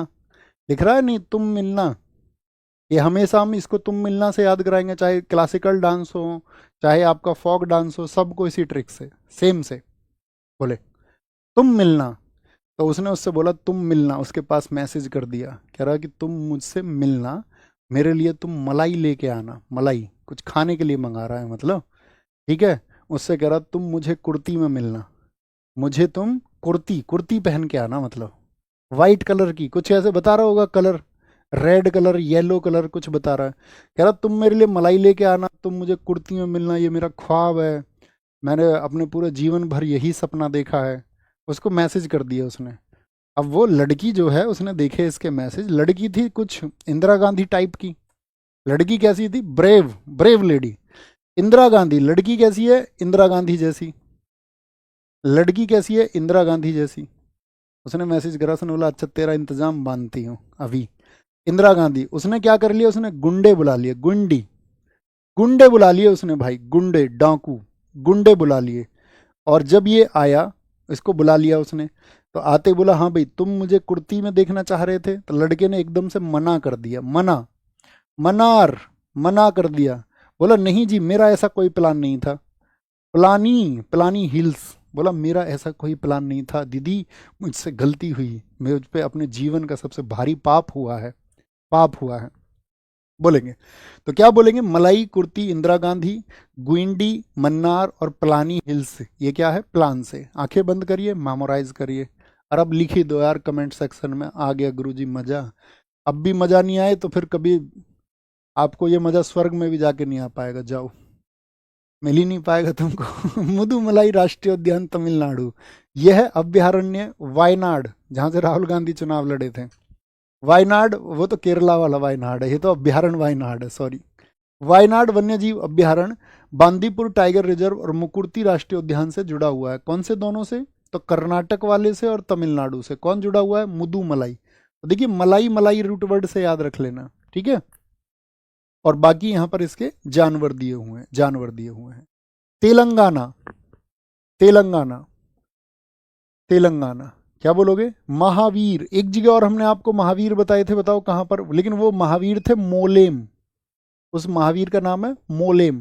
लिख रहा है, नहीं तुम मिलना, ये हमेशा हम इसको तुम मिलना से याद कराएंगे, चाहे क्लासिकल डांस हो, चाहे आपका फॉक डांस हो, सबको इसी ट्रिक से, सेम से। बोले तुम मिलना, तो उसने उससे बोला तुम मिलना, उसके पास मैसेज कर दिया, कह रहा कि तुम मुझसे मिलना, मेरे लिए तुम मलाई लेके आना, मलाई कुछ खाने के लिए मंगा रहा है मतलब, ठीक है। उससे कह रहा तुम मुझे कुर्ती में मिलना, मुझे तुम कुर्ती, कुर्ती पहन के आना, मतलब वाइट कलर की, कुछ ऐसे बता रहा होगा colour, red colour, yellow colour कुछ बता रहा है। कह रहा तुम मेरे लिए मलाई लेके आना, तुम मुझे कुर्ती में मिलना, ये मेरा ख्वाब है, मैंने अपने पूरे जीवन भर यही सपना देखा है। उसको मैसेज कर दिया उसने। अब वो लड़की जो है, उसने देखे इसके मैसेज, लड़की थी कुछ इंदिरा गांधी टाइप की। लड़की कैसी थी, brave, brave lady, Indira Gandhi. लड़की कैसी है, इंदिरा गांधी जैसी, लड़की कैसी है, इंदिरा गांधी जैसी। उसने मैसेज करा, उसने बोला अच्छा तेरा इंतजाम मानती हूँ अभी। इंदिरा गांधी, उसने क्या कर लिया, उसने गुंडे बुला लिए, गुंडी, गुंडे बुला लिए उसने भाई, गुंडे, डाकू, गुंडे बुला लिए। और जब ये आया, इसको बुला लिया उसने, तो आते बोला हाँ भाई तुम मुझे कुर्ती में देखना चाह रहे थे, तो लड़के ने एकदम से मना कर दिया, मना, मनार, मना कर दिया। बोला नहीं जी मेरा ऐसा कोई प्लान नहीं था, प्लानी, प्लानी हिल्स, बोला मेरा ऐसा कोई प्लान नहीं था दीदी, मुझसे गलती हुई, मुझ पे अपने जीवन का सबसे भारी पाप हुआ है, पाप हुआ है। बोलेंगे तो क्या बोलेंगे, मलाई, कुर्ती, इंदिरा गांधी, गुइंडी, मन्नार और प्लानी हिल्स, ये क्या है, प्लान से। आंखें बंद करिए, मेमोराइज करिए, और अब लिख ही दो यार कमेंट सेक्शन में, आ गया गुरुजी मजा। अब भी मजा नहीं आए तो फिर कभी आपको ये मजा स्वर्ग में भी जाके नहीं आ पाएगा, जाओ, मिल ही नहीं पाएगा तुमको। मुदुमलाई राष्ट्रीय उद्यान तमिलनाडु, यह है अभ्यारण्य वायनाड, जहां से राहुल गांधी चुनाव लड़े थे। वायनाड वो तो केरला वाला वायनाड है, ये तो अभ्यारण्य वायनाड है, सॉरी, वायनाड वन्यजीव अभ्यारण्य बांदीपुर टाइगर रिजर्व और मुकुर्ती राष्ट्रीय उद्यान से जुड़ा हुआ है। कौन से दोनों से? तो कर्नाटक वाले से और तमिलनाडु से। कौन जुड़ा हुआ है? मुदुमलाई। तो देखिए मलाई मलाई रूट वर्ड से याद रख लेना, ठीक है। और बाकी यहां पर इसके जानवर दिए हुए हैं, जानवर दिए हुए हैं। तेलंगाना, तेलंगाना, तेलंगाना क्या बोलोगे? महावीर। एक जगह और हमने आपको महावीर बताए थे, बताओ कहां पर, लेकिन वो महावीर थे मोलेम। उस महावीर का नाम है मोलेम।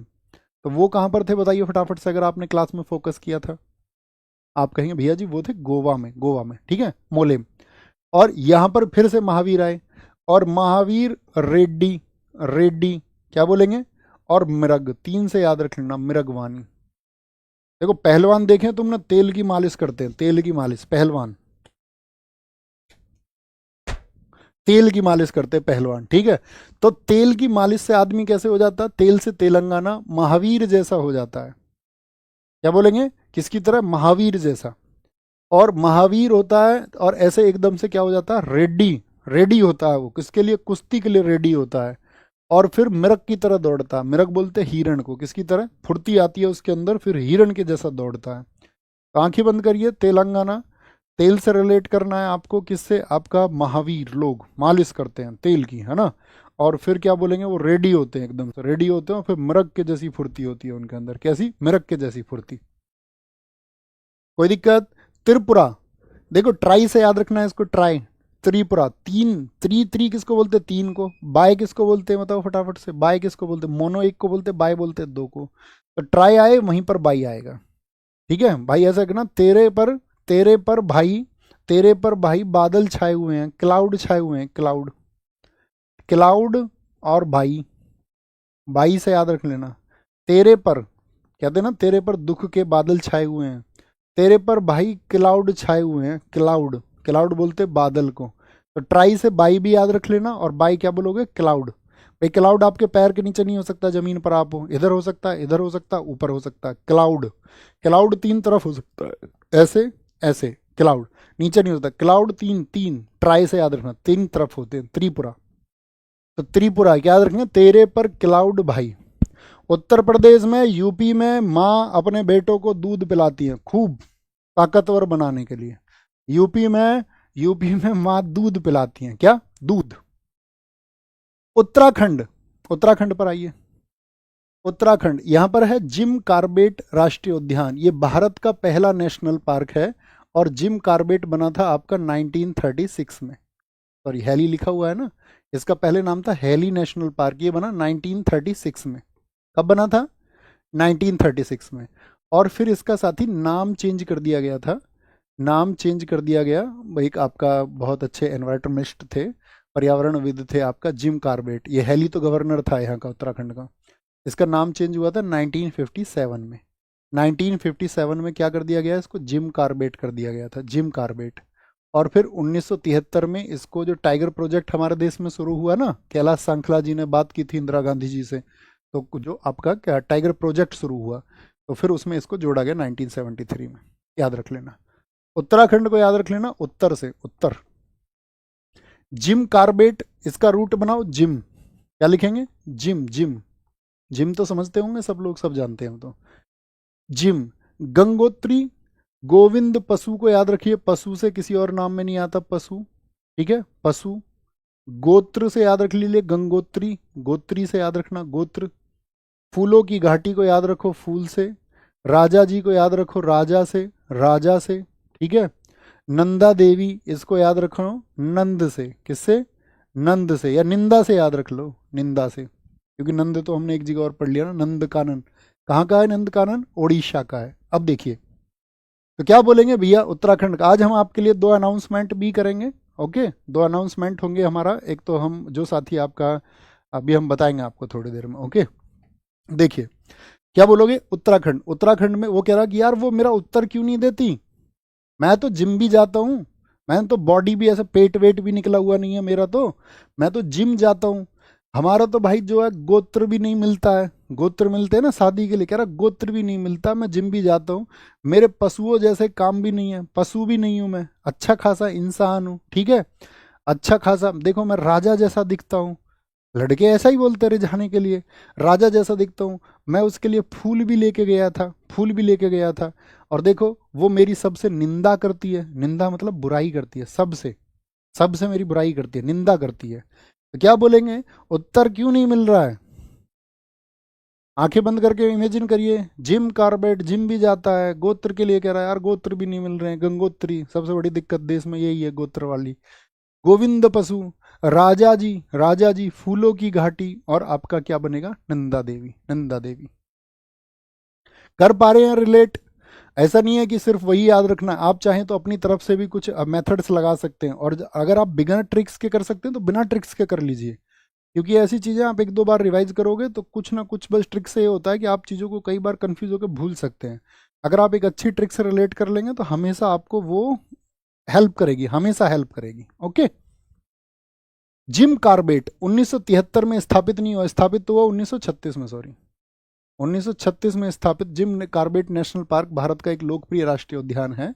तो वो कहां पर थे बताइए फटाफट से, अगर आपने क्लास में फोकस किया था। आप कहेंगे भैया जी वो थे गोवा में, गोवा में, ठीक है, मोलेम। और यहां पर फिर से महावीर आए, और महावीर रेड्डी, रेड्डी क्या बोलेंगे, और मिरग, तीन से याद रख लेना, मिरगवानी। देखो पहलवान देखें तुमने, तेल की मालिश करते हैं, तेल की मालिश, पहलवान तेल की मालिश करते हैं पहलवान, ठीक है। तो तेल की मालिश से आदमी कैसे हो जाता है? तेल से तेलंगाना महावीर जैसा हो जाता है। क्या बोलेंगे? किसकी तरह? महावीर जैसा। और महावीर होता है, और ऐसे एकदम से क्या हो जाता है? रेड्डी, रेडी होता है वो, किसके लिए? कुश्ती के लिए रेडी होता है। और फिर मिरग की तरह दौड़ता है। मिरग बोलते हैं हिरण को, किसकी तरह? फुर्ती आती है उसके अंदर, फिर हिरण के जैसा दौड़ता है। तो आंखें बंद करिए, तेलंगाना, तेल से रिलेट करना है आपको, किससे? आपका महावीर लोग मालिश करते हैं तेल की, है ना। और फिर क्या बोलेंगे? वो रेडी होते हैं, एकदम से रेडी होते हैं, फिर मिरग के जैसी फुर्ती होती है उनके अंदर। कैसी? मिरग के जैसी फुर्ती। कोई दिक्कत? त्रिपुरा, देखो ट्राई से याद रखना है इसको, ट्राई, त्रिपुरा, तीन, त्री किसको बोलते हैं? तीन को। बाय किसको बोलते हैं बताओ फटाफट से? बाय किसको बोलते हैं? मोनो एक को बोलते हैं, बाय बोलते हैं दो को। तो ट्राई आए वहीं पर बाई आएगा, ठीक है भाई। ऐसा कहना, तेरे पर भाई, तेरे पर भाई बादल छाए हुए हैं, क्लाउड छाए हुए हैं, क्लाउड, क्लाउड और भाई, भाई से याद रख लेना। तेरे पर, कहते हैं ना, तेरे पर दुख के बादल छाए हुए हैं, तेरे पर भाई क्लाउड छाए हुए हैं, क्लाउड, क्लाउड बोलते बादल को। तो ट्राई से बाई भी याद रख लेना, और बाई क्या बोलोगे? क्लाउड। भाई क्लाउड आपके पैर के नीचे नहीं हो सकता, जमीन पर आप हो, इधर हो सकता है, इधर हो सकता है, ऊपर हो सकता है। क्लाउड, क्लाउड तीन तरफ हो सकता है, ऐसे ऐसे, क्लाउड नीचे नहीं होता। क्लाउड तीन, तीन ट्राई से याद रखना, तीन तरफ होते हैं। त्रिपुरा, तो त्रिपुरा क्या याद रखेंगे? तेरे पर क्लाउड भाई। उत्तर प्रदेश में, यूपी में माँ अपने बेटों को दूध पिलाती है खूब, ताकतवर बनाने के लिए। यूपी में, यूपी में माँ दूध पिलाती हैं, क्या? दूध। उत्तराखंड, उत्तराखंड पर आइए। उत्तराखंड, यहां पर है जिम कार्बेट राष्ट्रीय उद्यान। ये भारत का पहला नेशनल पार्क है, और जिम कार्बेट बना था आपका 1936 में। सॉरी, हैली लिखा हुआ है ना, इसका पहले नाम था हैली नेशनल पार्क। ये बना 1936 में। कब बना था? 1936 में। और फिर इसका साथ ही नाम चेंज कर दिया गया था, नाम चेंज कर दिया गया। एक आपका बहुत अच्छे एनवायरमेंटिस्ट थे, पर्यावरणविद थे आपका जिम कार्बेट। ये हैली तो गवर्नर था यहाँ का, उत्तराखंड का। इसका नाम चेंज हुआ था 1957 में। 1957 में क्या कर दिया गया? इसको जिम कार्बेट कर दिया गया था, जिम कार्बेट। और फिर 1973 में इसको, जो टाइगर प्रोजेक्ट हमारे देश में शुरू हुआ ना, कैलाश सांखला जी ने बात की थी इंदिरा गांधी जी से, तो जो आपका क्या टाइगर प्रोजेक्ट शुरू हुआ, तो फिर उसमें इसको जोड़ा गया 1973 में। याद रख लेना, उत्तराखंड को याद रख लेना, उत्तर से, उत्तर। जिम कार्बेट, इसका रूट बनाओ जिम, क्या लिखेंगे? जिम, जिम, जिम तो समझते होंगे सब लोग, सब जानते हैं हम तो। जिम। गंगोत्री गोविंद पशु को याद रखिए, पशु से किसी और नाम में नहीं आता, पशु, ठीक है, पशु। गोत्र से याद रख लीजिए, गंगोत्री, गोत्री से याद रखना, गोत्र। फूलों की घाटी को याद रखो, फूल से। राजा जी को याद रखो, राजा से, राजा से, ठीक है। नंदा देवी, इसको याद रखो नंद से, किससे? नंद से, या निंदा से याद रख लो, निंदा से, क्योंकि नंद तो हमने एक जगह और पढ़ लिया ना, नंद कानन। कहाँ का है नंद कानन? ओडिशा का है। अब देखिए, तो क्या बोलेंगे भैया उत्तराखंड का? आज हम आपके लिए दो अनाउंसमेंट भी करेंगे, ओके। दो अनाउंसमेंट होंगे हमारा, एक तो हम जो साथी आपका अभी हम बताएंगे आपको थोड़ी देर में, ओके। देखिए क्या बोलोगे? उत्तराखंड, उत्तराखंड में वो कह रहा कि यार वो मेरा उत्तर क्यों नहीं देती, मैं तो जिम भी जाता हूँ, मैंने तो बॉडी भी ऐसा पेट वेट भी निकला हुआ नहीं है मेरा, तो मैं तो जिम जाता हूँ। हमारा तो भाई जो है गोत्र भी नहीं मिलता है, गोत्र मिलते हैं ना शादी के लिए, कह रहा गोत्र भी नहीं मिलता, मैं जिम भी जाता हूँ, मेरे पशुओं जैसे काम भी नहीं है, पशु भी नहीं हूँ मैं, अच्छा खासा इंसान हूँ, ठीक है, अच्छा खासा, देखो मैं राजा जैसा दिखता हूँ, लड़के ऐसा ही बोलते रहे जाने के लिए, राजा जैसा दिखता हूँ, मैं उसके लिए फूल भी लेके गया था, फूल भी लेके गया था, और देखो वो मेरी सबसे निंदा करती है, निंदा मतलब बुराई करती है, सबसे, सबसे मेरी बुराई करती है, निंदा करती है। तो क्या बोलेंगे, उत्तर क्यों नहीं मिल रहा है? आंखें बंद करके इमेजिन करिए, जिम कार्बेट जिम भी जाता है, गोत्र के लिए कह रहा है, यार गोत्र भी नहीं मिल रहे हैं, गंगोत्री सबसे बड़ी दिक्कत देश में यही है, गोत्र वाली। गोविंद पशु, राजा जी फूलों की घाटी, और आपका क्या बनेगा, नंदा देवी, नंदा देवी। कर पा रहे हैं रिलेट? ऐसा नहीं है कि सिर्फ वही याद रखना, आप चाहें तो अपनी तरफ से भी कुछ मेथड्स लगा सकते हैं, और अगर आप बिना ट्रिक्स के कर सकते हैं तो बिना ट्रिक्स के कर लीजिए, क्योंकि ऐसी चीज़ें आप एक दो बार रिवाइज करोगे तो कुछ ना कुछ, बस ट्रिक से ये होता है कि आप चीज़ों को कई बार कंफ्यूज होकर भूल सकते हैं। अगर आप एक अच्छी ट्रिक से रिलेट कर लेंगे तो हमेशा आपको वो हेल्प करेगी, हमेशा हेल्प करेगी। ओके। जिम कार्बेट 1973 में स्थापित नहीं हुआ, स्थापित तो हुआ 1936 में, सॉरी 1936 में स्थापित। Jim Corbett national park Bharat का एक लोकप्रिय राष्ट्रीय उद्यान है,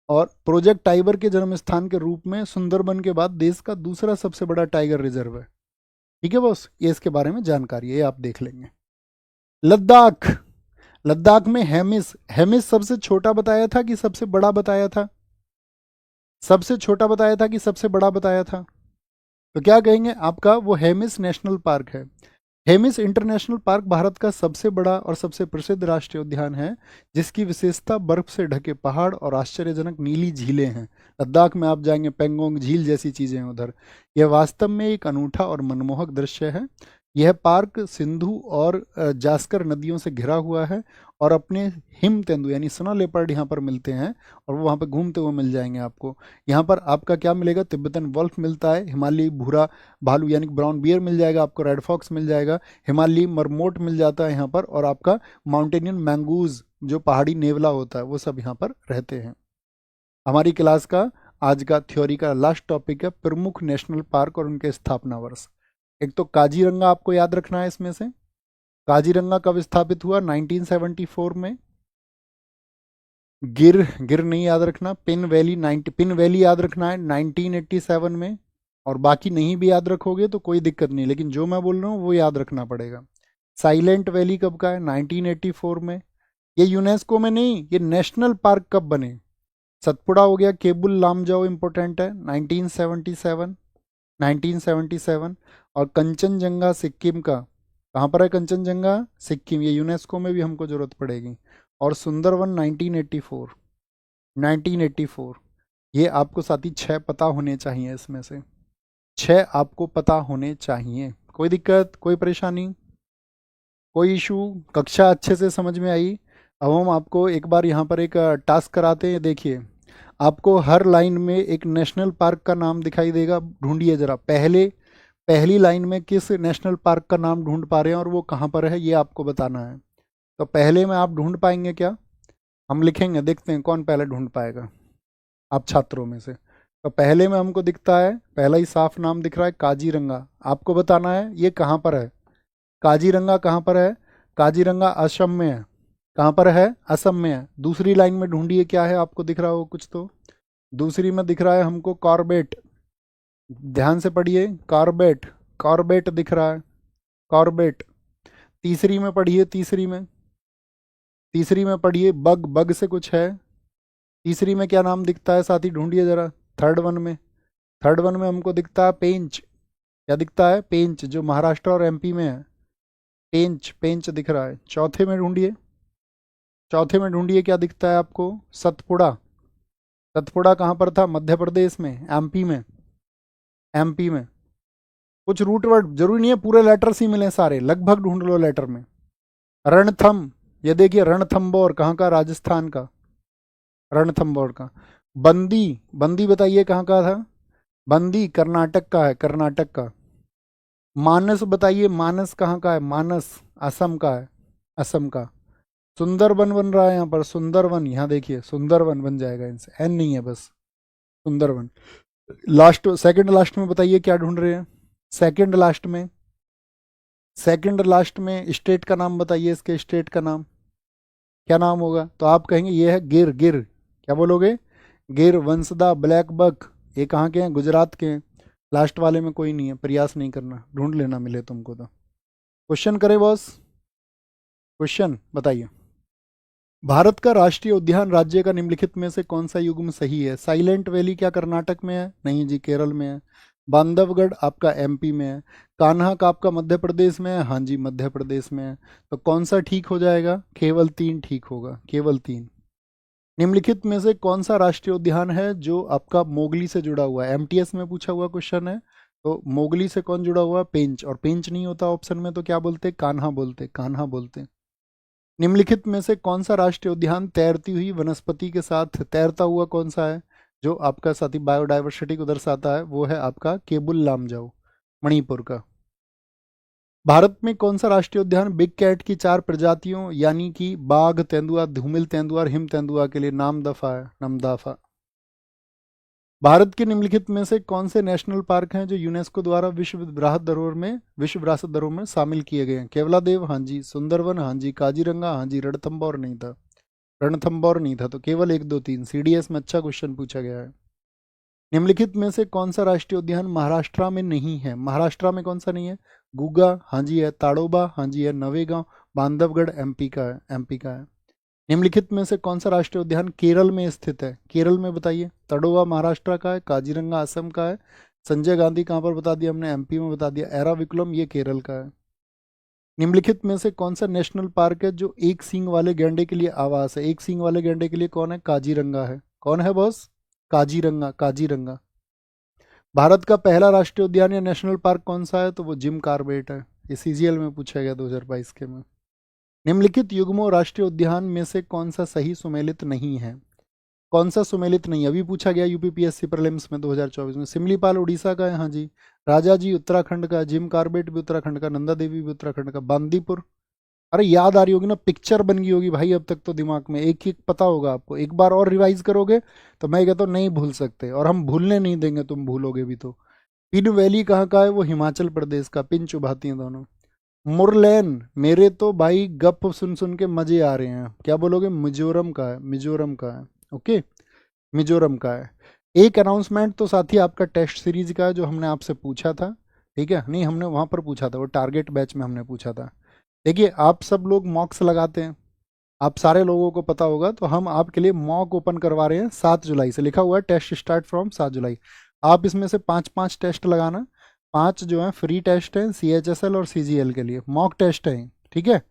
और प्रोजेक्ट टाइगर के जन्म स्थान के रूप में सुंदरबन के बाद देश का दूसरा सबसे बड़ा टाइगर रिजर्व है। ठीक है बॉस, ये इसके बारे में जानकारी है, ये आप देख लेंगे। लद्दाख, लद्दाख में हेमिस, हेमिस सबसे छोटा बताया था कि सबसे बड़ा बताया था? सबसे छोटा बताया था कि सबसे बड़ा बताया था? तो क्या कहेंगे, आपका वो हेमिस नेशनल पार्क है। हेमिस इंटरनेशनल पार्क भारत का सबसे बड़ा और सबसे प्रसिद्ध राष्ट्रीय उद्यान है, जिसकी विशेषता बर्फ से ढके पहाड़ और आश्चर्यजनक नीली झीलें हैं। लद्दाख में आप जाएंगे, पेंगोंग झील जैसी चीज़ें हैं उधर। यह वास्तव में एक अनूठा और मनमोहक दृश्य है। यह पार्क सिंधु और जास्कर नदियों से घिरा हुआ है, और अपने हिम तेंदु यानी स्नो लेपर्ड यहाँ पर मिलते हैं, और वो वहाँ पर घूमते हुए मिल जाएंगे आपको। यहाँ पर आपका क्या मिलेगा, तिब्बतन वॉल्फ मिलता है, हिमालयी भूरा भालू यानी ब्राउन बियर मिल जाएगा आपको, रेड फॉक्स मिल जाएगा, हिमालयी मरमोट मिल जाता है यहाँ पर, और आपका माउंटेनियन मैंगूज जो पहाड़ी नेवला होता है वो सब यहाँ पर रहते हैं। हमारी क्लास का आज का थ्योरी का लास्ट टॉपिक है प्रमुख नेशनल पार्क और उनके स्थापना वर्ष। एक तो काजीरंगा आपको याद रखना है इसमें से। काजीरंगा कब स्थापित हुआ, 1974 में। गिर, गिर नहीं याद रखना। पिन वैली, 90 पिन वैली याद रखना है 1987 में। और बाकी नहीं भी याद रखोगे तो कोई दिक्कत नहीं, लेकिन जो मैं बोल रहा हूँ वो याद रखना पड़ेगा। साइलेंट वैली कब का है, 1984 में। ये यूनेस्को में नहीं, ये नेशनल पार्क कब बने। सतपुड़ा हो गया, केबुल लामजाओ इंपॉर्टेंट है, 1977, 1977। और कंचनजंगा सिक्किम का, कहाँ पर है कंचनजंगा, सिक्किम, ये यूनेस्को में भी हमको जरूरत पड़ेगी। और सुंदरवन 1984, 1984। ये आपको साथी 6 पता होने चाहिए, इसमें से 6 आपको पता होने चाहिए। कोई दिक्कत, कोई परेशानी, कोई इशू? कक्षा अच्छे से समझ में आई? अब हम आपको एक बार यहाँ पर एक टास्क कराते हैं। देखिए, आपको हर लाइन में एक नेशनल पार्क का नाम दिखाई देगा, ढूंढिए जरा। पहली लाइन में किस नेशनल पार्क का नाम ढूंढ पा रहे हैं और वो कहाँ पर है, ये आपको बताना है। तो पहले में आप ढूंढ पाएंगे क्या? हम लिखेंगे, देखते हैं कौन पहले ढूंढ पाएगा आप छात्रों में से। तो पहले में हमको दिखता है, पहला ही साफ नाम दिख रहा है, काजीरंगा। आपको बताना है ये कहाँ पर है, काजीरंगा कहाँ पर है। काजीरंगा असम में है। कहाँ पर है, असम में है। दूसरी लाइन में ढूंढिए क्या है, आपको दिख रहा हो कुछ तो। दूसरी में दिख रहा है हमको कॉर्बेट, ध्यान से पढ़िए, कॉर्बेट, कॉर्बेट दिख रहा है, कॉर्बेट। तीसरी में पढ़िए, तीसरी में पढ़िए, बग, बग से कुछ है। तीसरी में क्या नाम दिखता है साथी, ढूंढिए जरा। थर्ड वन में हमको दिखता है पेंच। क्या दिखता है, पेंच, जो महाराष्ट्र और एमपी में है। पेंच, पेंच दिख रहा है। चौथे में ढूंढिए क्या दिखता है आपको, सतपुड़ा। सतपुड़ा कहाँ पर था, मध्य प्रदेश में, एमपी में, एमपी में। कुछ रूट वर्ड जरूरी नहीं है पूरे लेटर्स ही मिले सारे, लगभग ढूंढ लो लेटर में। रणथम, ये देखिए रणथंबोर कहाँ का, राजस्थान का, रणथंबोर का। बंदी, बंदी बताइए कहाँ का था, बंदी कर्नाटक का है, कर्नाटक का। मानस बताइए, मानस कहाँ का है, मानस असम का है, असम का। सुंदरबन बन रहा है यहाँ पर, सुंदरवन, यहाँ देखिए सुंदरवन बन जाएगा, इनसे एन नहीं है बस, सुंदरवन। लास्ट, सेकंड लास्ट में बताइए क्या ढूंढ रहे हैं, सेकंड लास्ट में, सेकंड लास्ट में स्टेट का नाम बताइए, इसके स्टेट का नाम क्या नाम होगा। तो आप कहेंगे ये है गिर, गिर क्या बोलोगे, गिर। वंसदा, ब्लैक बक, ये कहाँ के हैं, गुजरात के हैं। लास्ट वाले में कोई नहीं है, प्रयास नहीं करना, ढूंढ लेना मिले तुमको तो। क्वेश्चन करे बॉस, क्वेश्चन बताइए। भारत का राष्ट्रीय उद्यान राज्य का निम्नलिखित में से कौन सा युग्म सही है? साइलेंट वैली क्या कर्नाटक में है? नहीं जी, केरल में है। बांधवगढ़ आपका एमपी में है। कान्हा का आपका मध्य प्रदेश में है? हाँ जी, मध्य प्रदेश में है। तो कौन सा ठीक हो जाएगा? केवल 3 ठीक होगा, केवल 3। निम्नलिखित में से कौन सा राष्ट्रीय उद्यान है जो आपका मोगली से जुड़ा हुआ है? एमटीएस में पूछा हुआ क्वेश्चन है। तो मोगली से कौन जुड़ा हुआ है? पेंच। और पेंच नहीं होता ऑप्शन में तो क्या बोलते? कान्हा बोलते, कान्हा बोलते। निम्नलिखित में से कौन सा राष्ट्रीय उद्यान तैरती हुई वनस्पति के साथ तैरता हुआ कौन सा है? जो आपका साथी बायोडाइवर्सिटी को दर्शाता है वो है आपका केबुल लामजाओ, मणिपुर का। भारत में कौन सा राष्ट्रीय उद्यान बिग कैट की 4 प्रजातियों यानी कि बाघ, तेंदुआ, धूमिल तेंदुआ और हिम तेंदुआ के लिए नामदफा है? नमदाफा। भारत के निम्नलिखित में से कौन से नेशनल पार्क हैं जो यूनेस्को द्वारा विश्व विरासत धरोहर में शामिल किए गए हैं? केवलादेव हाँ जी, सुंदरवन हाँ जी, काजीरंगा हाँ जी, रणथंभौर नहीं था, रणथंभौर नहीं था। तो केवल 1 2 3 सीडीएस में अच्छा क्वेश्चन पूछा गया है। निम्नलिखित में से कौन सा राष्ट्रीय उद्यान महाराष्ट्र में नहीं है? महाराष्ट्र में कौन सा नहीं है? गुगा हाँ जी है, ताड़ोबा हाँ जी है, नवेगांव, बांधवगढ़ एमपी का है, एमपी का है। निम्नलिखित में से कौन सा राष्ट्रीय उद्यान केरल में स्थित है? केरल में बताइए। तड़ोवा महाराष्ट्र का है, काजीरंगा असम का है, संजय गांधी कहाँ पर बता दिया हमने? एमपी में बता दिया। एराविकुलम ये केरल का है। निम्नलिखित में से कौन सा नेशनल पार्क है जो एक सींग वाले गैंडे के लिए आवास है? एक सींग वाले गैंडे के लिए कौन है? काजीरंगा है। कौन है बॉस? काजीरंगा, काजीरंगा। भारत का पहला राष्ट्रीय उद्यान या नेशनल पार्क कौन सा है? तो वो जिम कार्बेट है। ये सीजीएल में पूछा गया 2022 के में। निम्नलिखित युग्मों राष्ट्रीय उद्यान में से कौन सा सही सुमेलित नहीं है? कौन सा सुमेलित नहीं? अभी पूछा गया यूपीपीएससी प्रीलिम्स में 2024 में। सिमलीपाल उड़ीसा का है हाँ जी, राजा जी उत्तराखंड का, जिम कार्बेट भी उत्तराखंड का, नंदा देवी भी उत्तराखंड का, बांदीपुर। अरे याद आ रही होगी ना, पिक्चर बन गई होगी भाई अब तक तो दिमाग में, एक एक पता होगा आपको। एक बार और रिवाइज करोगे तो मैं कहता हूँ नहीं भूल सकते, और हम भूलने नहीं देंगे, तुम भूलोगे भी तो। पिन वैली कहाँ का है? वो हिमाचल प्रदेश का, पिन चुभाती हैं दोनों। मुरलैन, मेरे तो भाई गप सुन सुन के मजे आ रहे हैं। क्या बोलोगे? मिजोरम का है, मिजोरम का है। ओके, मिजोरम का है। एक अनाउंसमेंट तो साथी आपका टेस्ट सीरीज का है जो हमने आपसे पूछा था, ठीक है? नहीं, हमने वहां पर पूछा था, वो टारगेट बैच में हमने पूछा था। देखिए आप सब लोग मॉक्स लगाते हैं, आप सारे लोगों को पता होगा, तो हम आपके लिए मॉक ओपन करवा रहे हैं 7 जुलाई से। लिखा हुआ है टेस्ट स्टार्ट फ्रॉम 7 जुलाई। आप इसमें से 5 टेस्ट लगाना। 5 जो है फ्री टेस्ट हैं CHSL और CGL के लिए, मॉक टेस्ट हैं, ठीक है?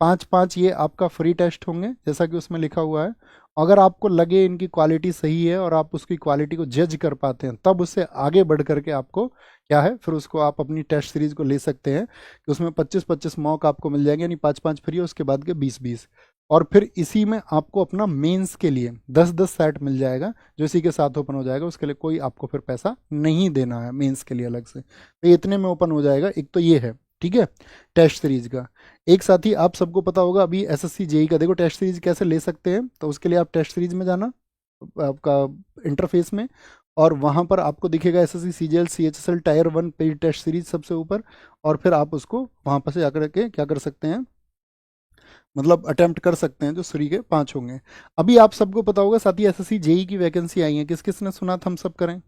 5 ये आपका फ्री टेस्ट होंगे जैसा कि उसमें लिखा हुआ है। अगर आपको लगे इनकी क्वालिटी सही है और आप उसकी क्वालिटी को जज कर पाते हैं, तब उससे आगे बढ़ करके आपको क्या है, फिर उसको आप अपनी टेस्ट सीरीज को ले सकते हैं कि उसमें 25 मॉक आपको मिल जाएंगे, यानी 5 फ्री है, उसके बाद के 20 और फिर इसी में आपको अपना मेंस के लिए 10 सेट मिल जाएगा जो इसी के साथ ओपन हो जाएगा। उसके लिए कोई आपको फिर पैसा नहीं देना है मेंस के लिए अलग से, तो इतने में ओपन हो जाएगा। एक तो ये है, ठीक है, टेस्ट सीरीज का। एक साथ ही आप सबको पता होगा अभी SSC JEE का, देखो टेस्ट सीरीज कैसे ले सकते हैं। तो उसके लिए आप टेस्ट सीरीज में जाना, आपका इंटरफेस में, और वहां पर आपको दिखेगा SSC CGL CHSL tier 1 paid test series सबसे ऊपर, और फिर आप उसको वहां पर से जाकर के क्या कर सकते हैं, मतलब अटेम्प्ट कर सकते हैं, जो फ्री के 5 होंगे। अभी आप सबको पता होगा साथ ही SSC JEE की वैकेंसी आई है, किस किस ने सुना था? हम सब करें।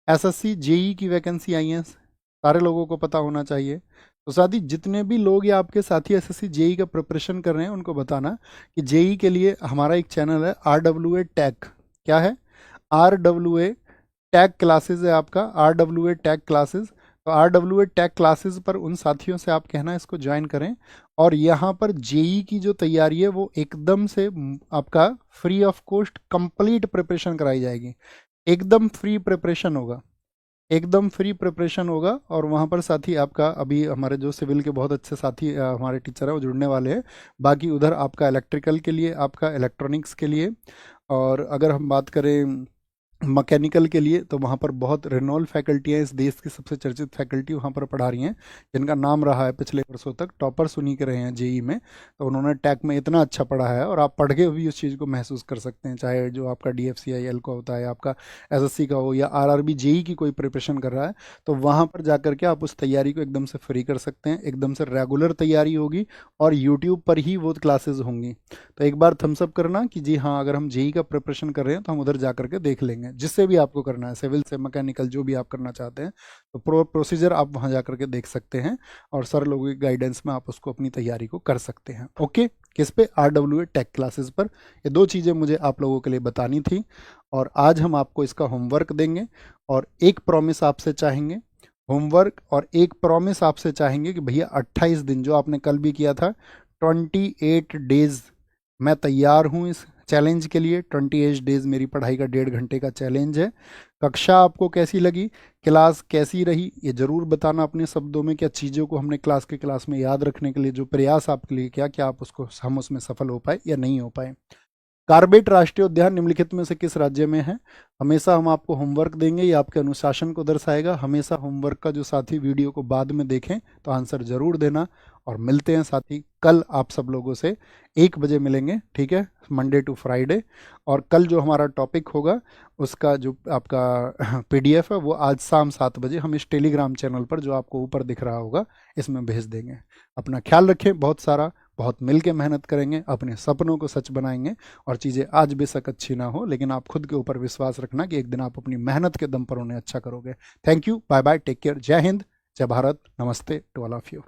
SSC JEE की वैकेंसी आई है, सारे लोगों को पता होना चाहिए। तो साथ ही जितने भी लोग या आपके साथी SSC JEE का प्रिपरेशन कर रहे हैं उनको बताना कि JEE के लिए हमारा एक चैनल है RWA टैग। क्या है? RWA टैग क्लासेस है आपका, RWA टैग क्लासेस। तो RWA टैग क्लासेस पर उन साथियों से आप कहना इसको ज्वाइन करें, और यहाँ पर JEE की जो तैयारी है वो एकदम से आपका free of cost complete preparation कराई जाएगी। एकदम फ्री प्रिपरेशन होगा, एकदम फ्री प्रिपरेशन होगा। और वहाँ पर साथी आपका अभी हमारे जो सिविल के बहुत अच्छे साथी हमारे टीचर हैं वो जुड़ने वाले हैं। बाकी उधर आपका इलेक्ट्रिकल के लिए, आपका इलेक्ट्रॉनिक्स के लिए, और अगर हम बात करें मैकेनिकल के लिए, तो वहाँ पर बहुत रेनॉल्ड फैकल्टी है, इस देश की सबसे चर्चित फैकल्टी वहाँ पर पढ़ा रही हैं, जिनका नाम रहा है पिछले वर्षों तक, टॉपर्स उन्हीं के रहे हैं JEE में। तो उन्होंने टैग में इतना अच्छा पढ़ा है, और आप पढ़ के भी उस चीज़ को महसूस कर सकते हैं, चाहे जो आपका DFCIL का होता है, आपका SSC का हो, या RRB JEE की कोई प्रिपरेशन कर रहा है, तो वहाँ पर जा करके आप उस तैयारी को एकदम से फ्री कर सकते हैं। एकदम से रेगुलर तैयारी होगी, और यूट्यूब पर ही वो क्लासेज होंगी। तो एक बार थम्सअप करना कि जी हाँ, अगर हम JEE का प्रिपरेशन कर रहे हैं तो हम उधर जा करके देख लेंगे। देंगे, जिससे भी आपको करना है, सिविल से मैकेनिकल जो भी आप करना चाहते हैं, तो प्रोसीजर आप वहाँ जा करके देख सकते हैं और सर लोगों की गाइडेंस में आप उसको अपनी तैयारी को कर सकते हैं। ओके, किस पे? RWA टेक क्लासेस पर। ये 2 चीज़ें मुझे आप लोगों के लिए बतानी थी और आज हम आपको इसका होमवर्क देंगे और एक प्रॉमिस आपसे चाहेंगे, होमवर्क और एक प्रॉमिस आपसे चाहेंगे कि भैया 28 दिन जो आपने कल भी किया था, 28 डेज मैं तैयार हूँ इस चैलेंज के लिए। 28 डेज मेरी पढ़ाई का 1.5 घंटे का चैलेंज है। कक्षा आपको कैसी लगी, क्लास कैसी रही, ये ज़रूर बताना अपने शब्दों में। क्या चीज़ों को हमने क्लास में याद रखने के लिए जो प्रयास आपके लिए किया, क्या आप उसको हम उसमें सफल हो पाए या नहीं हो पाए। कार्बेट राष्ट्रीय उद्यान निम्नलिखित में से किस राज्य में है? हमेशा हम आपको होमवर्क देंगे, ये आपके अनुशासन को दर्शाएगा। हमेशा होमवर्क का जो साथी वीडियो को बाद में देखें तो आंसर जरूर देना। और मिलते हैं साथी कल आप सब लोगों से 1 बजे मिलेंगे, ठीक है, मंडे टू फ्राइडे। और कल जो हमारा टॉपिक होगा उसका जो आपका PDF है वो आज शाम 7 बजे हम इस टेलीग्राम चैनल पर जो आपको ऊपर दिख रहा होगा इसमें भेज देंगे। अपना ख्याल रखें, बहुत मिल के मेहनत करेंगे, अपने सपनों को सच बनाएंगे। और चीज़ें आज बेशक अच्छी ना हो, लेकिन आप खुद के ऊपर विश्वास रखना कि एक दिन आप अपनी मेहनत के दम पर उन्हें अच्छा करोगे। Thank you, bye bye, take care, जय हिंद, जय भारत, नमस्ते टू ऑल ऑफ यू।